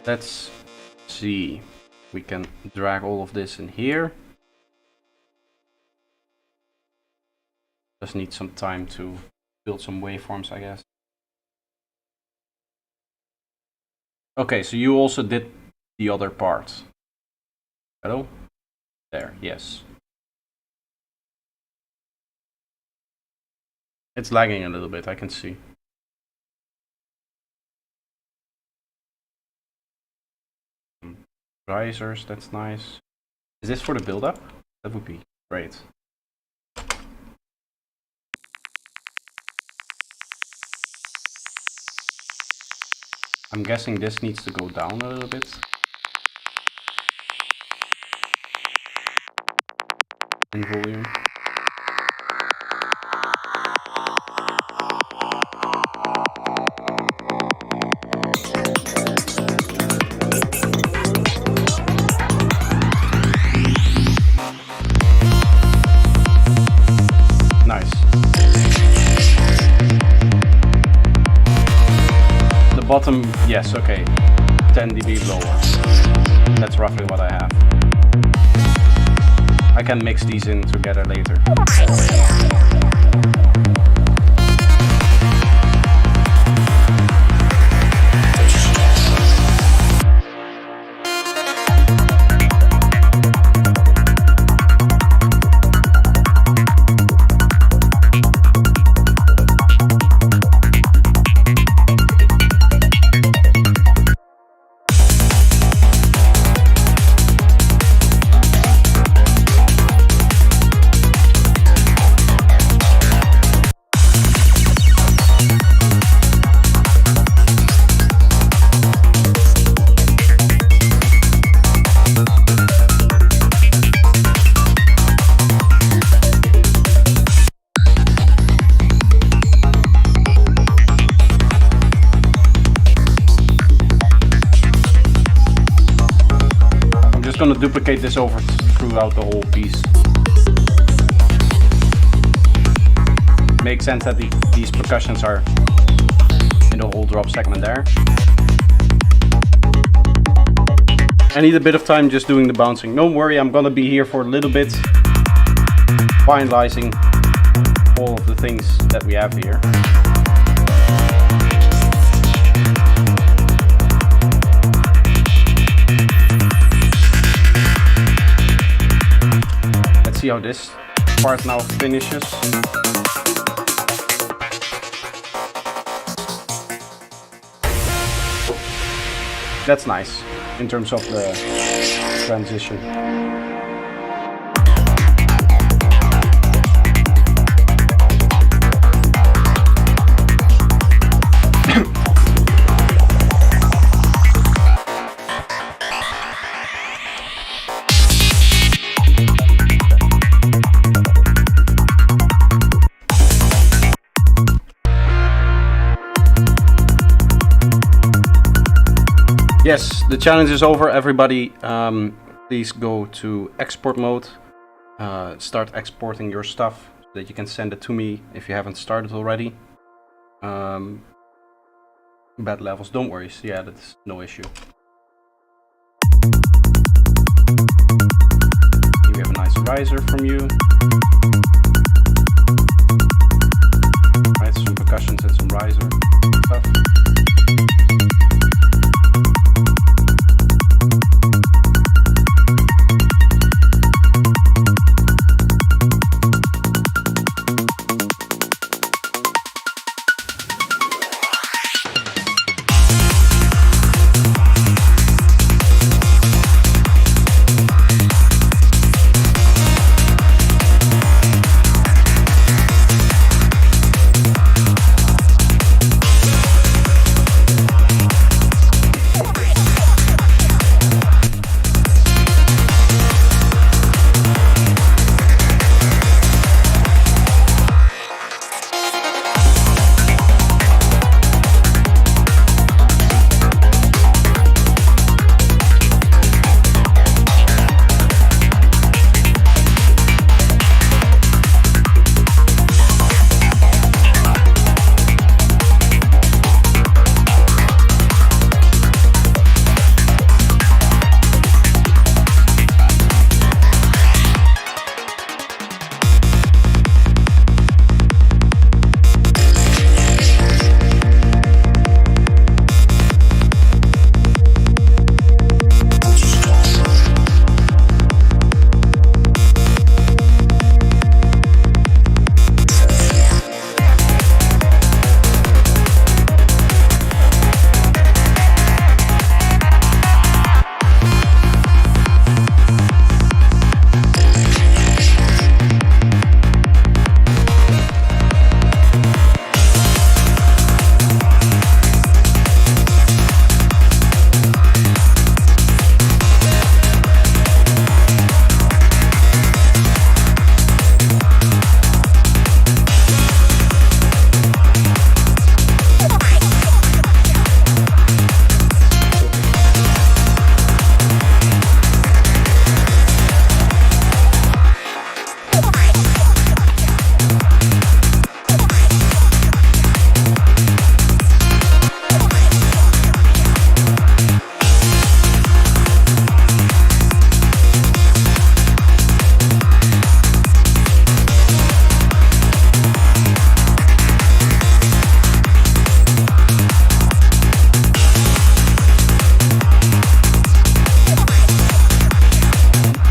Let's see, we can drag all of this in here. Just need some time to build some waveforms, I guess. Okay, so you also did the other part. Hello? There, yes. It's lagging a little bit, I can see. Risers, that's nice. Is this for the build-up? That would be great. I'm guessing this needs to go down a little bit. In volume. Bottom, yes, okay. 10 dB lower. That's roughly what I have. I can mix these in together later. Going to duplicate this over throughout the whole piece. Makes sense that these percussions are in the whole drop segment there. I need a bit of time just doing the bouncing. Don't worry, I'm gonna be here for a little bit, finalizing all of the things that we have here. Let's see how this part now finishes. That's nice in terms of the transition. Yes, the challenge is over, everybody. Please go to export mode. Start exporting your stuff so that you can send it to me if you haven't started already. Bad levels, don't worry. Yeah, that's no issue. We have a nice riser from you. Right, some percussions and some riser stuff.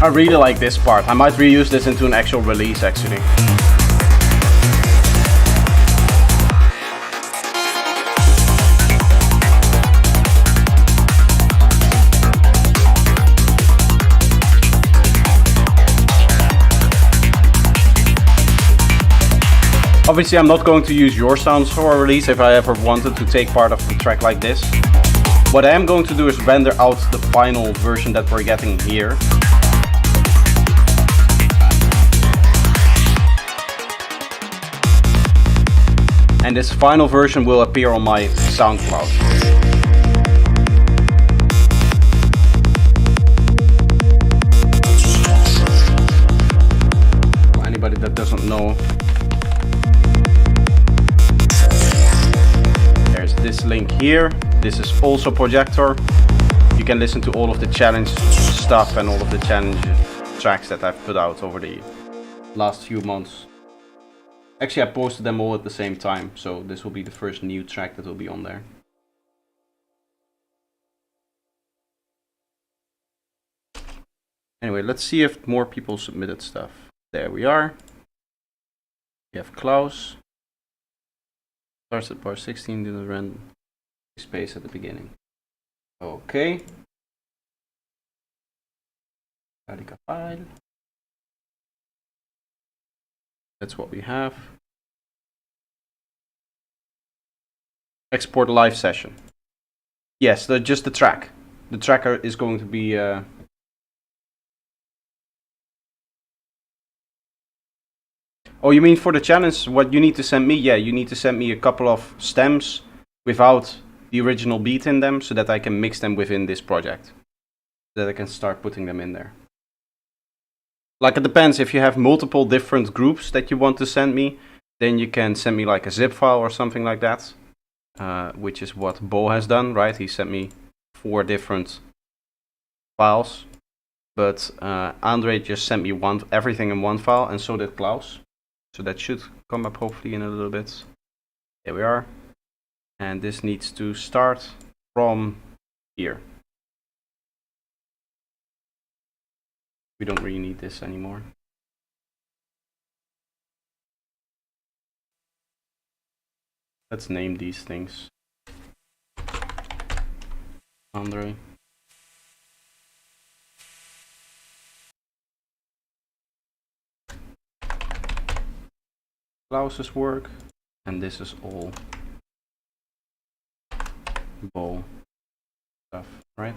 I really like this part. I might reuse this into an actual release actually. Obviously I'm not going to use your sounds for a release if I ever wanted to take part of the track like this. What I am going to do is render out the final version that we're getting here. And this final version will appear on my SoundCloud. For anybody that doesn't know, there's this here. This is also projector. You can listen to all of the challenge stuff and all of the challenge tracks that I've put out over the last few months. Actually, I posted them all at the same time, so this will be the first new track that will be on there. Anyway, let's see if more people submitted stuff. There we are. We have Klaus. Starts at bar 16, didn't run space at the beginning. Okay. Add a file. That's what we have. Export live session. Yes, just the track. The tracker is going to be. Oh, you mean for the challenge? What you need to send me? Yeah, you need to send me a couple of stems without the original beat in them, so that I can mix them within this project, so that I can start putting them in there. Like, it depends. If you have multiple different groups that you want to send me, then you can send me like a zip file or something like that, which is what Bo has done, right? He sent me 4 different files, but Andre just sent me everything in one file, and so did Klaus. So that should come up hopefully in a little bit. There we are. And this needs to start from here. We don't really need this anymore. Let's name these things. Andre. Klaus's work, and this is all Bo stuff, right?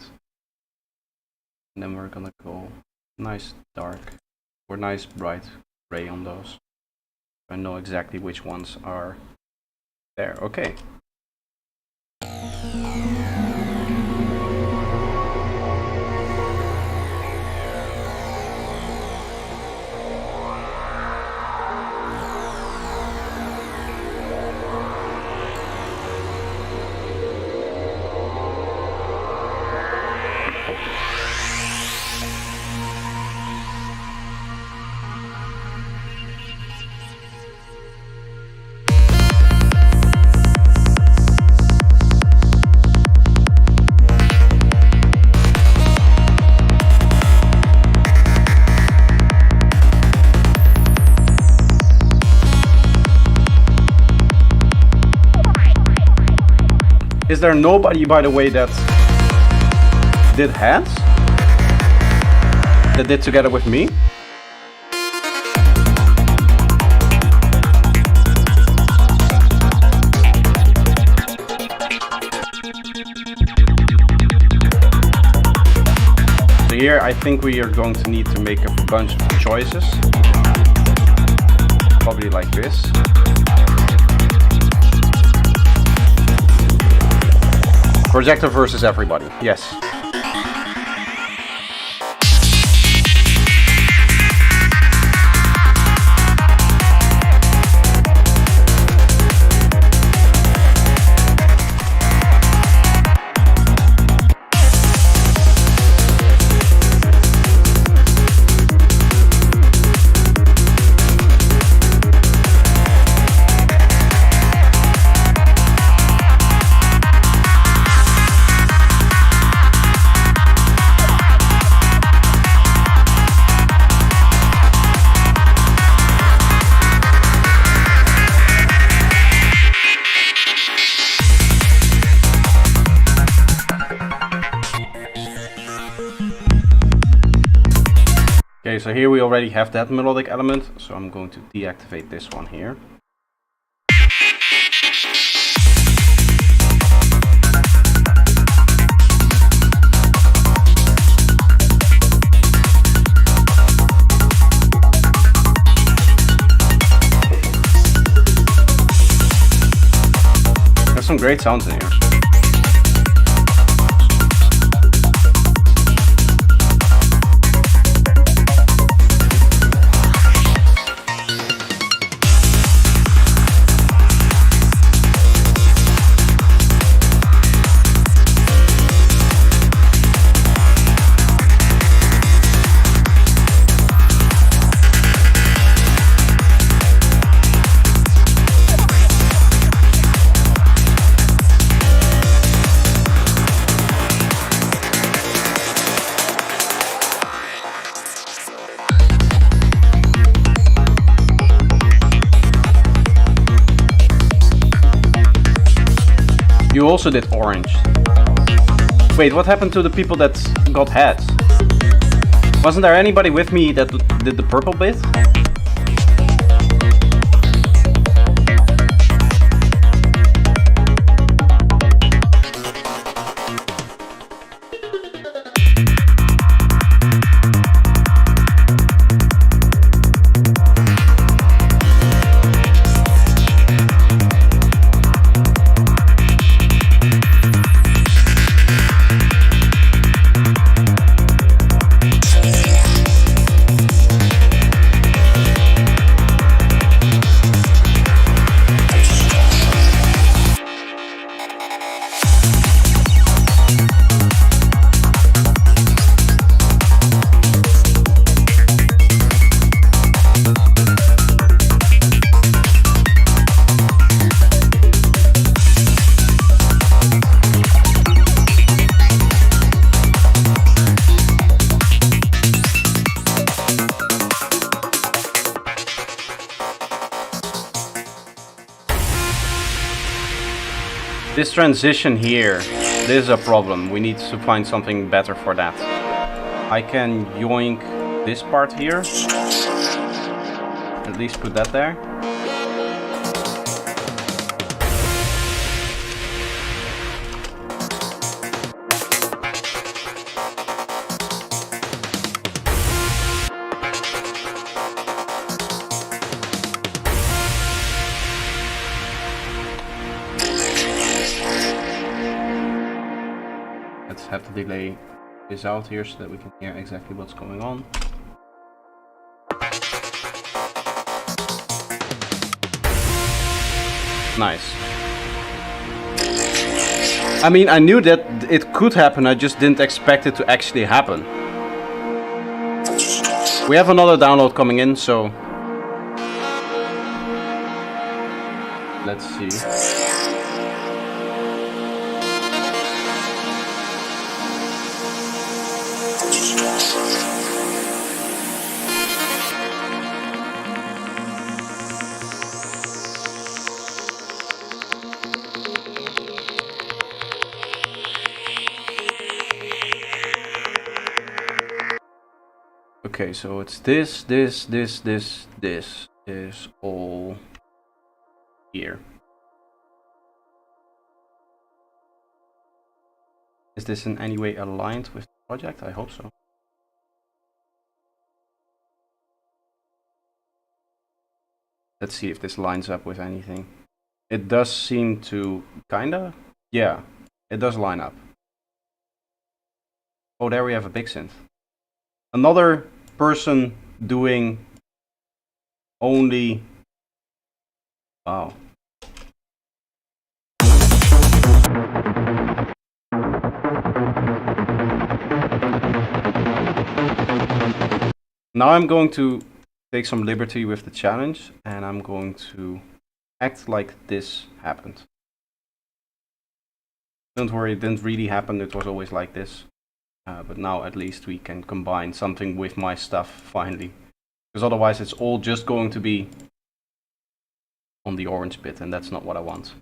And then we're gonna go nice dark or nice bright gray on those. I know exactly which ones are there. Okay. Is there nobody, by the way, that did hands? That did together with me? So here I think we are going to need to make a bunch of choices. Probably like this. Projector versus everybody, yes. Okay, so here we already have that melodic element, so I'm going to deactivate this one here. There's some great sounds in here. you also did orange. Wait, what happened to the people that got heads? Wasn't there anybody with me that did the purple bit? This transition here, this is a problem. We need to find something better for that. I can yoink this part here. At least put that there. Let's have to delay this out here so that we can hear exactly what's going on. Nice. I mean, I knew that it could happen, I just didn't expect it to actually happen. We have another download coming in, so let's see. Okay, so it's this is all here. Is this in any way aligned with the project? I hope so. Let's see if this lines up with anything. It does seem to kinda, yeah, it does line up. Oh, there we have a big synth. Another person doing only, wow. Now I'm going to take some liberty with the challenge and I'm going to act like this happened. Don't worry, it didn't really happen, it was always like this. But now at least we can combine something with my stuff finally. Because otherwise it's all just going to be on the orange bit and that's not what I want.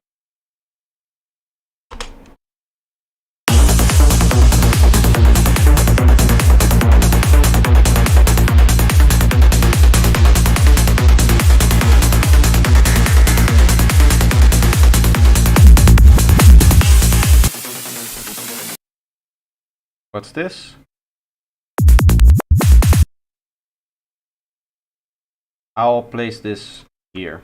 What's this? I'll place this here.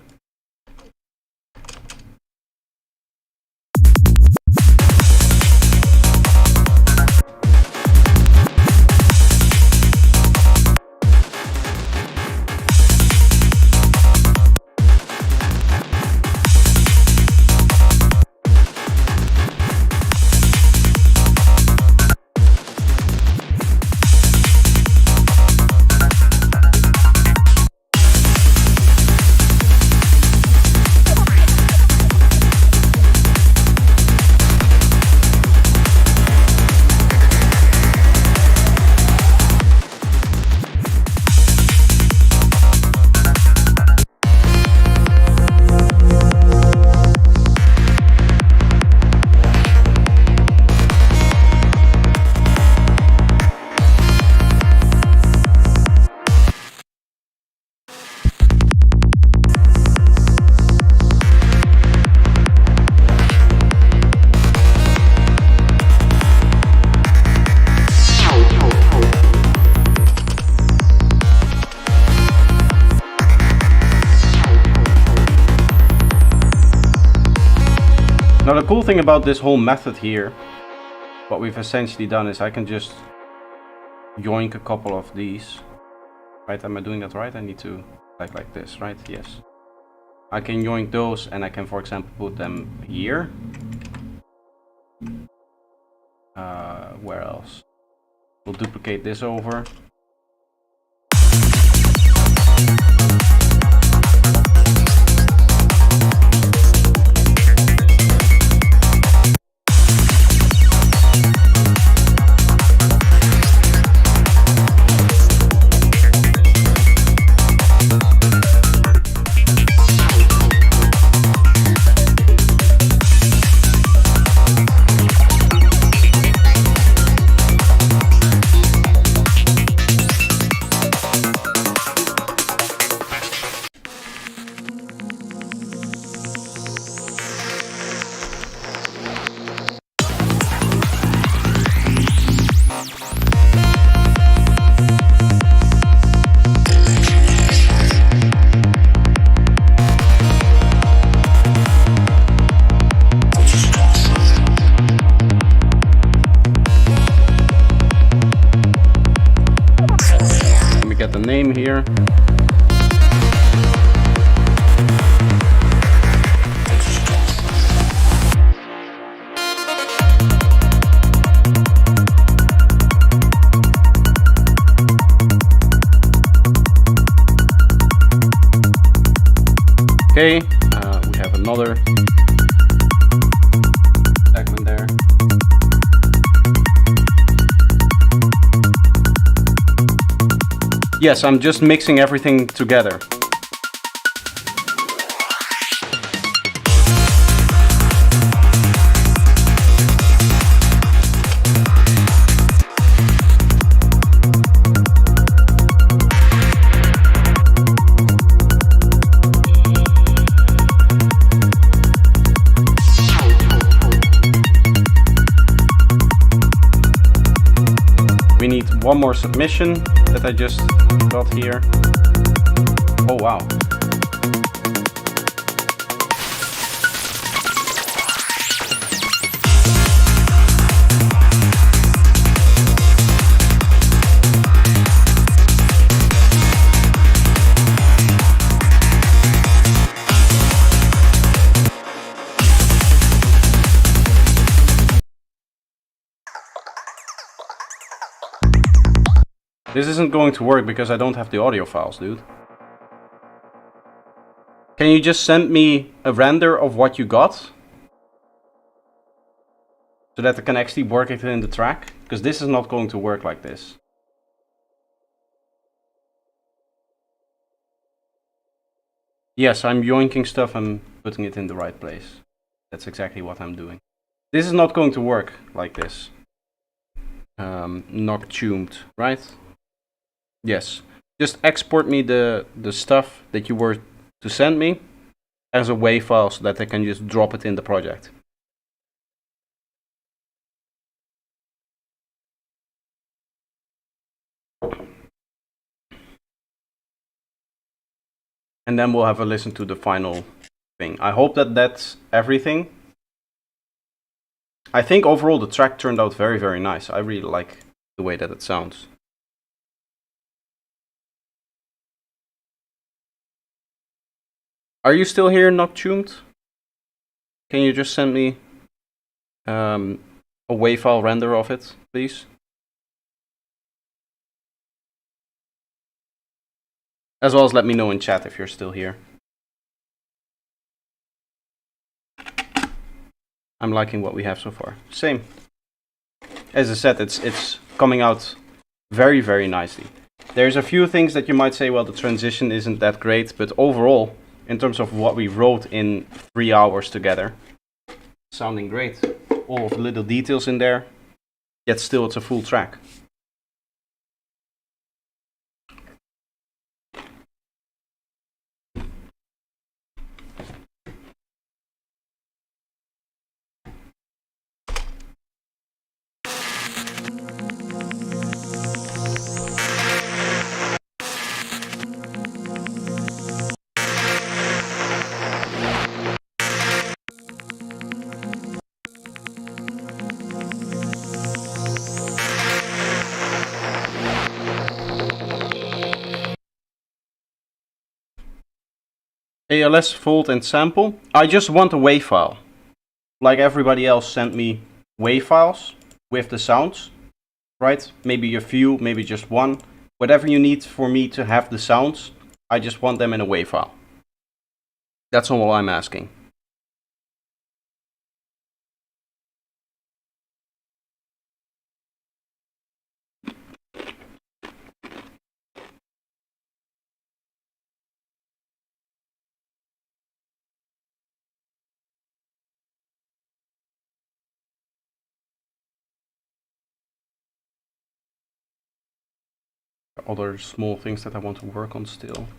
cool thing about this whole method here, what we've essentially done is I can just yoink a couple of these. Right, am I doing that right? I need to like this, right? Yes. I can yoink those and I can, for example, put them here. Where else? We'll duplicate this over. Get the name here. Okay, we have another segment there. Yes, I'm just mixing everything together. We need one more submission that I just got here. Oh wow. This isn't going to work because I don't have the audio files, dude. Can you just send me a render of what you got? So that I can actually work it in the track? Because this is not going to work like this. Yes, I'm yoinking stuff and putting it in the right place. That's exactly what I'm doing. This is not going to work like this. Not tuned, right? Yes. Just export me the stuff that you were to send me as a WAV file so that I can just drop it in the project. And then we'll have a listen to the final thing. I hope that that's everything. I think overall the track turned out very, very nice. I really like the way that it sounds. Are you still here, not tuned? Can you just send me a WAV file render of it, please? As well as let me know in chat if you're still here. I'm liking what we have so far. Same. As I said, it's coming out very, very nicely. There's a few things that you might say, well, the transition isn't that great, but overall, in terms of what we wrote in 3 hours together, sounding great. All of the little details in there, yet still it's a full track. ALS fold and sample. I just want a WAV file. Like everybody else sent me WAV files with the sounds, right? Maybe a few, maybe just one. Whatever you need for me to have the sounds, I just want them in a WAV file. That's all I'm asking. Other small things that I want to work on still.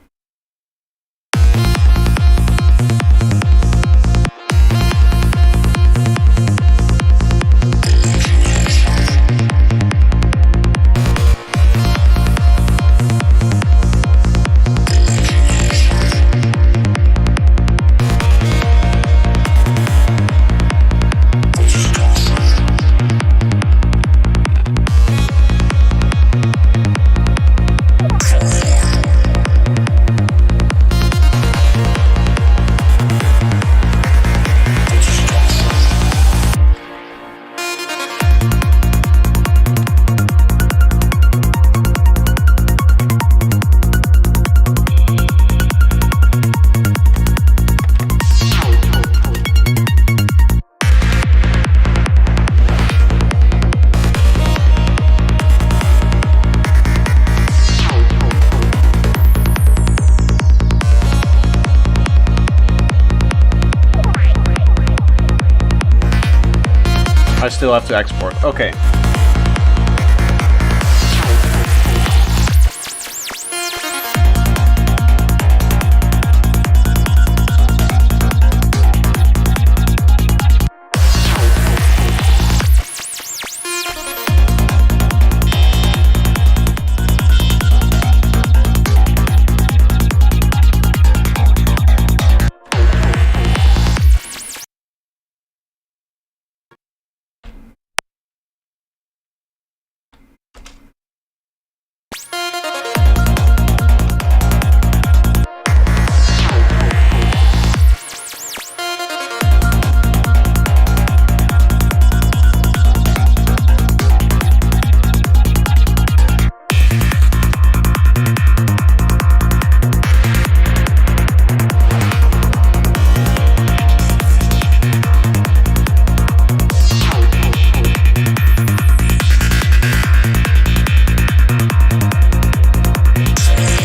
I still have to export. Okay.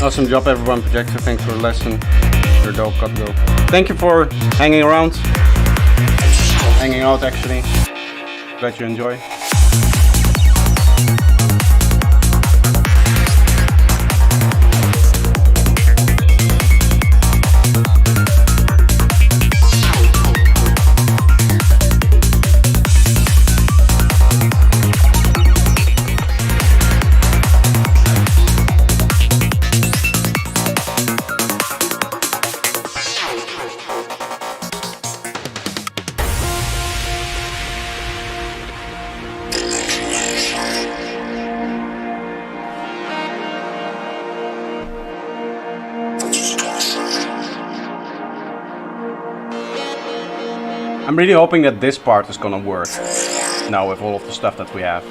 Awesome job everyone, Projector, thanks for the lesson. You're dope, got go. Thank you for hanging around. Hanging out actually. Glad you enjoy. I'm really hoping that this part is gonna work now with all of the stuff that we have.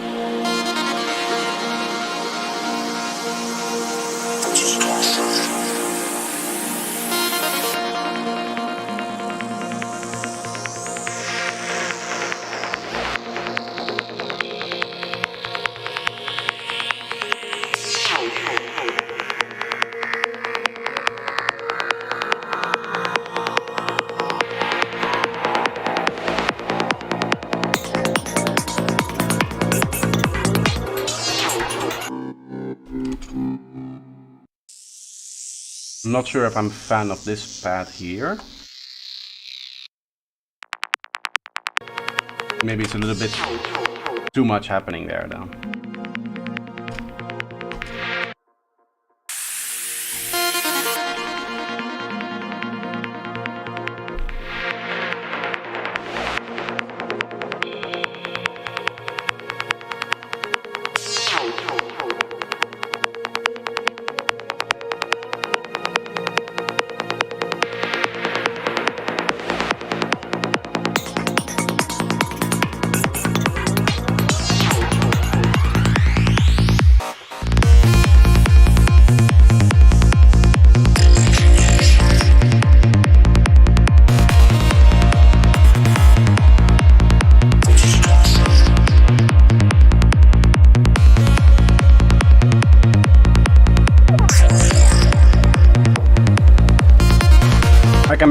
I'm not sure if I'm a fan of this pad here. Maybe it's a little bit too much happening there though.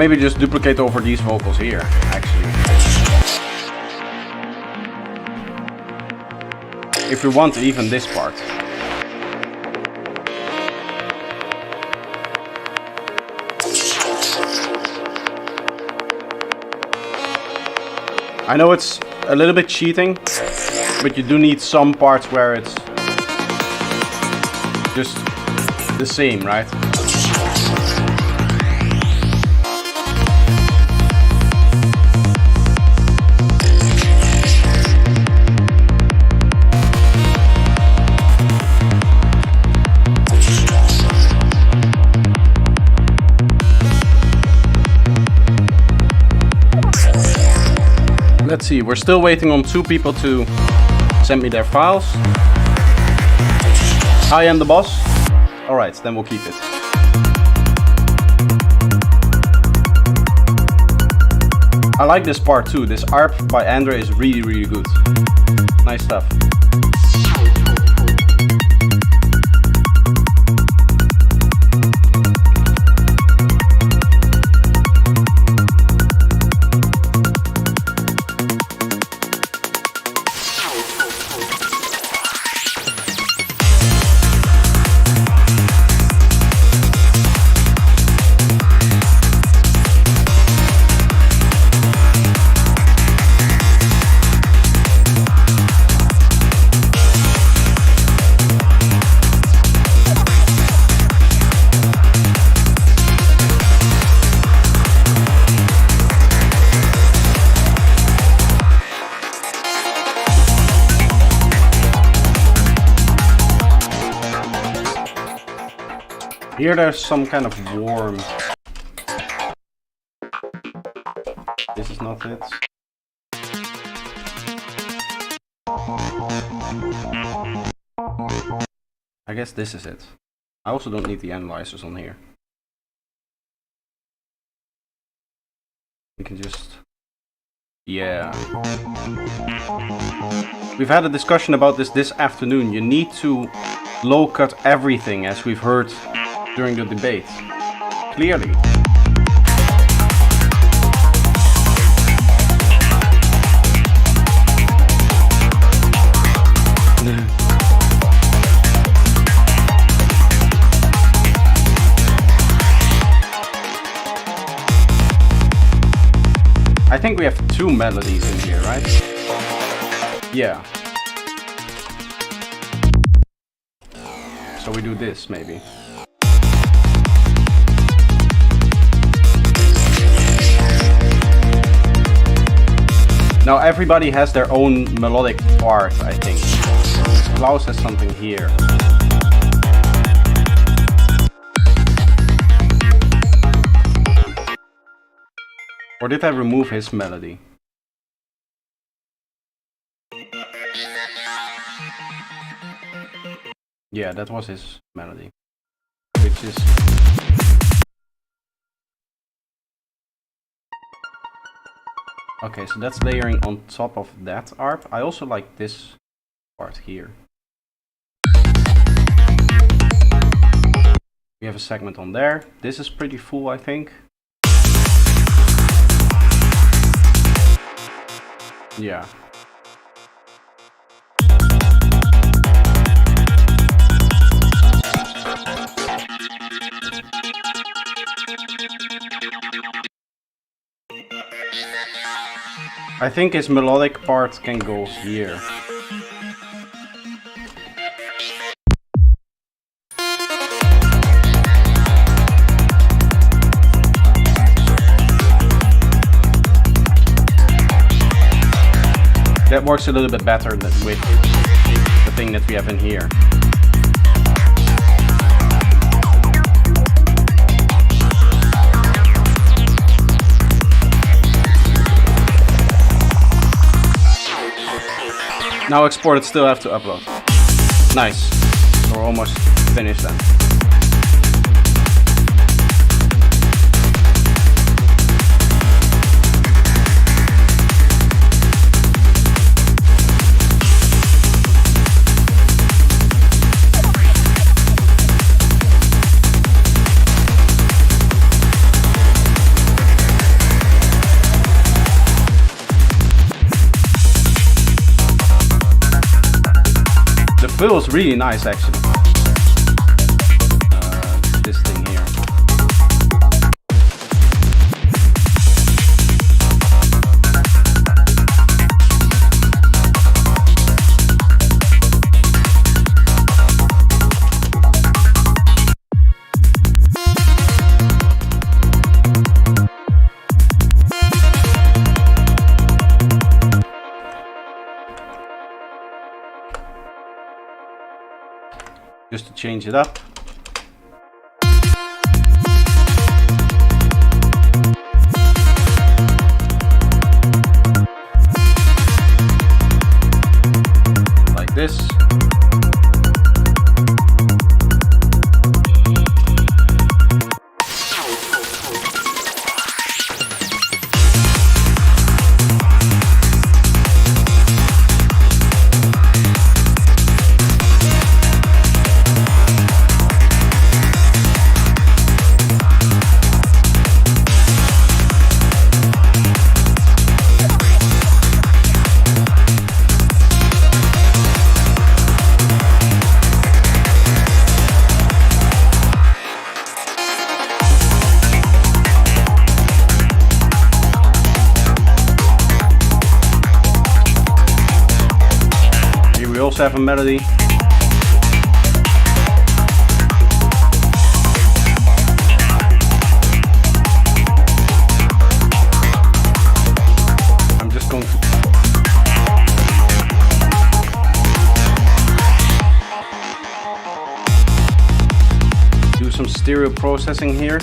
maybe just duplicate over these vocals here, actually. If we want even this part. I know it's a little bit cheating, but you do need some parts where it's just the same, right? Let's see, we're still waiting on 2 people to send me their files. I am the boss. Alright, then we'll keep it. I like this part too. This ARP by Andre is really, really good. Nice stuff. Here there's some kind of warm. This is not it. I guess this is it. I also don't need the analyzers on here. We can just... yeah. We've had a discussion about this afternoon. You need to low cut everything, as we've heard during the debate. Clearly. I think we have 2 melodies in here, right? Yeah. So we do this, maybe. Now everybody has their own melodic part, I think. Klaus has something here. Or did I remove his melody? Yeah, that was his melody. Which is... okay, so that's layering on top of that ARP. I also like this part here. We have a segment on there. This is pretty full, I think. Yeah. I think his melodic part can go here. That works a little bit better than with the thing that we have in here. Now exported, still have to upload. Nice. We're almost finished then. feels really nice actually. This thing here. Just to change it up. Like this. We also have a melody. I'm just going to do some stereo processing here.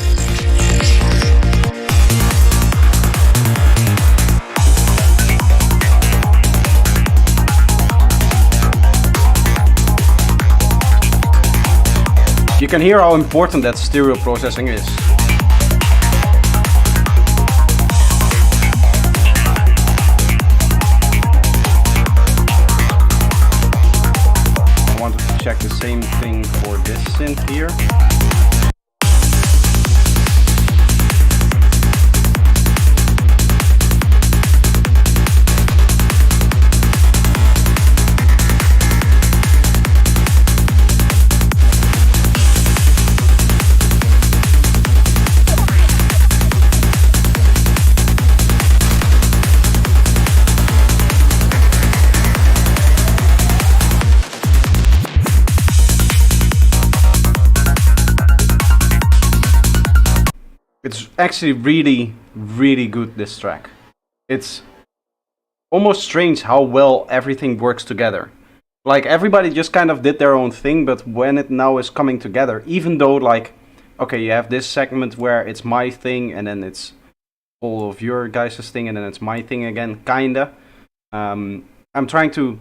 You can hear how important that stereo processing is. I wanted to check the same thing for this synth here. It's actually really good, this track. It's almost strange how well everything works together. Like everybody just kind of did their own thing, but when it now is coming together, even though like, okay, you have this segment where it's my thing and then it's all of your guys' thing and then it's my thing again, kinda. I'm trying to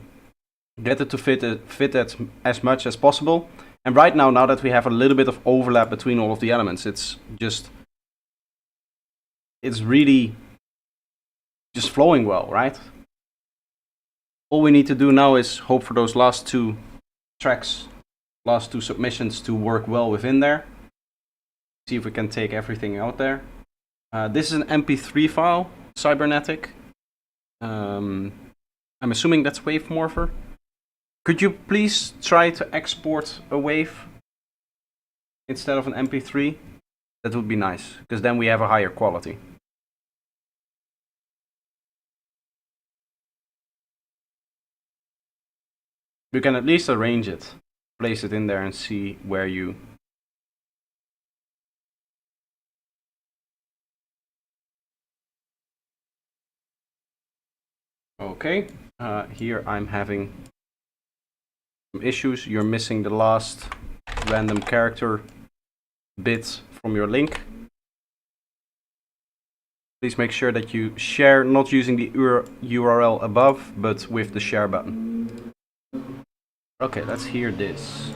get it to fit it as much as possible. And right now that we have a little bit of overlap between all of the elements, it's really just flowing well, right? All we need to do now is hope for those last two tracks, last two submissions to work well within there. See if we can take everything out there. This is an MP3 file, cybernetic. I'm assuming that's wave morpher. Could you please try to export a wave instead of an MP3? That would be nice, because then we have a higher quality. You can at least arrange it, place it in there and see where you... Okay, here I'm having some issues. You're missing the last random character bit from your link. Please make sure that you share, not using the URL above, but with the share button. Okay, let's hear this.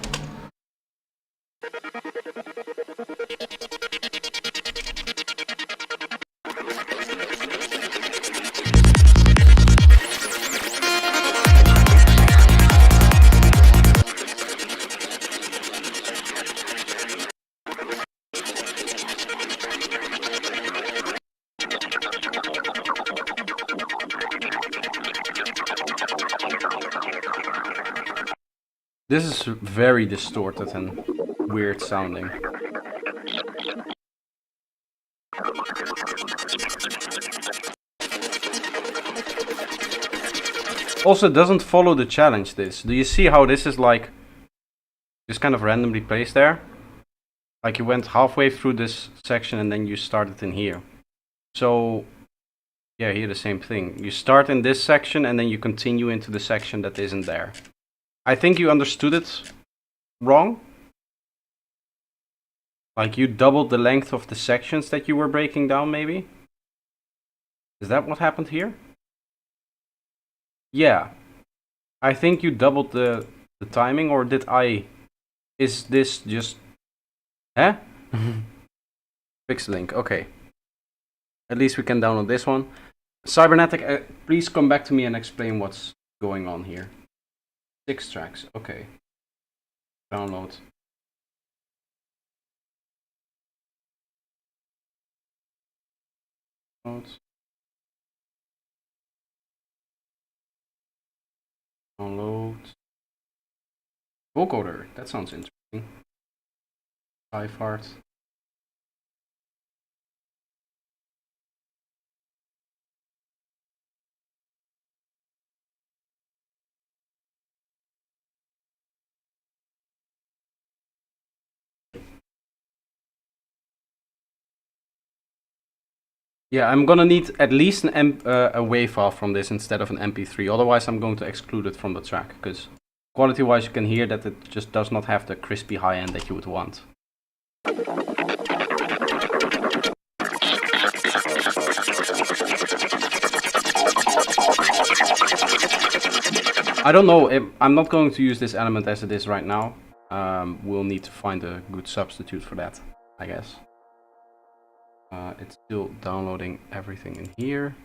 This is very distorted and weird sounding. Also, it doesn't follow the challenge, this. Do you see how this is like just kind of randomly placed there? Like you went halfway through this section and then you started in here. So, yeah, here the same thing. You start in this section and then you continue into the section that isn't there. I think you understood it wrong. Like you doubled the length of the sections that you were breaking down, maybe? Is that what happened here? Yeah. I think you doubled the timing, or did I... Is this just... Huh? Fix link, okay. At least we can download this one. Cybernetic, please come back to me and explain what's going on here. 6 tracks, okay. Download. Download. Vocoder, that sounds interesting. iFart. Yeah, I'm gonna need at least a WAV file from this instead of an MP3. Otherwise, I'm going to exclude it from the track, because quality-wise, you can hear that it just does not have the crispy high end that you would want. I don't know. I'm not going to use this element as it is right now. We'll need to find a good substitute for that, I guess. It's still downloading everything in here.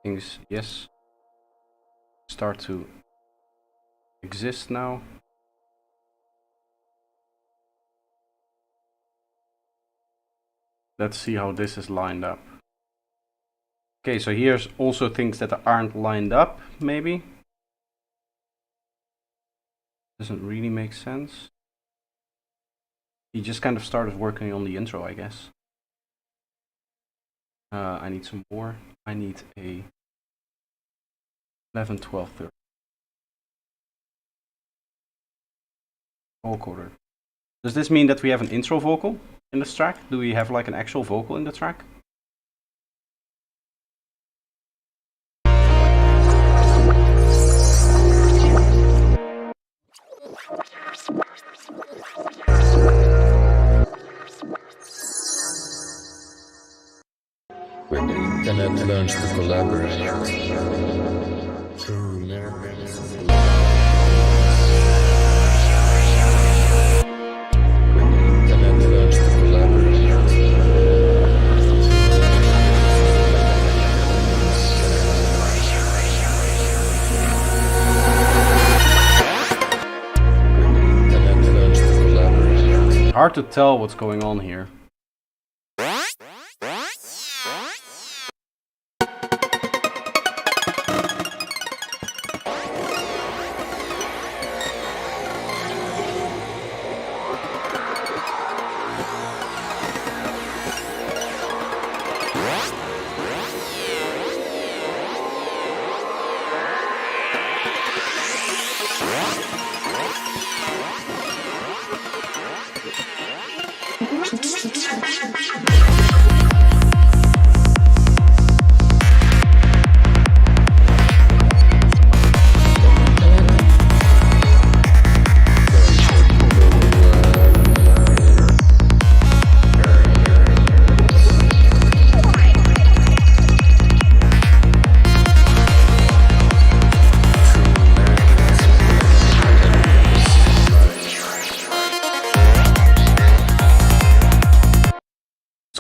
Things, yes, start to exist now. Let's see how this is lined up. Okay, so here's also things that aren't lined up, maybe. Doesn't really make sense. He just kind of started working on the intro, I guess. I need some more. I need a 11, 12, 13. Vocoder. Does this mean that we have an intro vocal in this track? Do we have like an actual vocal in the track? When the internet learns to collaborate through mirrors. When the internet learns to collaborate When the internet learns to collaborate. Hard to tell what's going on here.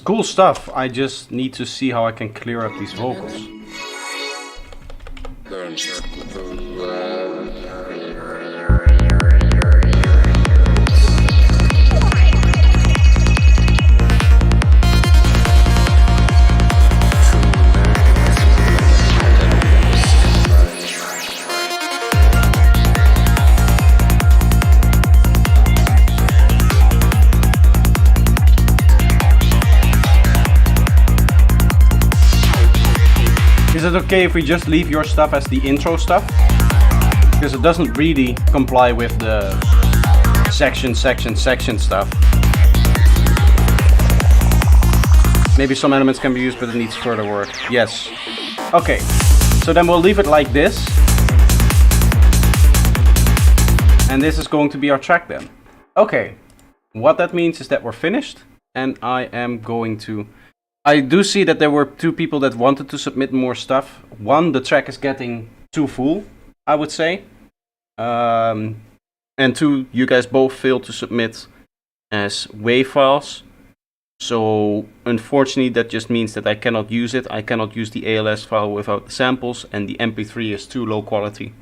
Cool stuff. I just need to see how I can clear up these vocals. Learns to collaborate. it okay if we just leave your stuff as the intro stuff? Because it doesn't really comply with the section stuff. Maybe some elements can be used, but it needs further work. Yes. Okay, so then we'll leave it like this. And this is going to be our track then. Okay, what that means is that we're finished. And I am going to... I do see that there were 2 people that wanted to submit more stuff. One, the track is getting too full, I would say. And 2, you guys both failed to submit as WAV files. So unfortunately that just means that I cannot use it. I cannot use the ALS file without the samples, and the MP3 is too low quality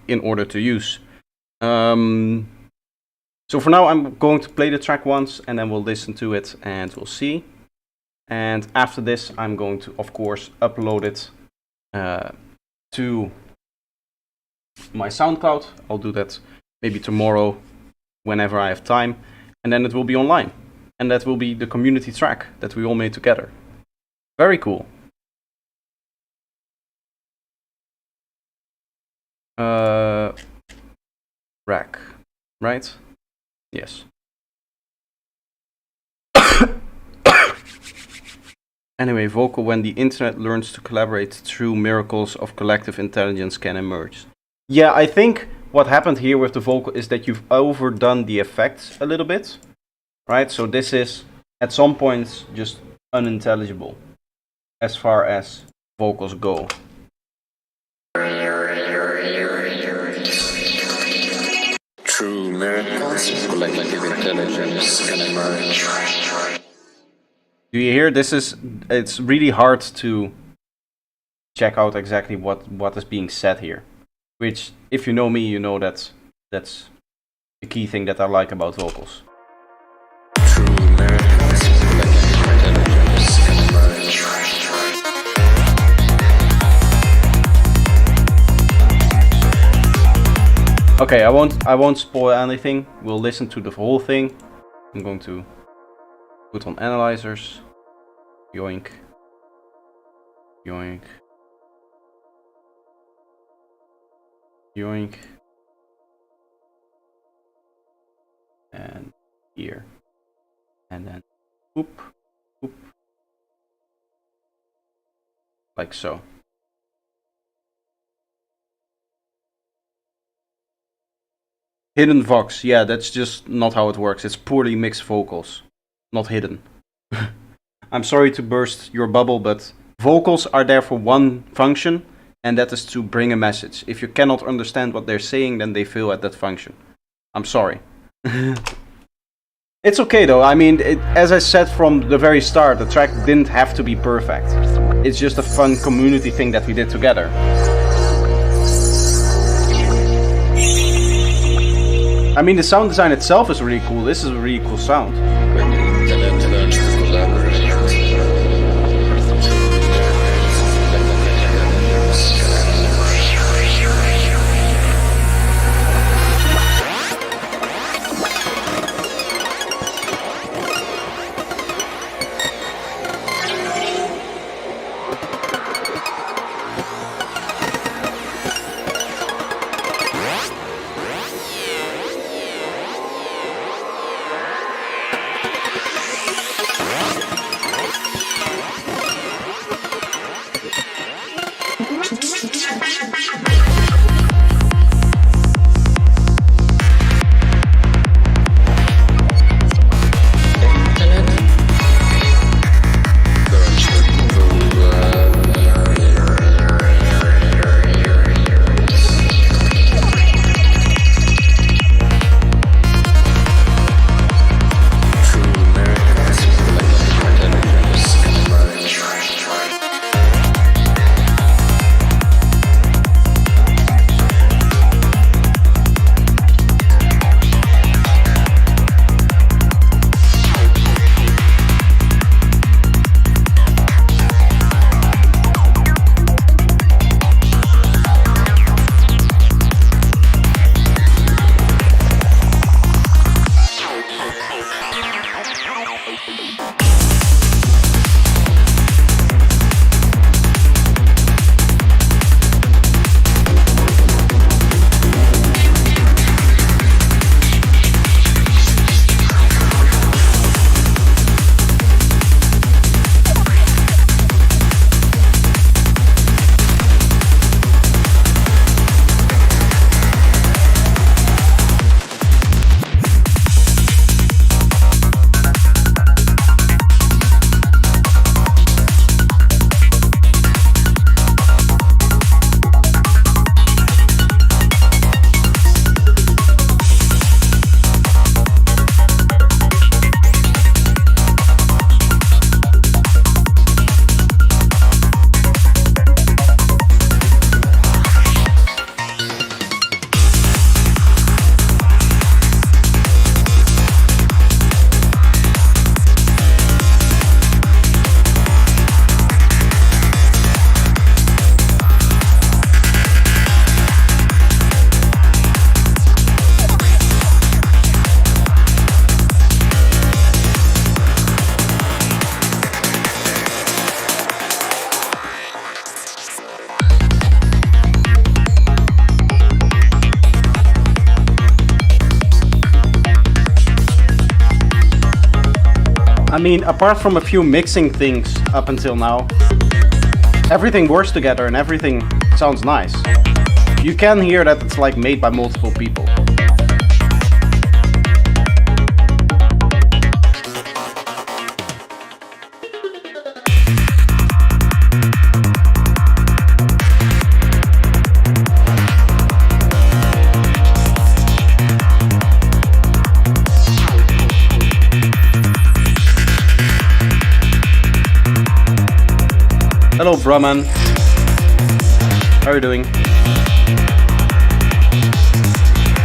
in order to use. So for now I'm going to play the track once and then we'll listen to it and we'll see. And after this I'm going to, of course, upload it to my SoundCloud. I'll do that maybe tomorrow whenever I have time, and then it will be online. And that will be the community track that we all made together. Very cool. Rack, right? Yes. Anyway, vocal, when the internet learns to collaborate, true miracles of collective intelligence can emerge. Yeah, I think what happened here with the vocal is that you've overdone the effects a little bit, right? So this is, at some points, just unintelligible as far as vocals go. True miracles of collective intelligence can emerge. Do you hear? It's really hard to check out exactly what is being said here. Which, if you know me, you know that's the key thing that I like about vocals. True miracles of collective intelligence can emerge. Okay, I won't spoil anything. We'll listen to the whole thing. I'm going to put on analyzers. Yoink. Yoink. Yoink. And here. And then whoop, whoop. Like so. Hidden vox, yeah, that's just not how it works. It's poorly mixed vocals, not hidden. I'm sorry to burst your bubble, but vocals are there for one function, and that is to bring a message. If you cannot understand what they're saying, then they fail at that function. I'm sorry. It's okay though, I mean, as I said from the very start, the track didn't have to be perfect. It's just a fun community thing that we did together. I mean, the sound design itself is really cool. This is a really cool sound. When the internet learns to collaborate, I mean, apart from a few mixing things up until now, everything works together and everything sounds nice. You can hear that it's like made by multiple people. Hello, Brahman. How are you doing?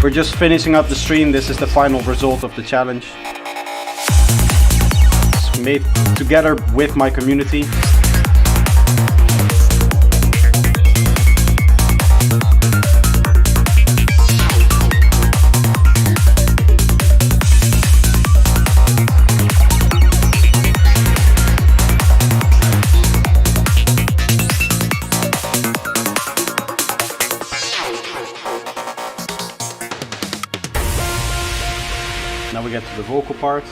We're just finishing up the stream. This is the final result of the challenge. It's made together with my community. Now we get to the vocal part.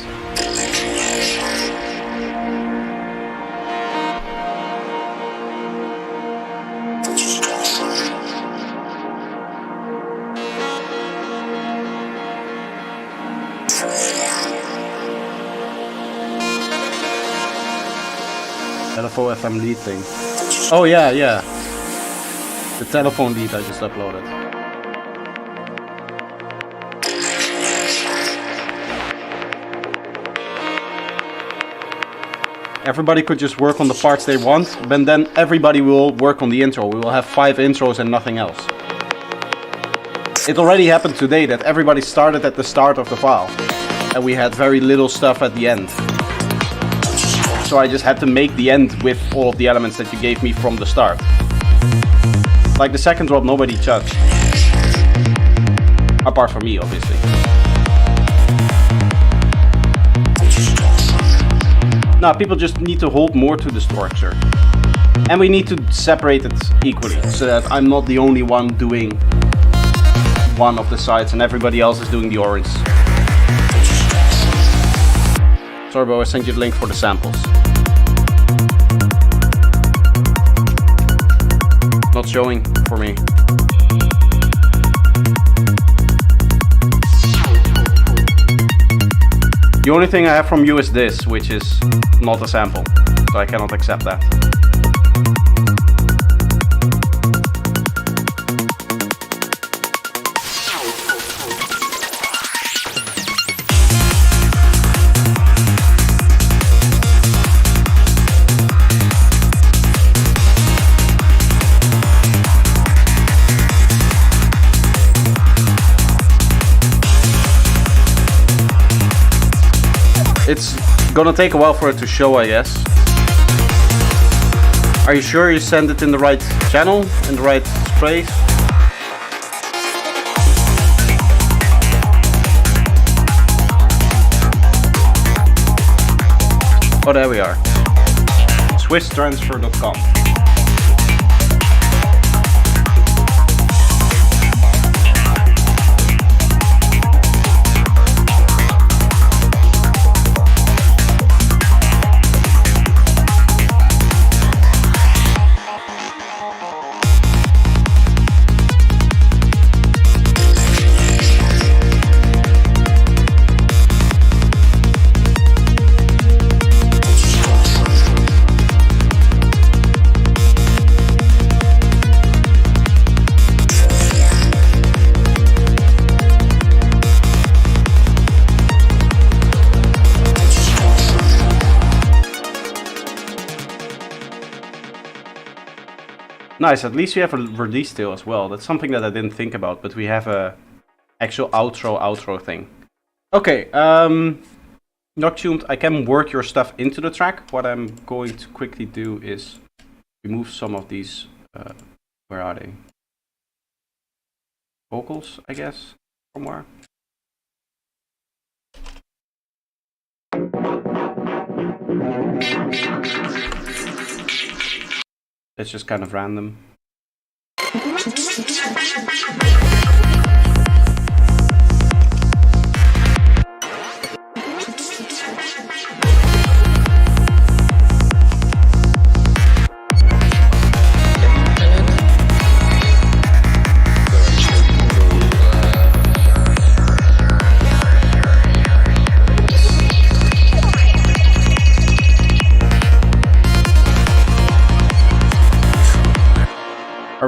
LFO FM lead thing. Oh yeah. The telephone lead I just uploaded. Everybody could just work on the parts they want, but then everybody will work on the intro. We will have 5 intros and nothing else. It already happened today that everybody started at the start of the file, and we had very little stuff at the end. So I just had to make the end with all of the elements that you gave me from the start. Like the second drop, nobody touched. Apart from me, obviously. No, people just need to hold more to the structure. And we need to separate it equally, so that I'm not the only one doing one of the sides and everybody else is doing the orange. Sorry, bro, I sent you the link for the samples. Not showing for me. The only thing I have from you is this, which is not a sample, so I cannot accept that. It's gonna take a while for it to show, I guess. Are you sure you send it in the right channel, in the right place? Oh, there we are. SwissTransfer.com. Nice, at least we have a release tail as well. That's something that I didn't think about, but we have a actual outro thing. Okay, Noctuned, I can work your stuff into the track. What I'm going to quickly do is remove some of these, where are they? Vocals, I guess, somewhere. It's just kind of random.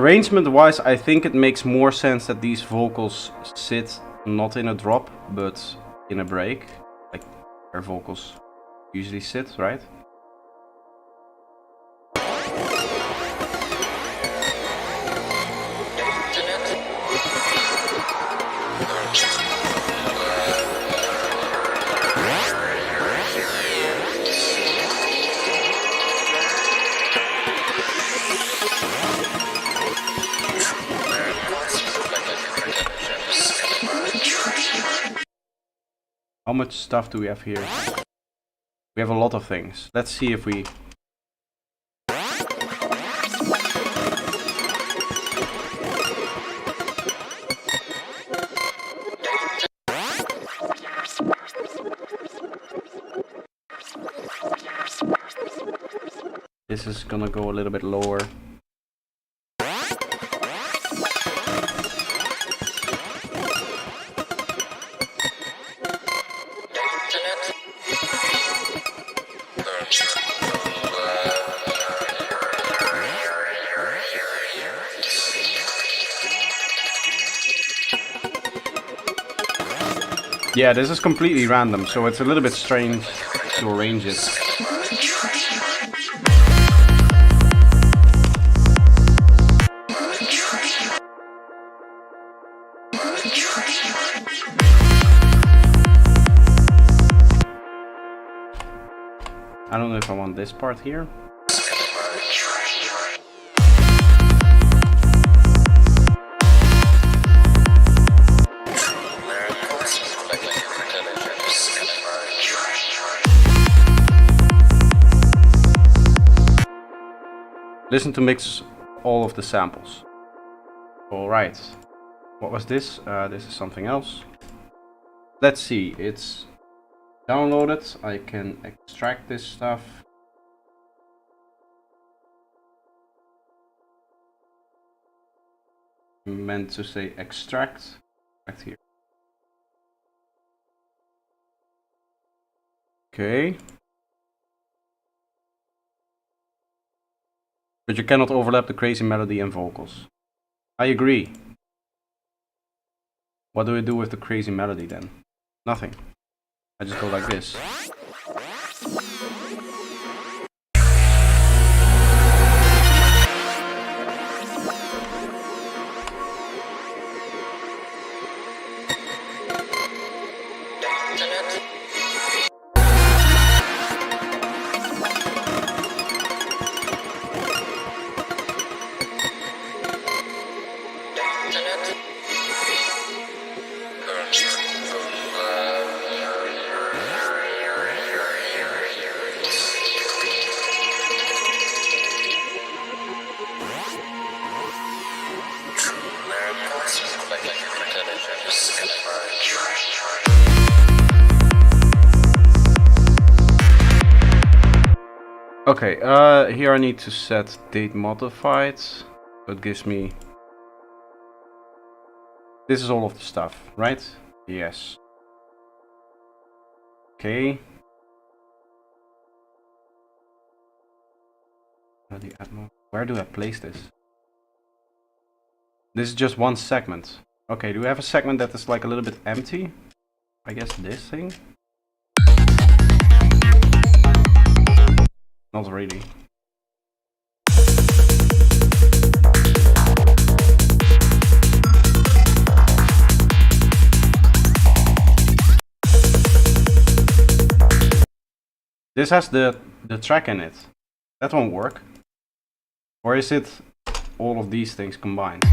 Arrangement wise, I think it makes more sense that these vocals sit not in a drop, but in a break, like where vocals usually sit, right? How much stuff do we have here? We have a lot of things. Let's see if we... This is gonna go a little bit lower. Yeah, this is completely random, so it's a little bit strange to arrange it. I don't know if I want this part here. Listen to mix all of the samples. Alright. What was this? This is something else. Let's see. It's downloaded. I can extract this stuff. Meant to say extract. Right here. Okay. But you cannot overlap the crazy melody and vocals. I agree. What do we do with the crazy melody then? Nothing. I just go like this. Okay, here I need to set date modified. So it gives me... This is all of the stuff, right? Yes. Okay. Where do I place this? This is just one segment. Okay, do we have a segment that is like a little bit empty? I guess this thing? Not really. This has the track in it. That won't work. Or is it all of these things combined?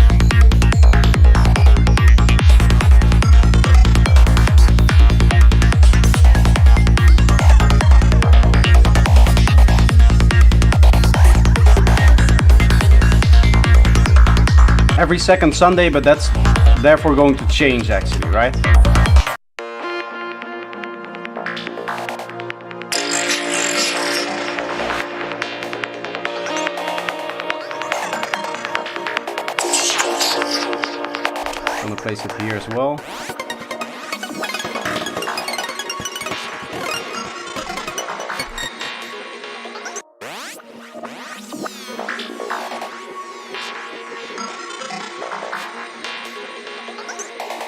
Every second Sunday, but that's therefore going to change actually, right? I'm gonna place it here as well.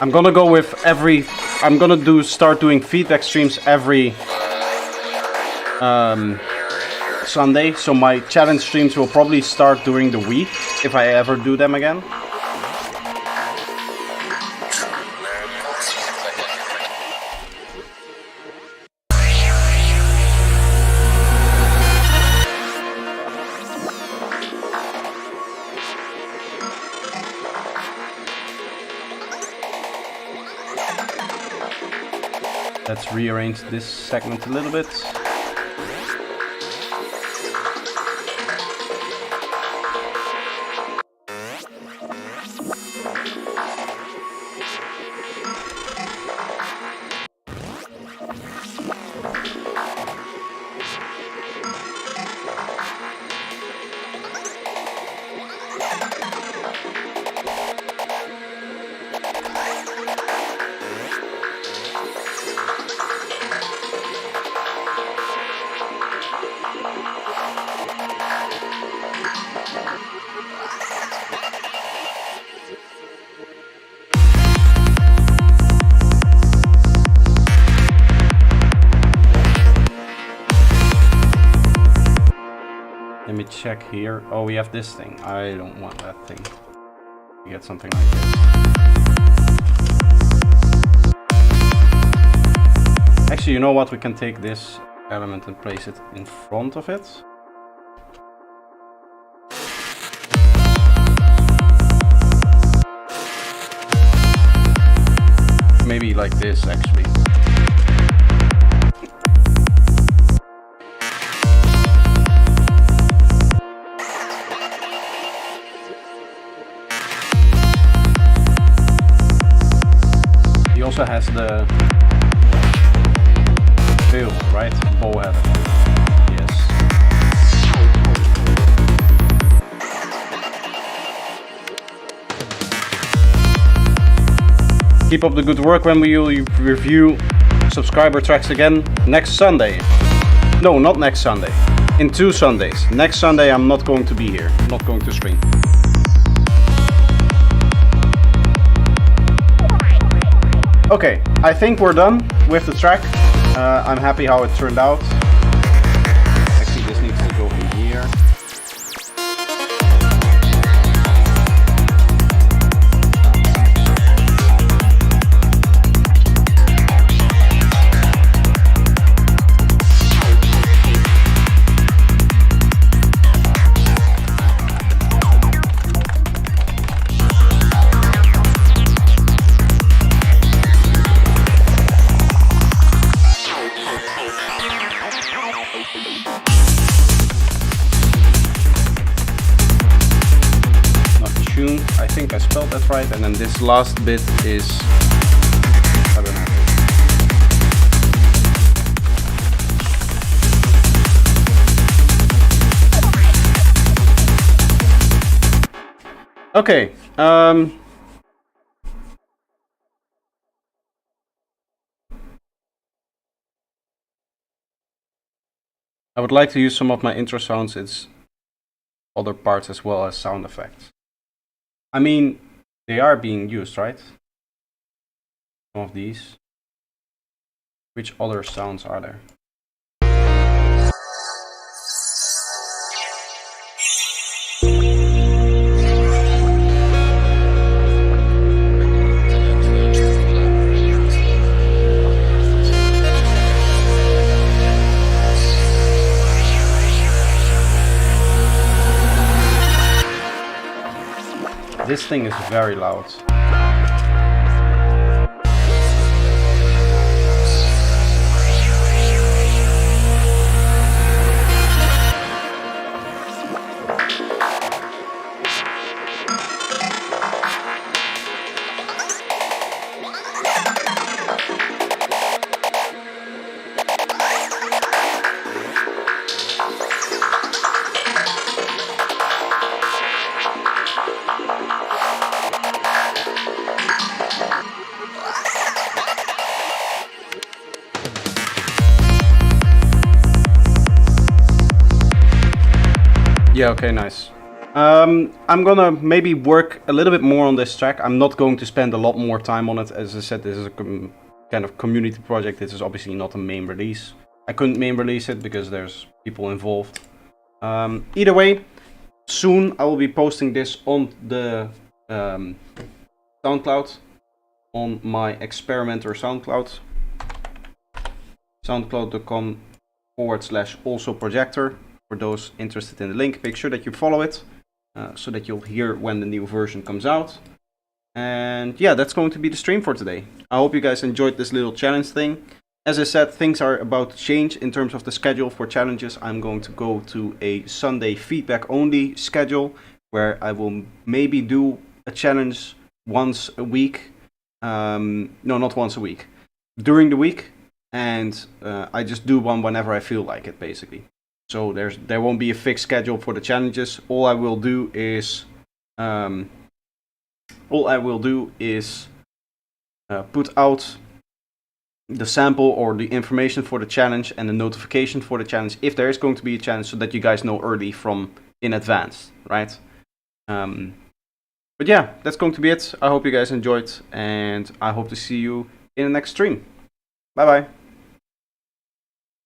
I'm gonna go with I'm gonna start doing feedback streams every Sunday. So my challenge streams will probably start during the week if I ever do them again. Let's rearrange this segment a little bit. Let me check here. Oh, we have this thing. I don't want that thing. We get something like this. Actually, you know what? We can take this element and place it in front of it. Maybe like this, actually. He also has the tail, right? Bow head. Yes. Keep up the good work when we will review subscriber tracks again next Sunday. No, not next Sunday. In 2 Sundays. Next Sunday I'm not going to be here. I'm not going to stream. Okay, I think we're done with the track. I'm happy how it turned out. Actually, this needs to go in here. I think I spelled that right, and then this last bit is tabernacle. Okay, I would like to use some of my intro sounds. It's other parts as well as sound effects. I mean, they are being used, right? Some of these. Which other sounds are there? This thing is very loud. Yeah, okay, nice. I'm gonna maybe work a little bit more on this track. I'm not going to spend a lot more time on it. As I said, this is a kind of community project. This is obviously not a main release. I couldn't main release it because there's people involved. Either way, soon I will be posting this on the SoundCloud, on my experimenter SoundCloud, soundcloud.com/also projector. For those interested in the link, make sure that you follow it so that you'll hear when the new version comes out. And yeah, that's going to be the stream for today. I hope you guys enjoyed this little challenge thing. As I said, things are about to change in terms of the schedule for challenges. I'm going to go to a Sunday feedback only schedule where I will maybe do a challenge once a week. No, not once a week. During the week. And I just do one whenever I feel like it, basically. So there won't be a fixed schedule for the challenges. All I will do is put out the sample or the information for the challenge and the notification for the challenge if there is going to be a challenge, so that you guys know early from in advance, right? But yeah, that's going to be it. I hope you guys enjoyed, and I hope to see you in the next stream. Bye bye.